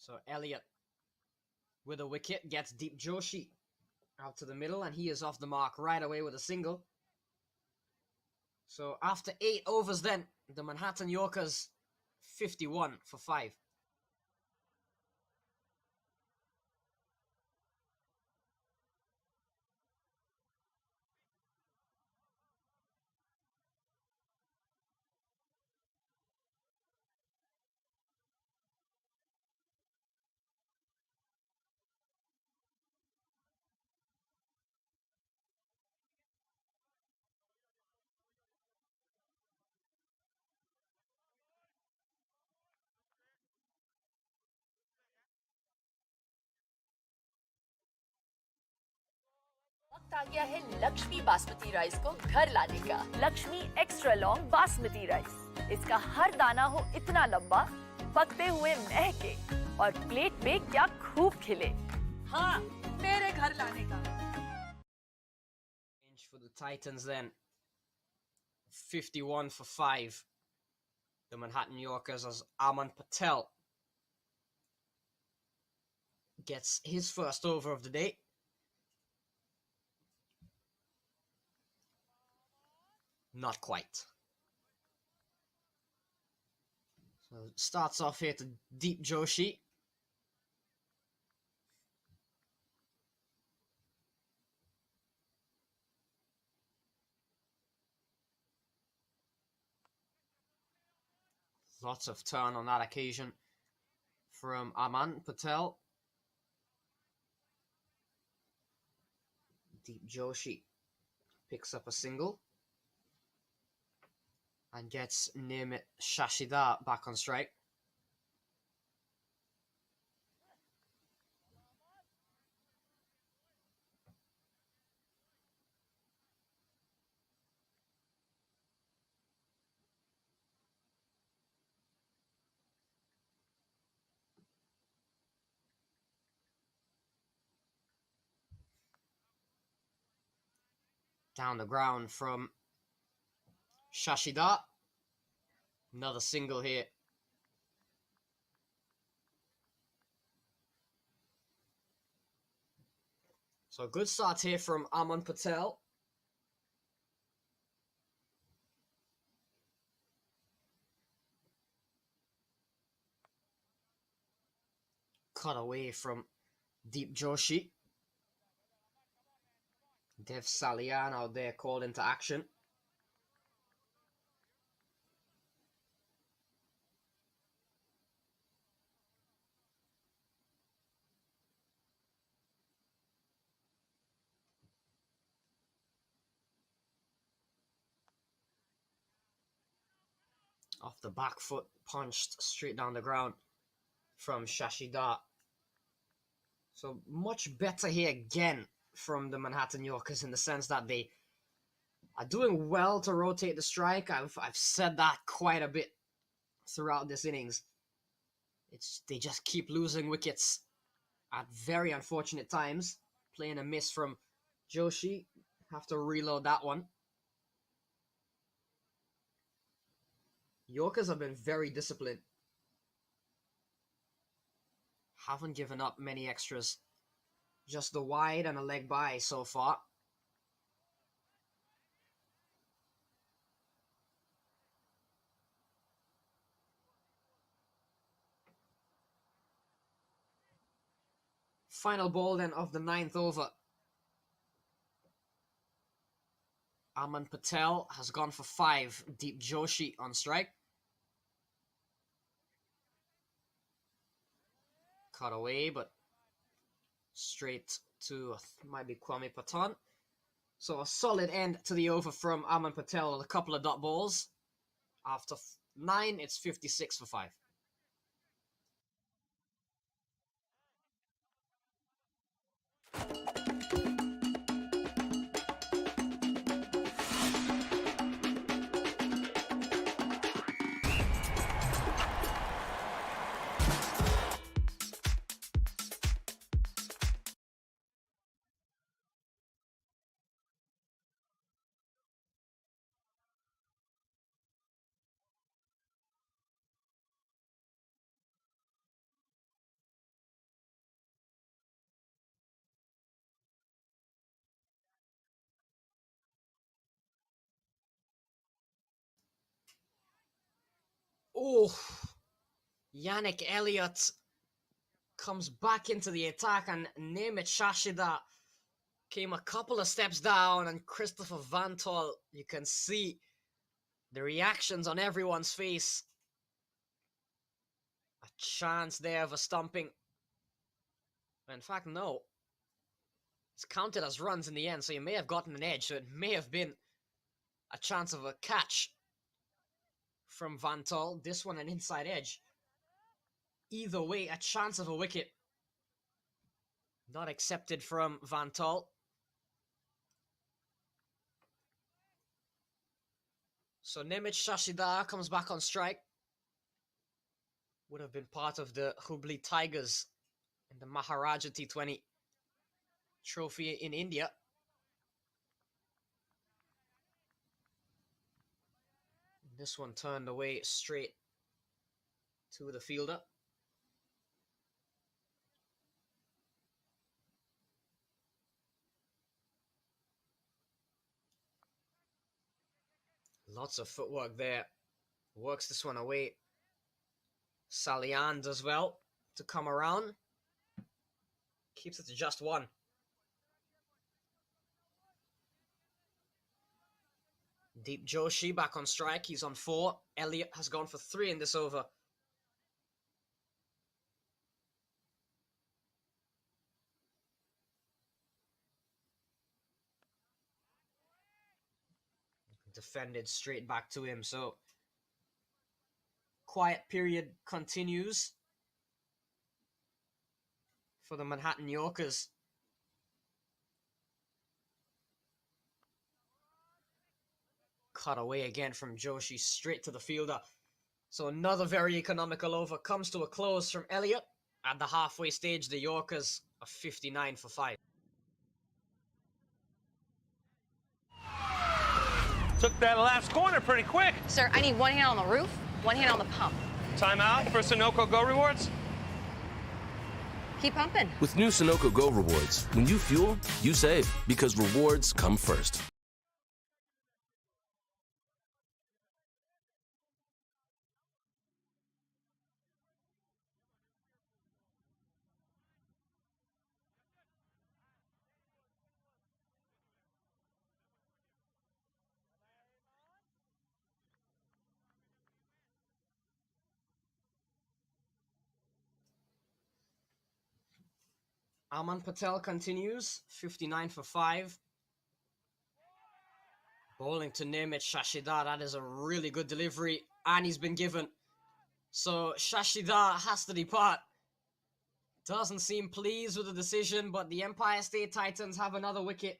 So Elliott with a wicket gets Deep Joshi out to the middle, and he is off the mark right away with a single. So after 8 overs then, the Manhattan Yorkers 51 for 5. वक्त आ गया है Lakshmi basmati rice को घर लाने का। Lakshmi extra long basmati rice, इसका हर दाना हो इतना लंबा, पकते हुए महके और प्लेट पे क्या खूब खिले। हाँ, मेरे घर लाने का। For the Titans then, 51 for 5. The Manhattan Yorkers as Aman Patel gets his first over of the day. Not quite. So it starts off here to Deep Joshi. Lots of turn on that occasion from Aman Patel. Deep Joshi picks up a single and gets Nimit Shashida back on strike. Down the ground from Shashida. Another single here. So a good start here from Aman Patel. Cut away from Deep Joshi. Dev Salian out there called into action. Off the back foot, punched straight down the ground from Shashida. So much better here again from the Manhattan Yorkers in the sense that they are doing well to rotate the strike. I've said that quite a bit throughout this innings. They just keep losing wickets at very unfortunate times. Playing a miss from Joshi. Have to reload that one. Yorkers have been very disciplined. Haven't given up many extras. Just the wide and a leg by so far. Final ball then of the 9th over. Aman Patel has gone for 5. Deep Joshi on strike. Cut away, but straight to, might be Kwame Patton. So a solid end to the over from Aman Patel with a couple of dot balls. After 9, it's 56 for 5. Oh, Yannick Elliott comes back into the attack, and Nemeth Shashida came a couple of steps down, and Christopher Vantol, you can see the reactions on everyone's face. A chance there of a stumping. In fact, no. It's counted as runs in the end, so you may have gotten an edge, so it may have been a chance of a catch from Vantol. This one an inside edge. Either way, a chance of a wicket. Not accepted from Vantol. So Nemeth Shashida comes back on strike. Would have been part of the Hubli Tigers in the Maharaja T20 trophy in India. This one turned away straight to the fielder. Lots of footwork there. Works this one away. Salian does well to come around. Keeps it to just 1. Deep Joshi back on strike. He's on 4. Elliott has gone for 3 in this over. Defended straight back to him, so quiet period continues for the Manhattan Yorkers. Cut away again from Joshi straight to the fielder. So another very economical over comes to a close from Elliott. At the halfway stage, the Yorkers are 59 for 5. Took that last corner pretty quick. Sir, I need one hand on the roof, one hand on the pump. Timeout for Sunoco Go Rewards. Keep pumping. With new Sunoco Go rewards, when you fuel, you save because rewards come first. Aman Patel continues, 59 for 5. Bowling to Nemeth Shashida, that is a really good delivery, and he's been given. So Shashida has to depart. Doesn't seem pleased with the decision, but the Empire State Titans have another wicket.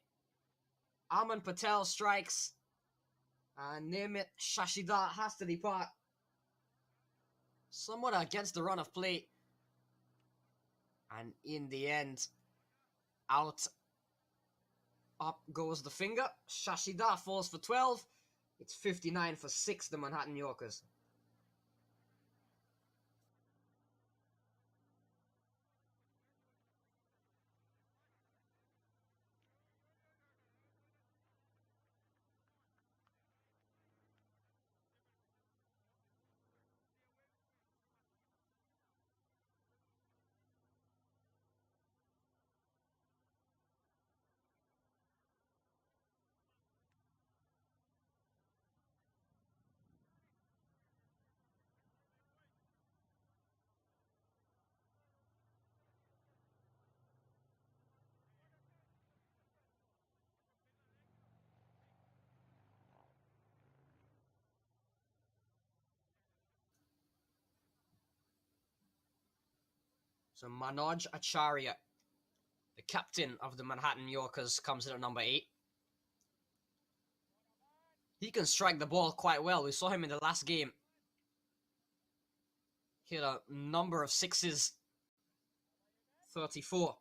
Aman Patel strikes, and Nemeth Shashida has to depart. Somewhat against the run of play. And in the end, out, up goes the finger. Shashida falls for 12. It's 59 for 6, the Manhattan Yorkers. So Manoj Acharya, the captain of the Manhattan Yorkers, comes in at number 8. He can strike the ball quite well. We saw him in the last game. Hit a number of sixes. 34.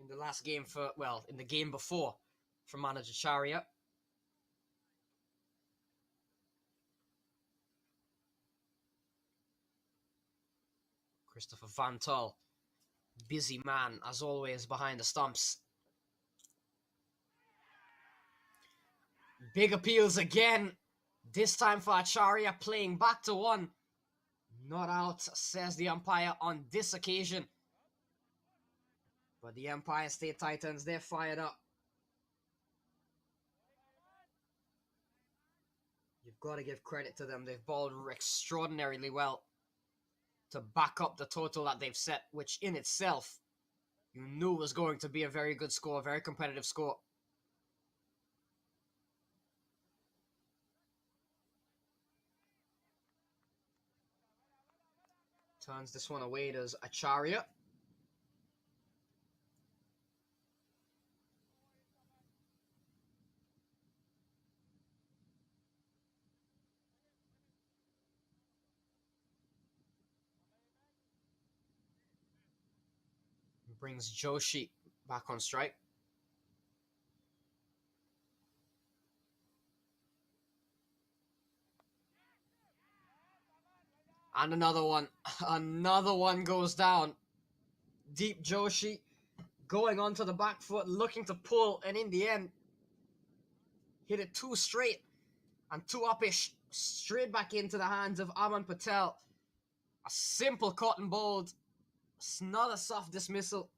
In the last game for, well, in the game before for Manoj Acharya. Christopher Van Tull, busy man as always behind the stumps. Big appeals again. This time for Acharya, playing back to 1. Not out, says the umpire on this occasion. But the Empire State Titans, they're fired up. You've got to give credit to them. They've bowled extraordinarily well to back up the total that they've set, which in itself, you knew was going to be a very good score, a very competitive score. Turns this one away to Acharya. Brings Joshi back on strike. And another one goes down. Deep Joshi going onto the back foot, looking to pull, and in the end, hit it too straight and too uppish, straight back into the hands of Aman Patel. A simple cotton bowled, not a soft dismissal.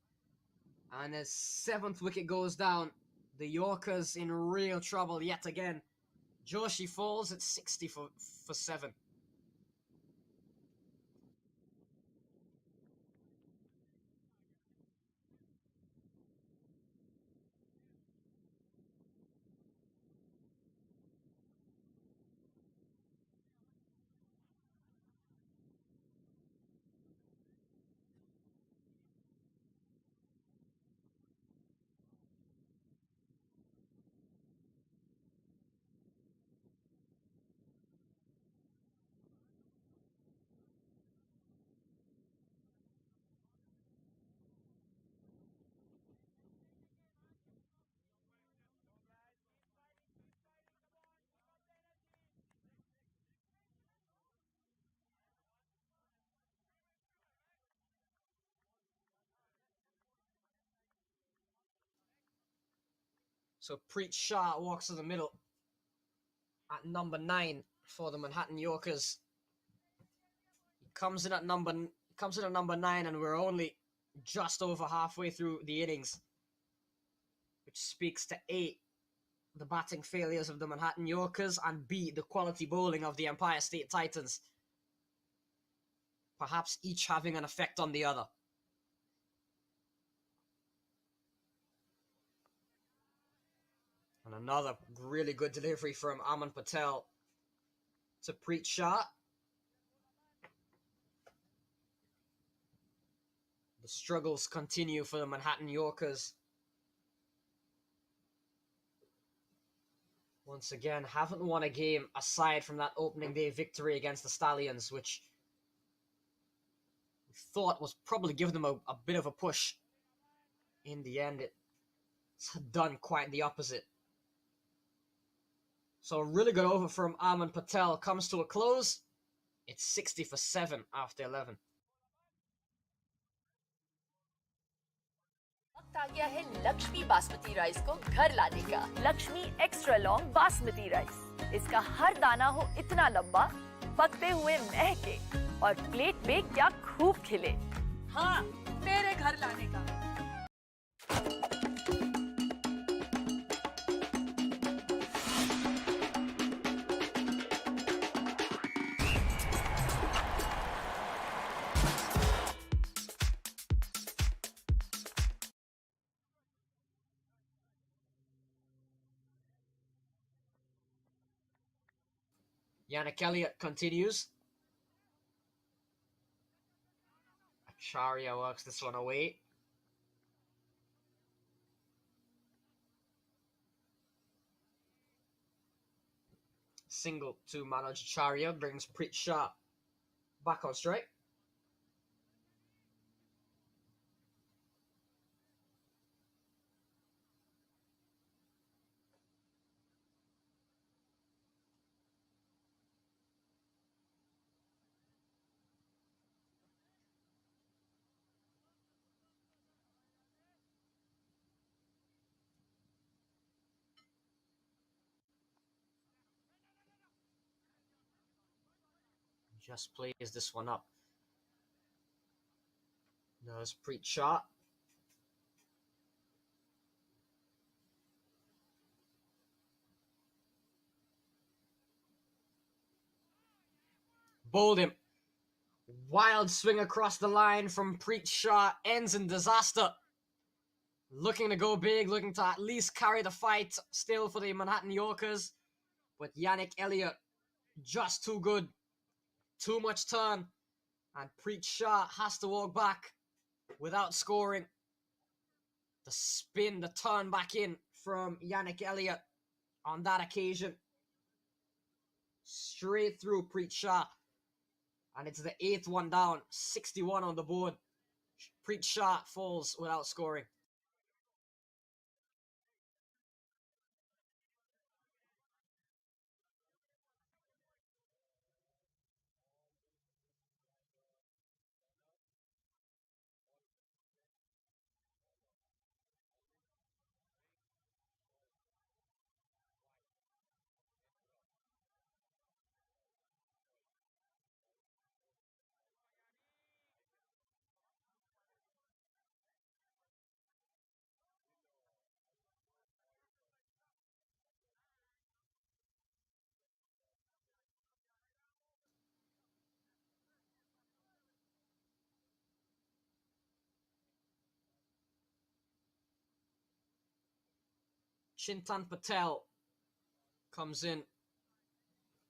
And as 7th wicket goes down, the Yorkers in real trouble yet again. Joshi falls at 60 for 7. So Preach Shah walks to the middle at number 9 for the Manhattan Yorkers. He comes in at number 9, and we're only just over halfway through the innings, which speaks to A, the batting failures of the Manhattan Yorkers, and B, the quality bowling of the Empire State Titans, perhaps each having an effect on the other. And another really good delivery from Aman Patel to Preet Shah. The struggles continue for the Manhattan Yorkers. Once again, haven't won a game aside from that opening day victory against the Stallions, which we thought was probably giving them a bit of a push. In the end, it's done quite the opposite. So a really good over from Aman Patel comes to a close. It's 60 for 7 after 11. वक्त आ गया है Lakshmi basmati rice को घर लाने का। Lakshmi extra long basmati rice. इसका हर दाना हो इतना लंबा, पकते हुए महके और प्लेट पे क्या खूब खिले। हाँ, मेरे घर लाने का। Yannick Elliott continues. Acharya works this one away. Single to Manoj Acharya brings Preet Shah back on strike. Just plays this one up. There's Preet Shah. Bowled him. Wild swing across the line from Preet Shah. Ends in disaster. Looking to go big, looking to at least carry the fight still for the Manhattan Yorkers. But Yannick Elliott, just too good. Too much turn. And Preet Shah has to walk back without scoring. The spin, the turn back in from Yannick Elliott on that occasion. Straight through Preet Shah. And it's the 8th one down. 61 on the board. Preet Shah falls without scoring. Chintan Patel comes in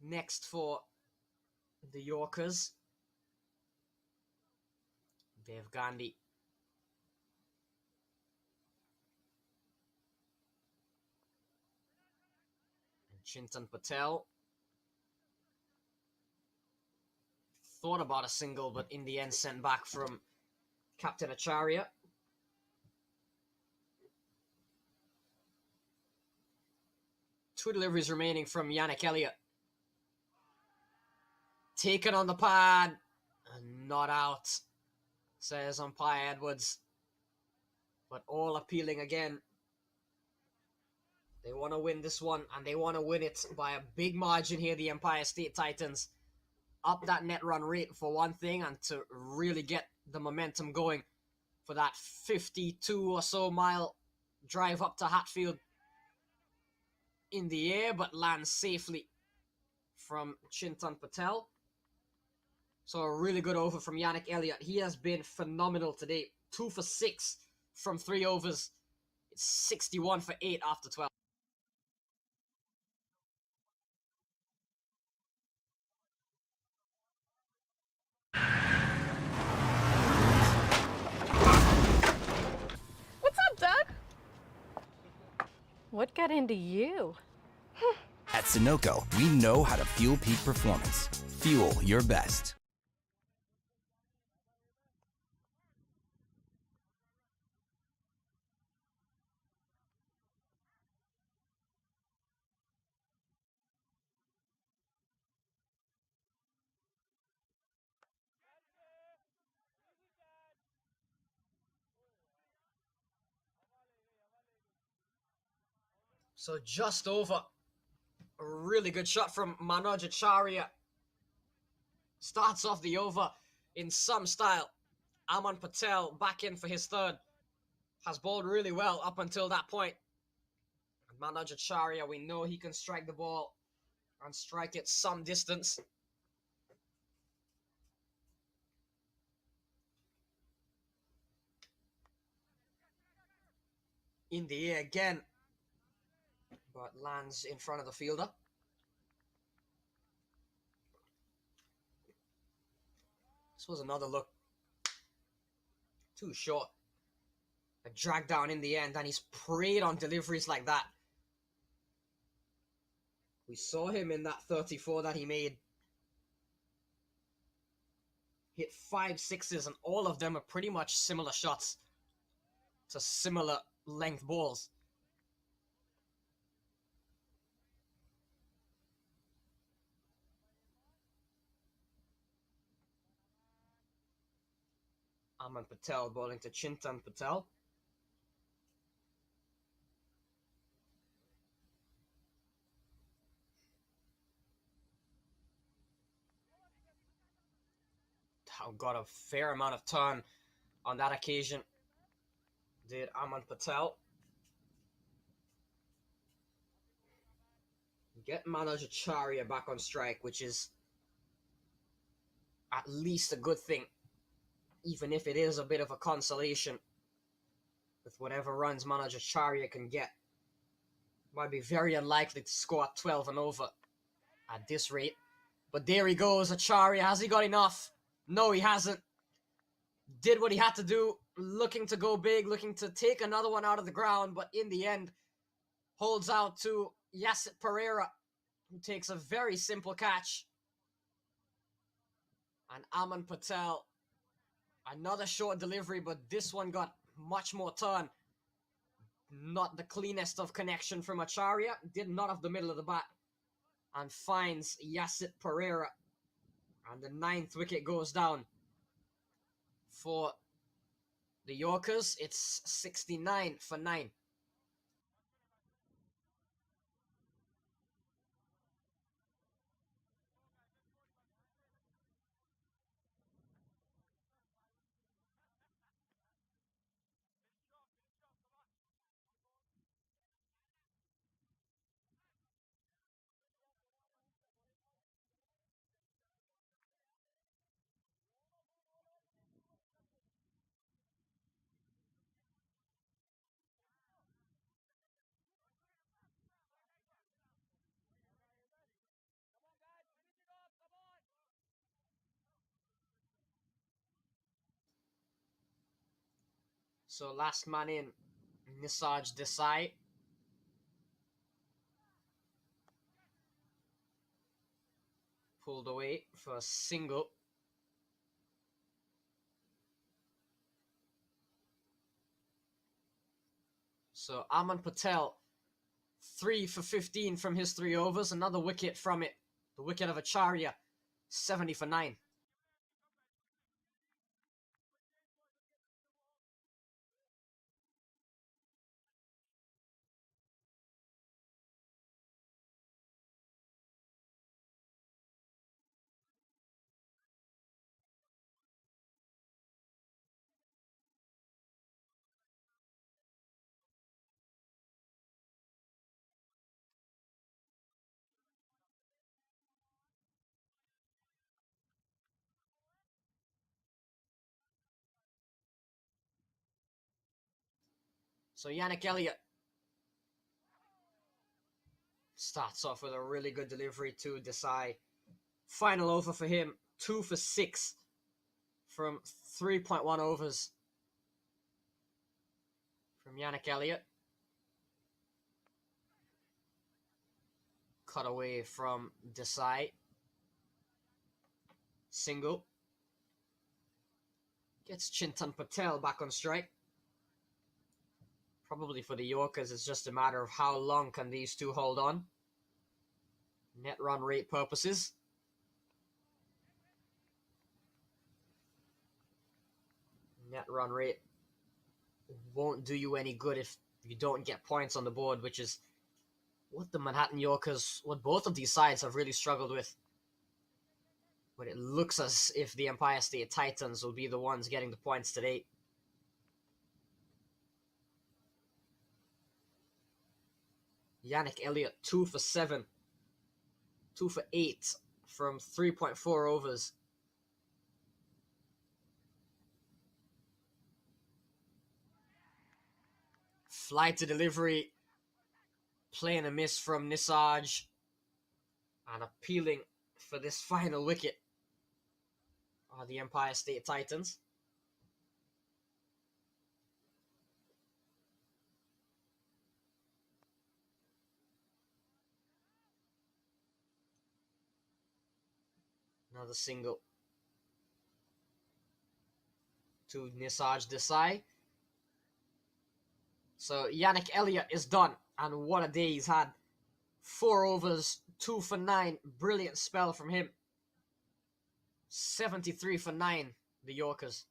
next for the Yorkers. Dev Gandhi. And Chintan Patel thought about a single, but in the end sent back from Captain Acharya. Two deliveries remaining from Yannick Elliott. Taken on the pad and not out, says umpire Edwards. But all appealing again. They want to win this one, and they want to win it by a big margin here, the Empire State Titans. Up that net run rate for one thing, and to really get the momentum going for that 52 or so mile drive up to Hatfield in the air, but lands safely from Chintan Patel. So a really good over from Yannick Elliott. He has been phenomenal today. 2 for 6 from 3 overs. It's 61 for 8 after 12. What's up, Doug? What got into you? At Sunoco, we know how to fuel peak performance. Fuel your best. So just over. A really good shot from Manoj Acharya. Starts off the over in some style. Aman Patel back in for his third. Has bowled really well up until that point. And Manoj Acharya, we know he can strike the ball and strike it some distance. In the air again, but lands in front of the fielder. This was another look. Too short. A drag down in the end, and he's preyed on deliveries like that. We saw him in that 34 that he made. Hit 5 sixes, and all of them are pretty much similar shots to similar length balls. Aman Patel bowling to Chintan Patel. Got a fair amount of turn on that occasion, did Aman Patel. Get Manoj Acharya back on strike, which is at least a good thing, even if it is a bit of a consolation with whatever runs Manoj Acharya can get. Might be very unlikely to score 12 and over at this rate. But there he goes, Acharya. Has he got enough? No, he hasn't. Did what he had to do, looking to go big, looking to take another one out of the ground, but in the end, holds out to Yasit Pereira, who takes a very simple catch. And Aman Patel, another short delivery, but this one got much more turn. Not the cleanest of connection from Acharya, did not have the middle of the bat, and finds Yasit Pereira. And the 9th wicket goes down for the Yorkers. It's 69 for 9. So last man in, Nisarg Desai. Pulled away for a single. So Aman Patel, 3 for 15 from his 3 overs. Another wicket from it. The wicket of Acharya, 70 for 9. So Yannick Elliott starts off with a really good delivery to Desai. Final over for him, 2 for 6 from 3.1 overs from Yannick Elliott. Cut away from Desai. Single. Gets Chintan Patel back on strike. Probably for the Yorkers, it's just a matter of how long can these two hold on. Net run rate purposes. Net run rate won't do you any good if you don't get points on the board, which is what the Manhattan Yorkers, what both of these sides have really struggled with. But it looks as if the Empire State Titans will be the ones getting the points today. Yannick Elliott, 2 for 7. 2 for 8 from 3.4 overs. Fly to delivery. Playing a miss from Nisarg. And appealing for this final wicket are the Empire State Titans. Another single to Nisarg Desai. So Yannick Elliott is done, and what a day he's had. 4 overs, 2 for 9, brilliant spell from him. 73 for 9, the Yorkers.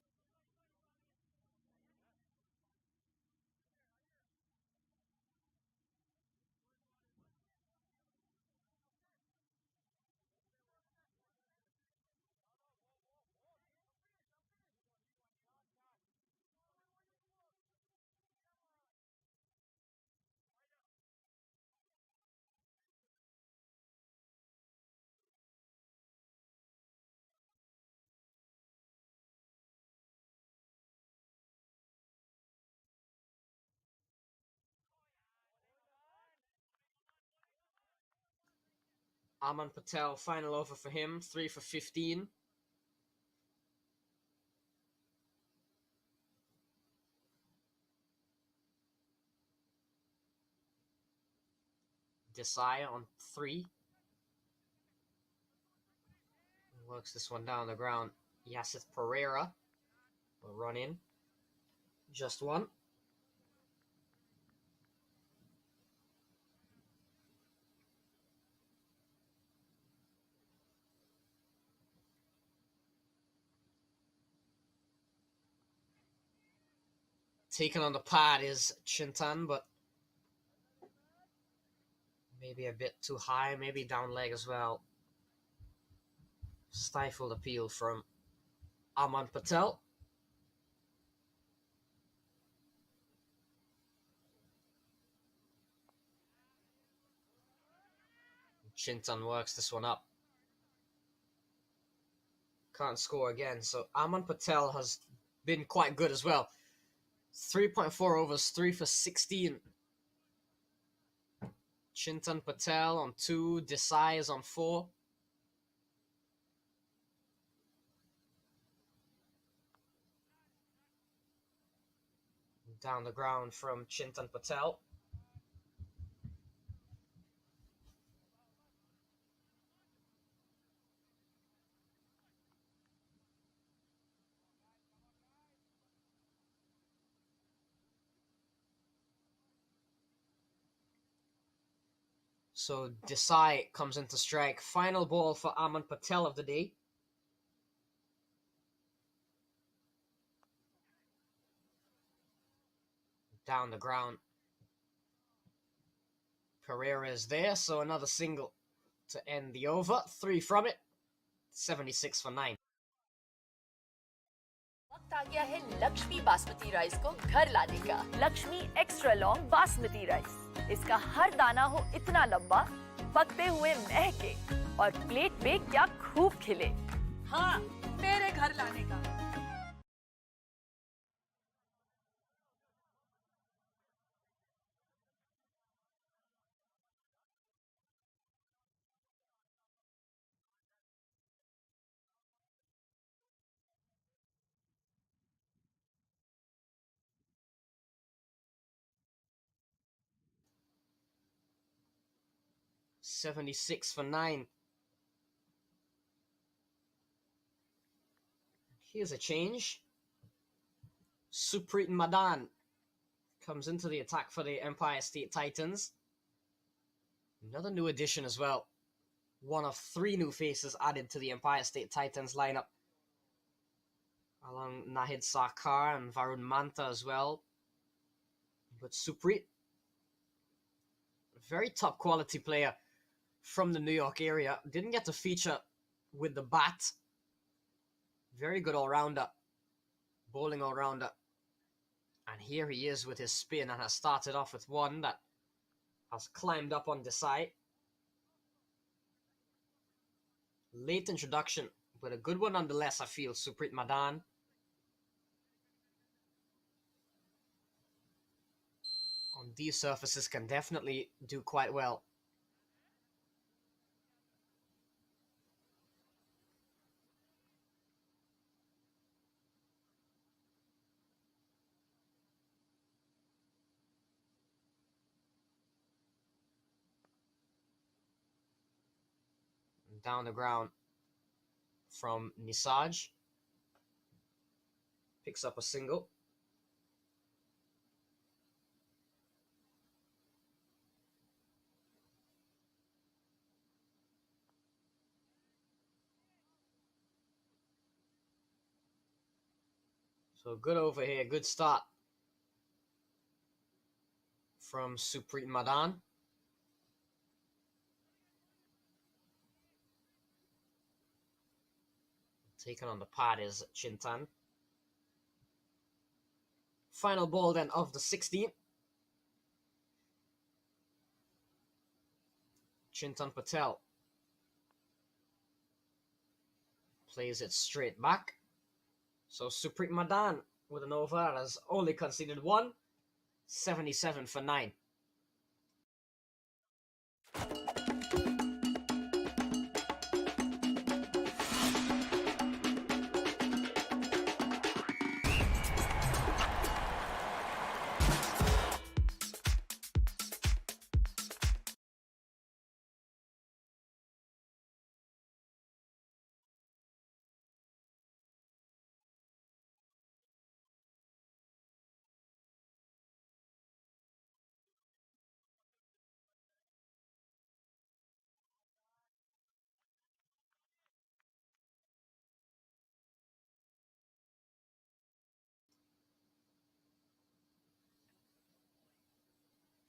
Aman Patel, final over for him, 3 for 15. Desai on 3. Works this one down the ground. Yasith Pereira will run in. Just 1. Taken on the pad is Chintan, but maybe a bit too high, maybe down leg as well. Stifled appeal from Aman Patel. Chintan works this one up. Can't score again, so Aman Patel has been quite good as well. 3.4 overs, 3 for 16. Chintan Patel on 2, Desai is on 4. Down the ground from Chintan Patel. So Desai comes into strike. Final ball for Aman Patel of the day. Down the ground. Pereira is there, so another single to end the over. 3 from it. 76 for 9. वक्त आ गया है Lakshmi basmati rice को घर लाने का। Lakshmi extra long basmati rice. इसका हर दाना हो इतना लंबा, पकते हुए महके और प्लेट पे क्या खूब खिले। हाँ, मेरे घर लाने का। 76 for 9. Here's a change. Suprit Madan comes into the attack for the Empire State Titans. Another new addition as well. One of 3 new faces added to the Empire State Titans lineup, along Nahid Sarkar and Varun Manta as well. But Suprit, very top quality player from the New York area. Didn't get to feature with the bat. Very good all-rounder, bowling all-rounder. And here he is with his spin, and has started off with one that has climbed up on Desai. Late introduction, but a good one nonetheless, I feel. Suprit Madan. On these surfaces can definitely do quite well. Down the ground from Nisaj. Picks up a single. So good over here, good start from Suprit Madan. Taking on the pad is Chintan. Final ball then of the 16th. Chintan Patel plays it straight back. So Suprit Madan with an over has only conceded 1. 77 for 9.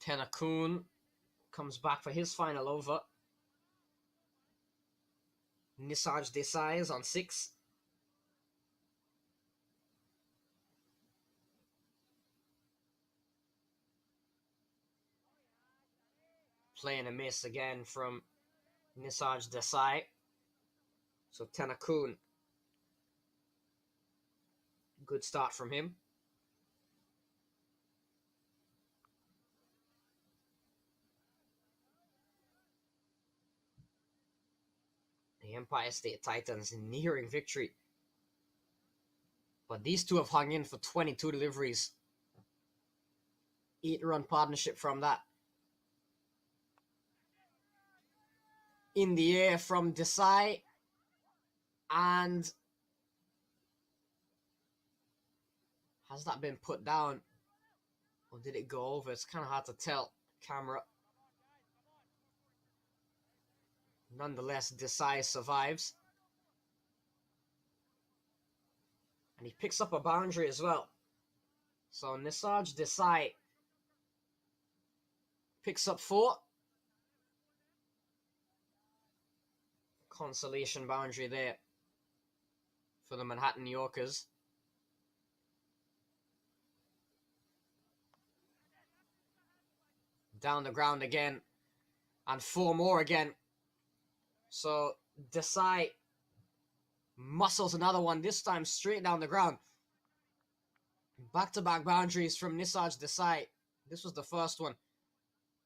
Tenakun comes back for his final over. Nisaj Desai is on 6. Playing a miss again from Nisaj Desai. So Tenakun, good start from him. The Empire State Titans nearing victory. But these two have hung in for 22 deliveries. 8-run partnership from that. In the air from Desai. And has that been put down? Or did it go over? It's kind of hard to tell. Camera. Nonetheless, Desai survives. And he picks up a boundary as well. So Nisaj Desai picks up 4. Consolation boundary there for the Manhattan Yorkers. Down the ground again. And 4 more again. So Desai muscles another one, this time straight down the ground. Back-to-back boundaries from Nisaj Desai. This was the first one.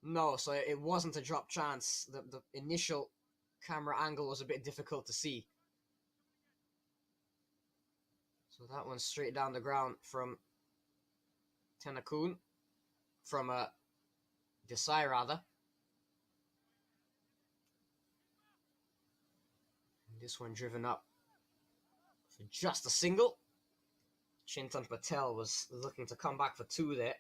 No, so it wasn't a drop chance. The initial camera angle was a bit difficult to see. So that one's straight down the ground from Tenakun. From Desai, rather. This one driven up for just a single. Chintan Patel was looking to come back for two there.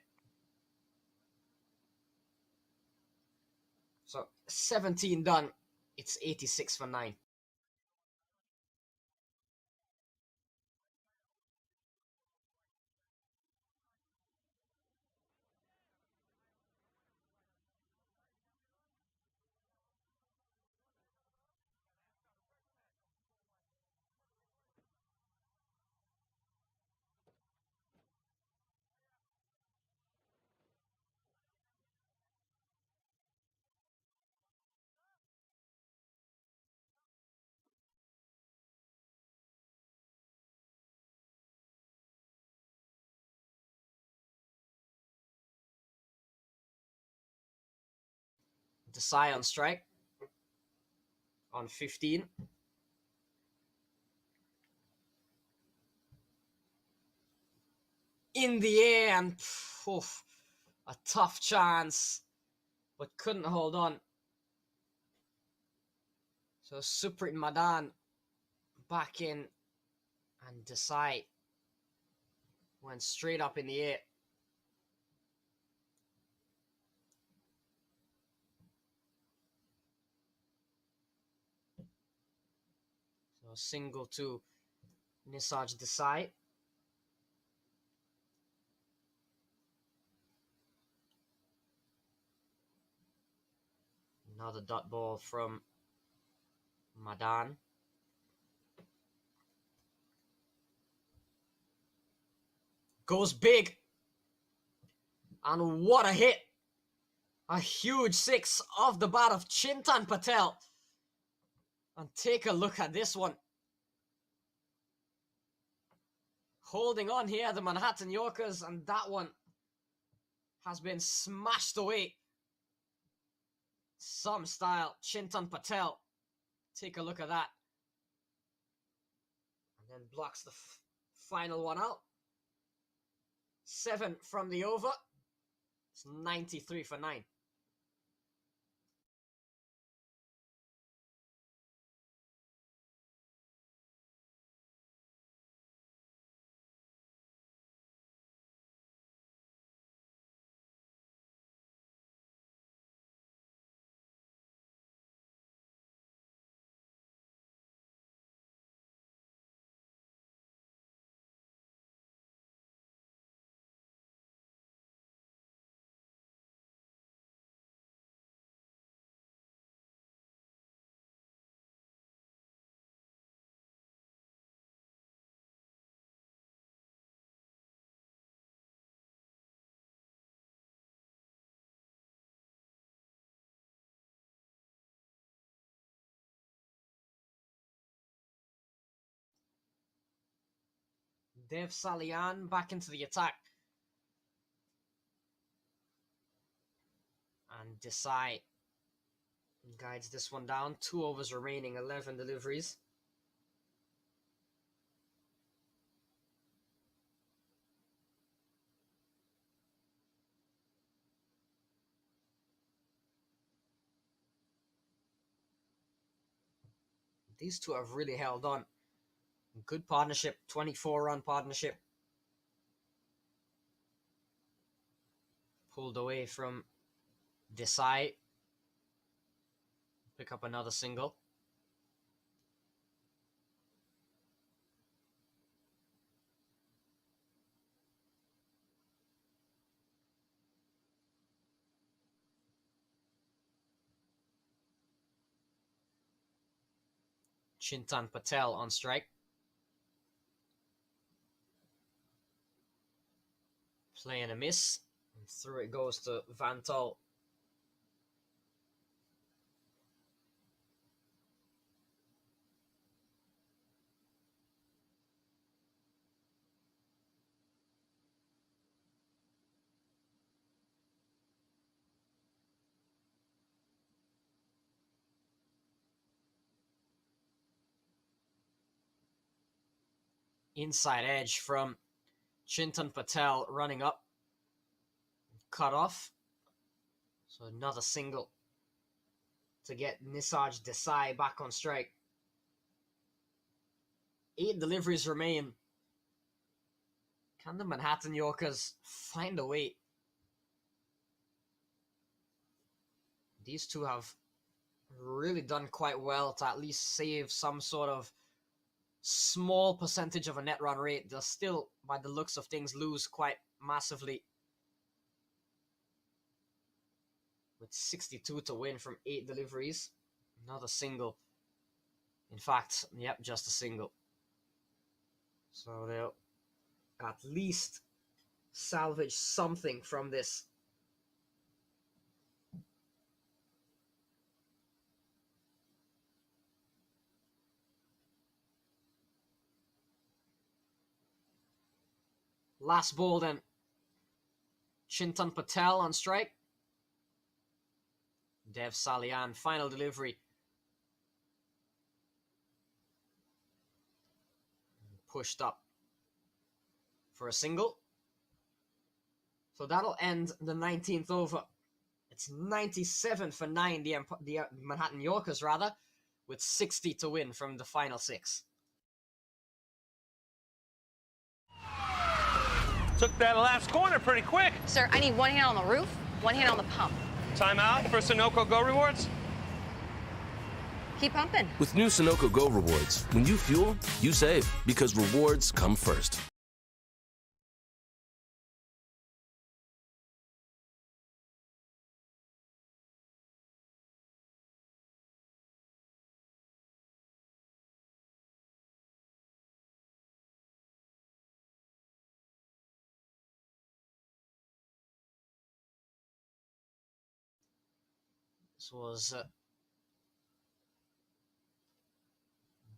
So 17 done. It's 86 for 9. Desai on strike on 15. In the air, and a tough chance, but couldn't hold on. So Suprit Madan back in, and Desai went straight up in the air. So single to Nisarj Desai. Another dot ball from Madan. Goes big. And what a hit. A huge 6 off the bat of Chintan Patel. And take a look at this one. Holding on here, the Manhattan Yorkers, and that one has been smashed away. Some style, Chintan Patel. Take a look at that. And then blocks the final one out. 7 from the over. It's 93 for 9. Dev Salian back into the attack. And Desai guides this one down. 2 overs remaining, 11 deliveries. These two have really held on. Good partnership, 24-run partnership. Pulled away from Desai. Pick up another single. Chintan Patel on strike. Play and a miss. And through it goes to Vantal. Inside edge from Chintan Patel running up. Cut off. So another single to get Nisarj Desai back on strike. 8 deliveries remain. Can the Manhattan Yorkers find a way? These two have really done quite well to at least save some sort of small percentage of a net run rate. They'll still, by the looks of things, lose quite massively. With 62 to win from 8 deliveries. Not a single. In fact, yep, just a single. So they'll at least salvage something from this. Last ball then. Chintan Patel on strike. Dev Salian, final delivery. Pushed up for a single. So that'll end the 19th over. It's 97 for 9, the Manhattan Yorkers rather, with 60 to win from the final 6. Took that last corner pretty quick. Sir, I need one hand on the roof, one hand on the pump. Timeout for Sunoco Go Rewards. Keep pumping. With new Sunoco Go rewards, when you fuel, you save because rewards come first. This was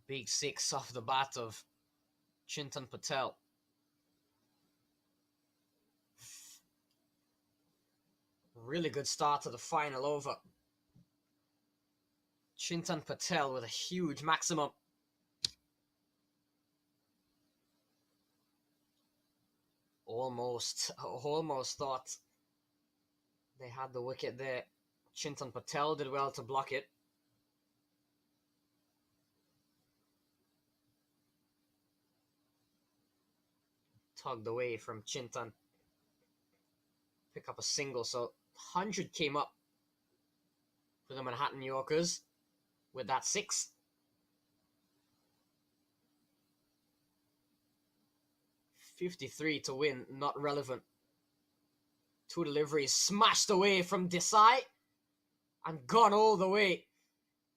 big 6 off the bat of Chintan Patel. Really good start to the final over. Chintan Patel with a huge maximum. Almost thought they had the wicket there. Chintan Patel did well to block it. Tugged away from Chintan. Pick up a single, so 100 came up for the Manhattan Yorkers with that 6. $53 to win, not relevant. 2 deliveries smashed away from Desai and gone all the way.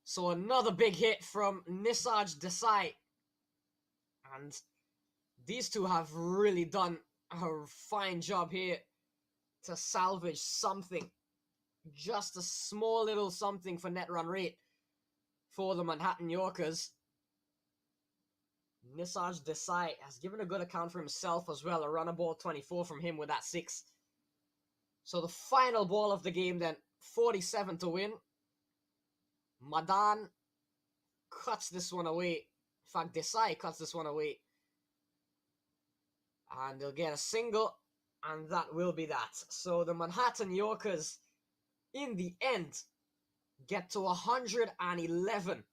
So another big hit from Nisarg Desai. And these two have really done a fine job here to salvage something. Just a small little something for net run rate for the Manhattan Yorkers. Nisarg Desai has given a good account for himself as well. A runner ball 24 from him with that 6. So the final ball of the game then, 47 to win. Madan cuts this one away. In fact, Desai cuts this one away. And they'll get a single, and that will be that. So the Manhattan Yorkers, in the end, get to 111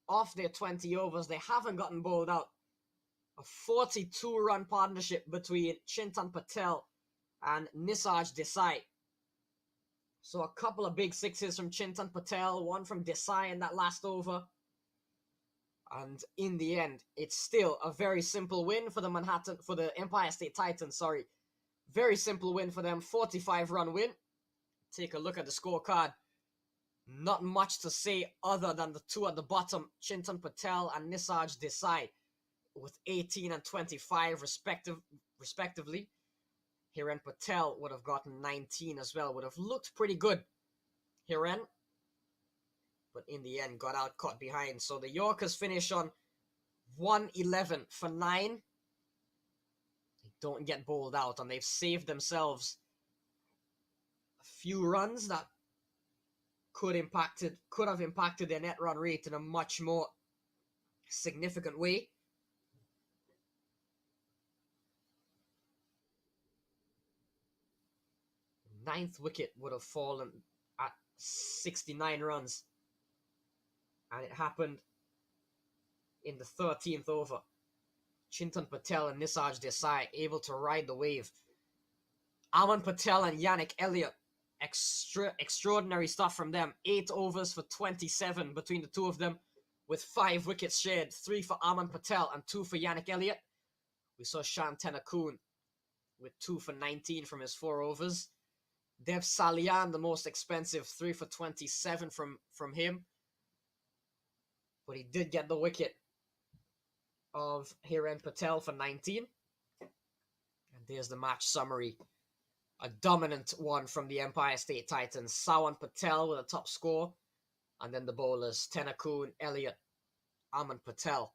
off their 20 overs. They haven't gotten bowled out. A 42-run partnership between Chintan Patel and Nisarg Desai. So a couple of big 6s from Chintan Patel, one from Desai in that last over. And in the end, it's still a very simple win for the Empire State Titans, sorry. Very simple win for them, 45-run win. Take a look at the scorecard. Not much to say other than the 2 at the bottom, Chintan Patel and Nisarg Desai, with 18 and 25 respectively. Hiren Patel would have gotten 19 as well, would have looked pretty good, Hiren. But in the end, got out caught behind. So the Yorkers finish on 111 for 9. They don't get bowled out, and they've saved themselves a few runs that could have impacted their net run rate in a much more significant way. Ninth wicket would have fallen at 69 runs. And it happened in the 13th over. Chintan Patel and Nisarg Desai able to ride the wave. Aman Patel and Yannick Elliott, extraordinary stuff from them. 8 overs for 27 between the two of them, with 5 wickets shared, 3 for Aman Patel and 2 for Yannick Elliott. We saw Shan Tenakun with 2 for 19 from his 4 overs. Dev Salian, the most expensive, 3 for 27 from him. But he did get the wicket of Hiren Patel for 19. And there's the match summary. A dominant one from the Empire State Titans. Sawan Patel with a top score. And then the bowlers, Tenakun, Elliott, Aman Patel,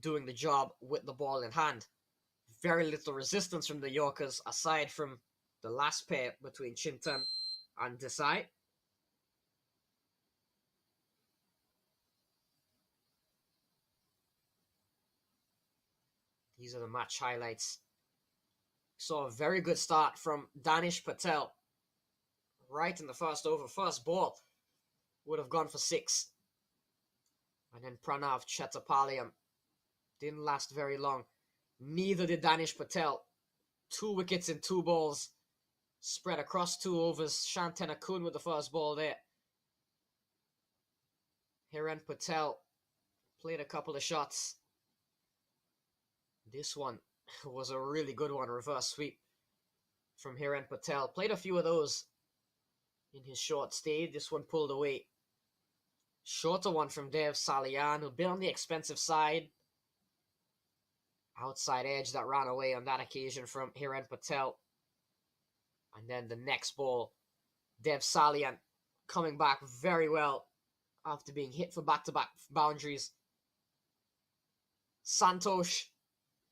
doing the job with the ball in hand. Very little resistance from the Yorkers, aside from the last pair between Chintan and Desai. These are the match highlights. Saw a very good start from Danish Patel. Right in the first over, first ball. Would have gone for 6. And then Pranav Chetapaliyam didn't last very long. Neither did Danish Patel. 2 wickets in 2 balls. Spread across 2 overs. Shan Tenakun with the first ball there. Hiren Patel played a couple of shots. This one was a really good one. Reverse sweep from Hiren Patel. Played a few of those in his short stay. This one pulled away. Shorter one from Dev Salian, who'd been on the expensive side. Outside edge that ran away on that occasion from Hiren Patel. And then the next ball, Dev Salian coming back very well after being hit for back-to-back boundaries. Santosh,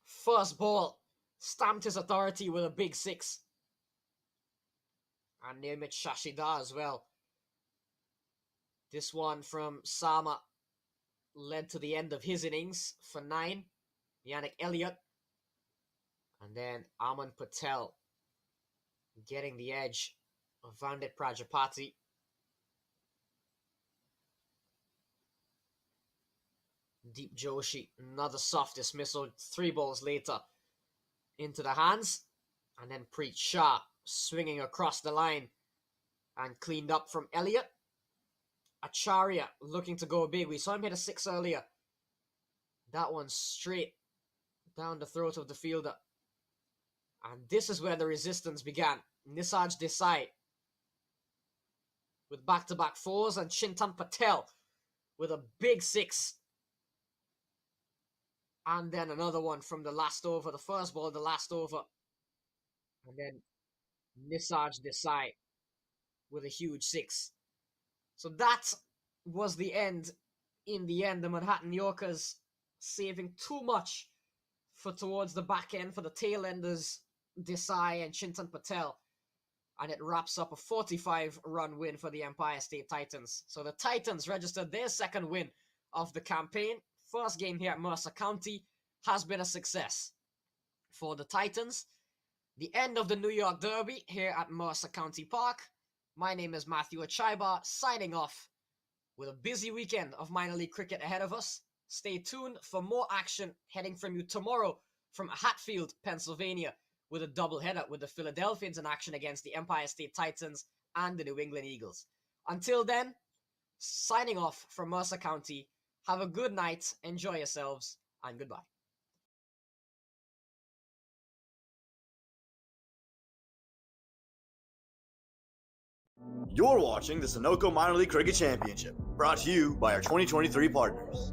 first ball, stamped his authority with a big 6. And Nirmit Shashida as well. This one from Sama led to the end of his innings for 9. Yannick Elliott. And then Aman Patel getting the edge of Vandit Prajapati. Deep Joshi, another soft dismissal 3 balls later into the hands. And then Preet Shah swinging across the line and cleaned up from Elliott. Acharya looking to go big. We saw him hit a 6 earlier. That one straight down the throat of the fielder. And this is where the resistance began. Nisarg Desai with back-to-back 4s and Chintan Patel with a big 6. And then another one from the last over. The first ball, the last over. And then Nisarg Desai with a huge 6. So that was the end. In the end, the Manhattan Yorkers saving too much for towards the back end for the tail enders, Desai and Chintan Patel. And it wraps up a 45-run win for the Empire State Titans. So the Titans registered their second win of the campaign. First game here at Mercer County has been a success for the Titans. The end of the New York Derby here at Mercer County Park. My name is Matthew Achaiba, signing off with a busy weekend of minor league cricket ahead of us. Stay tuned for more action heading from you tomorrow from Hatfield, Pennsylvania, with a doubleheader with the Philadelphians in action against the Empire State Titans and the New England Eagles. Until then, signing off from Mercer County. Have a good night, enjoy yourselves, and goodbye. You're watching the Sunoco Minor League Cricket Championship, brought to you by our 2023 partners.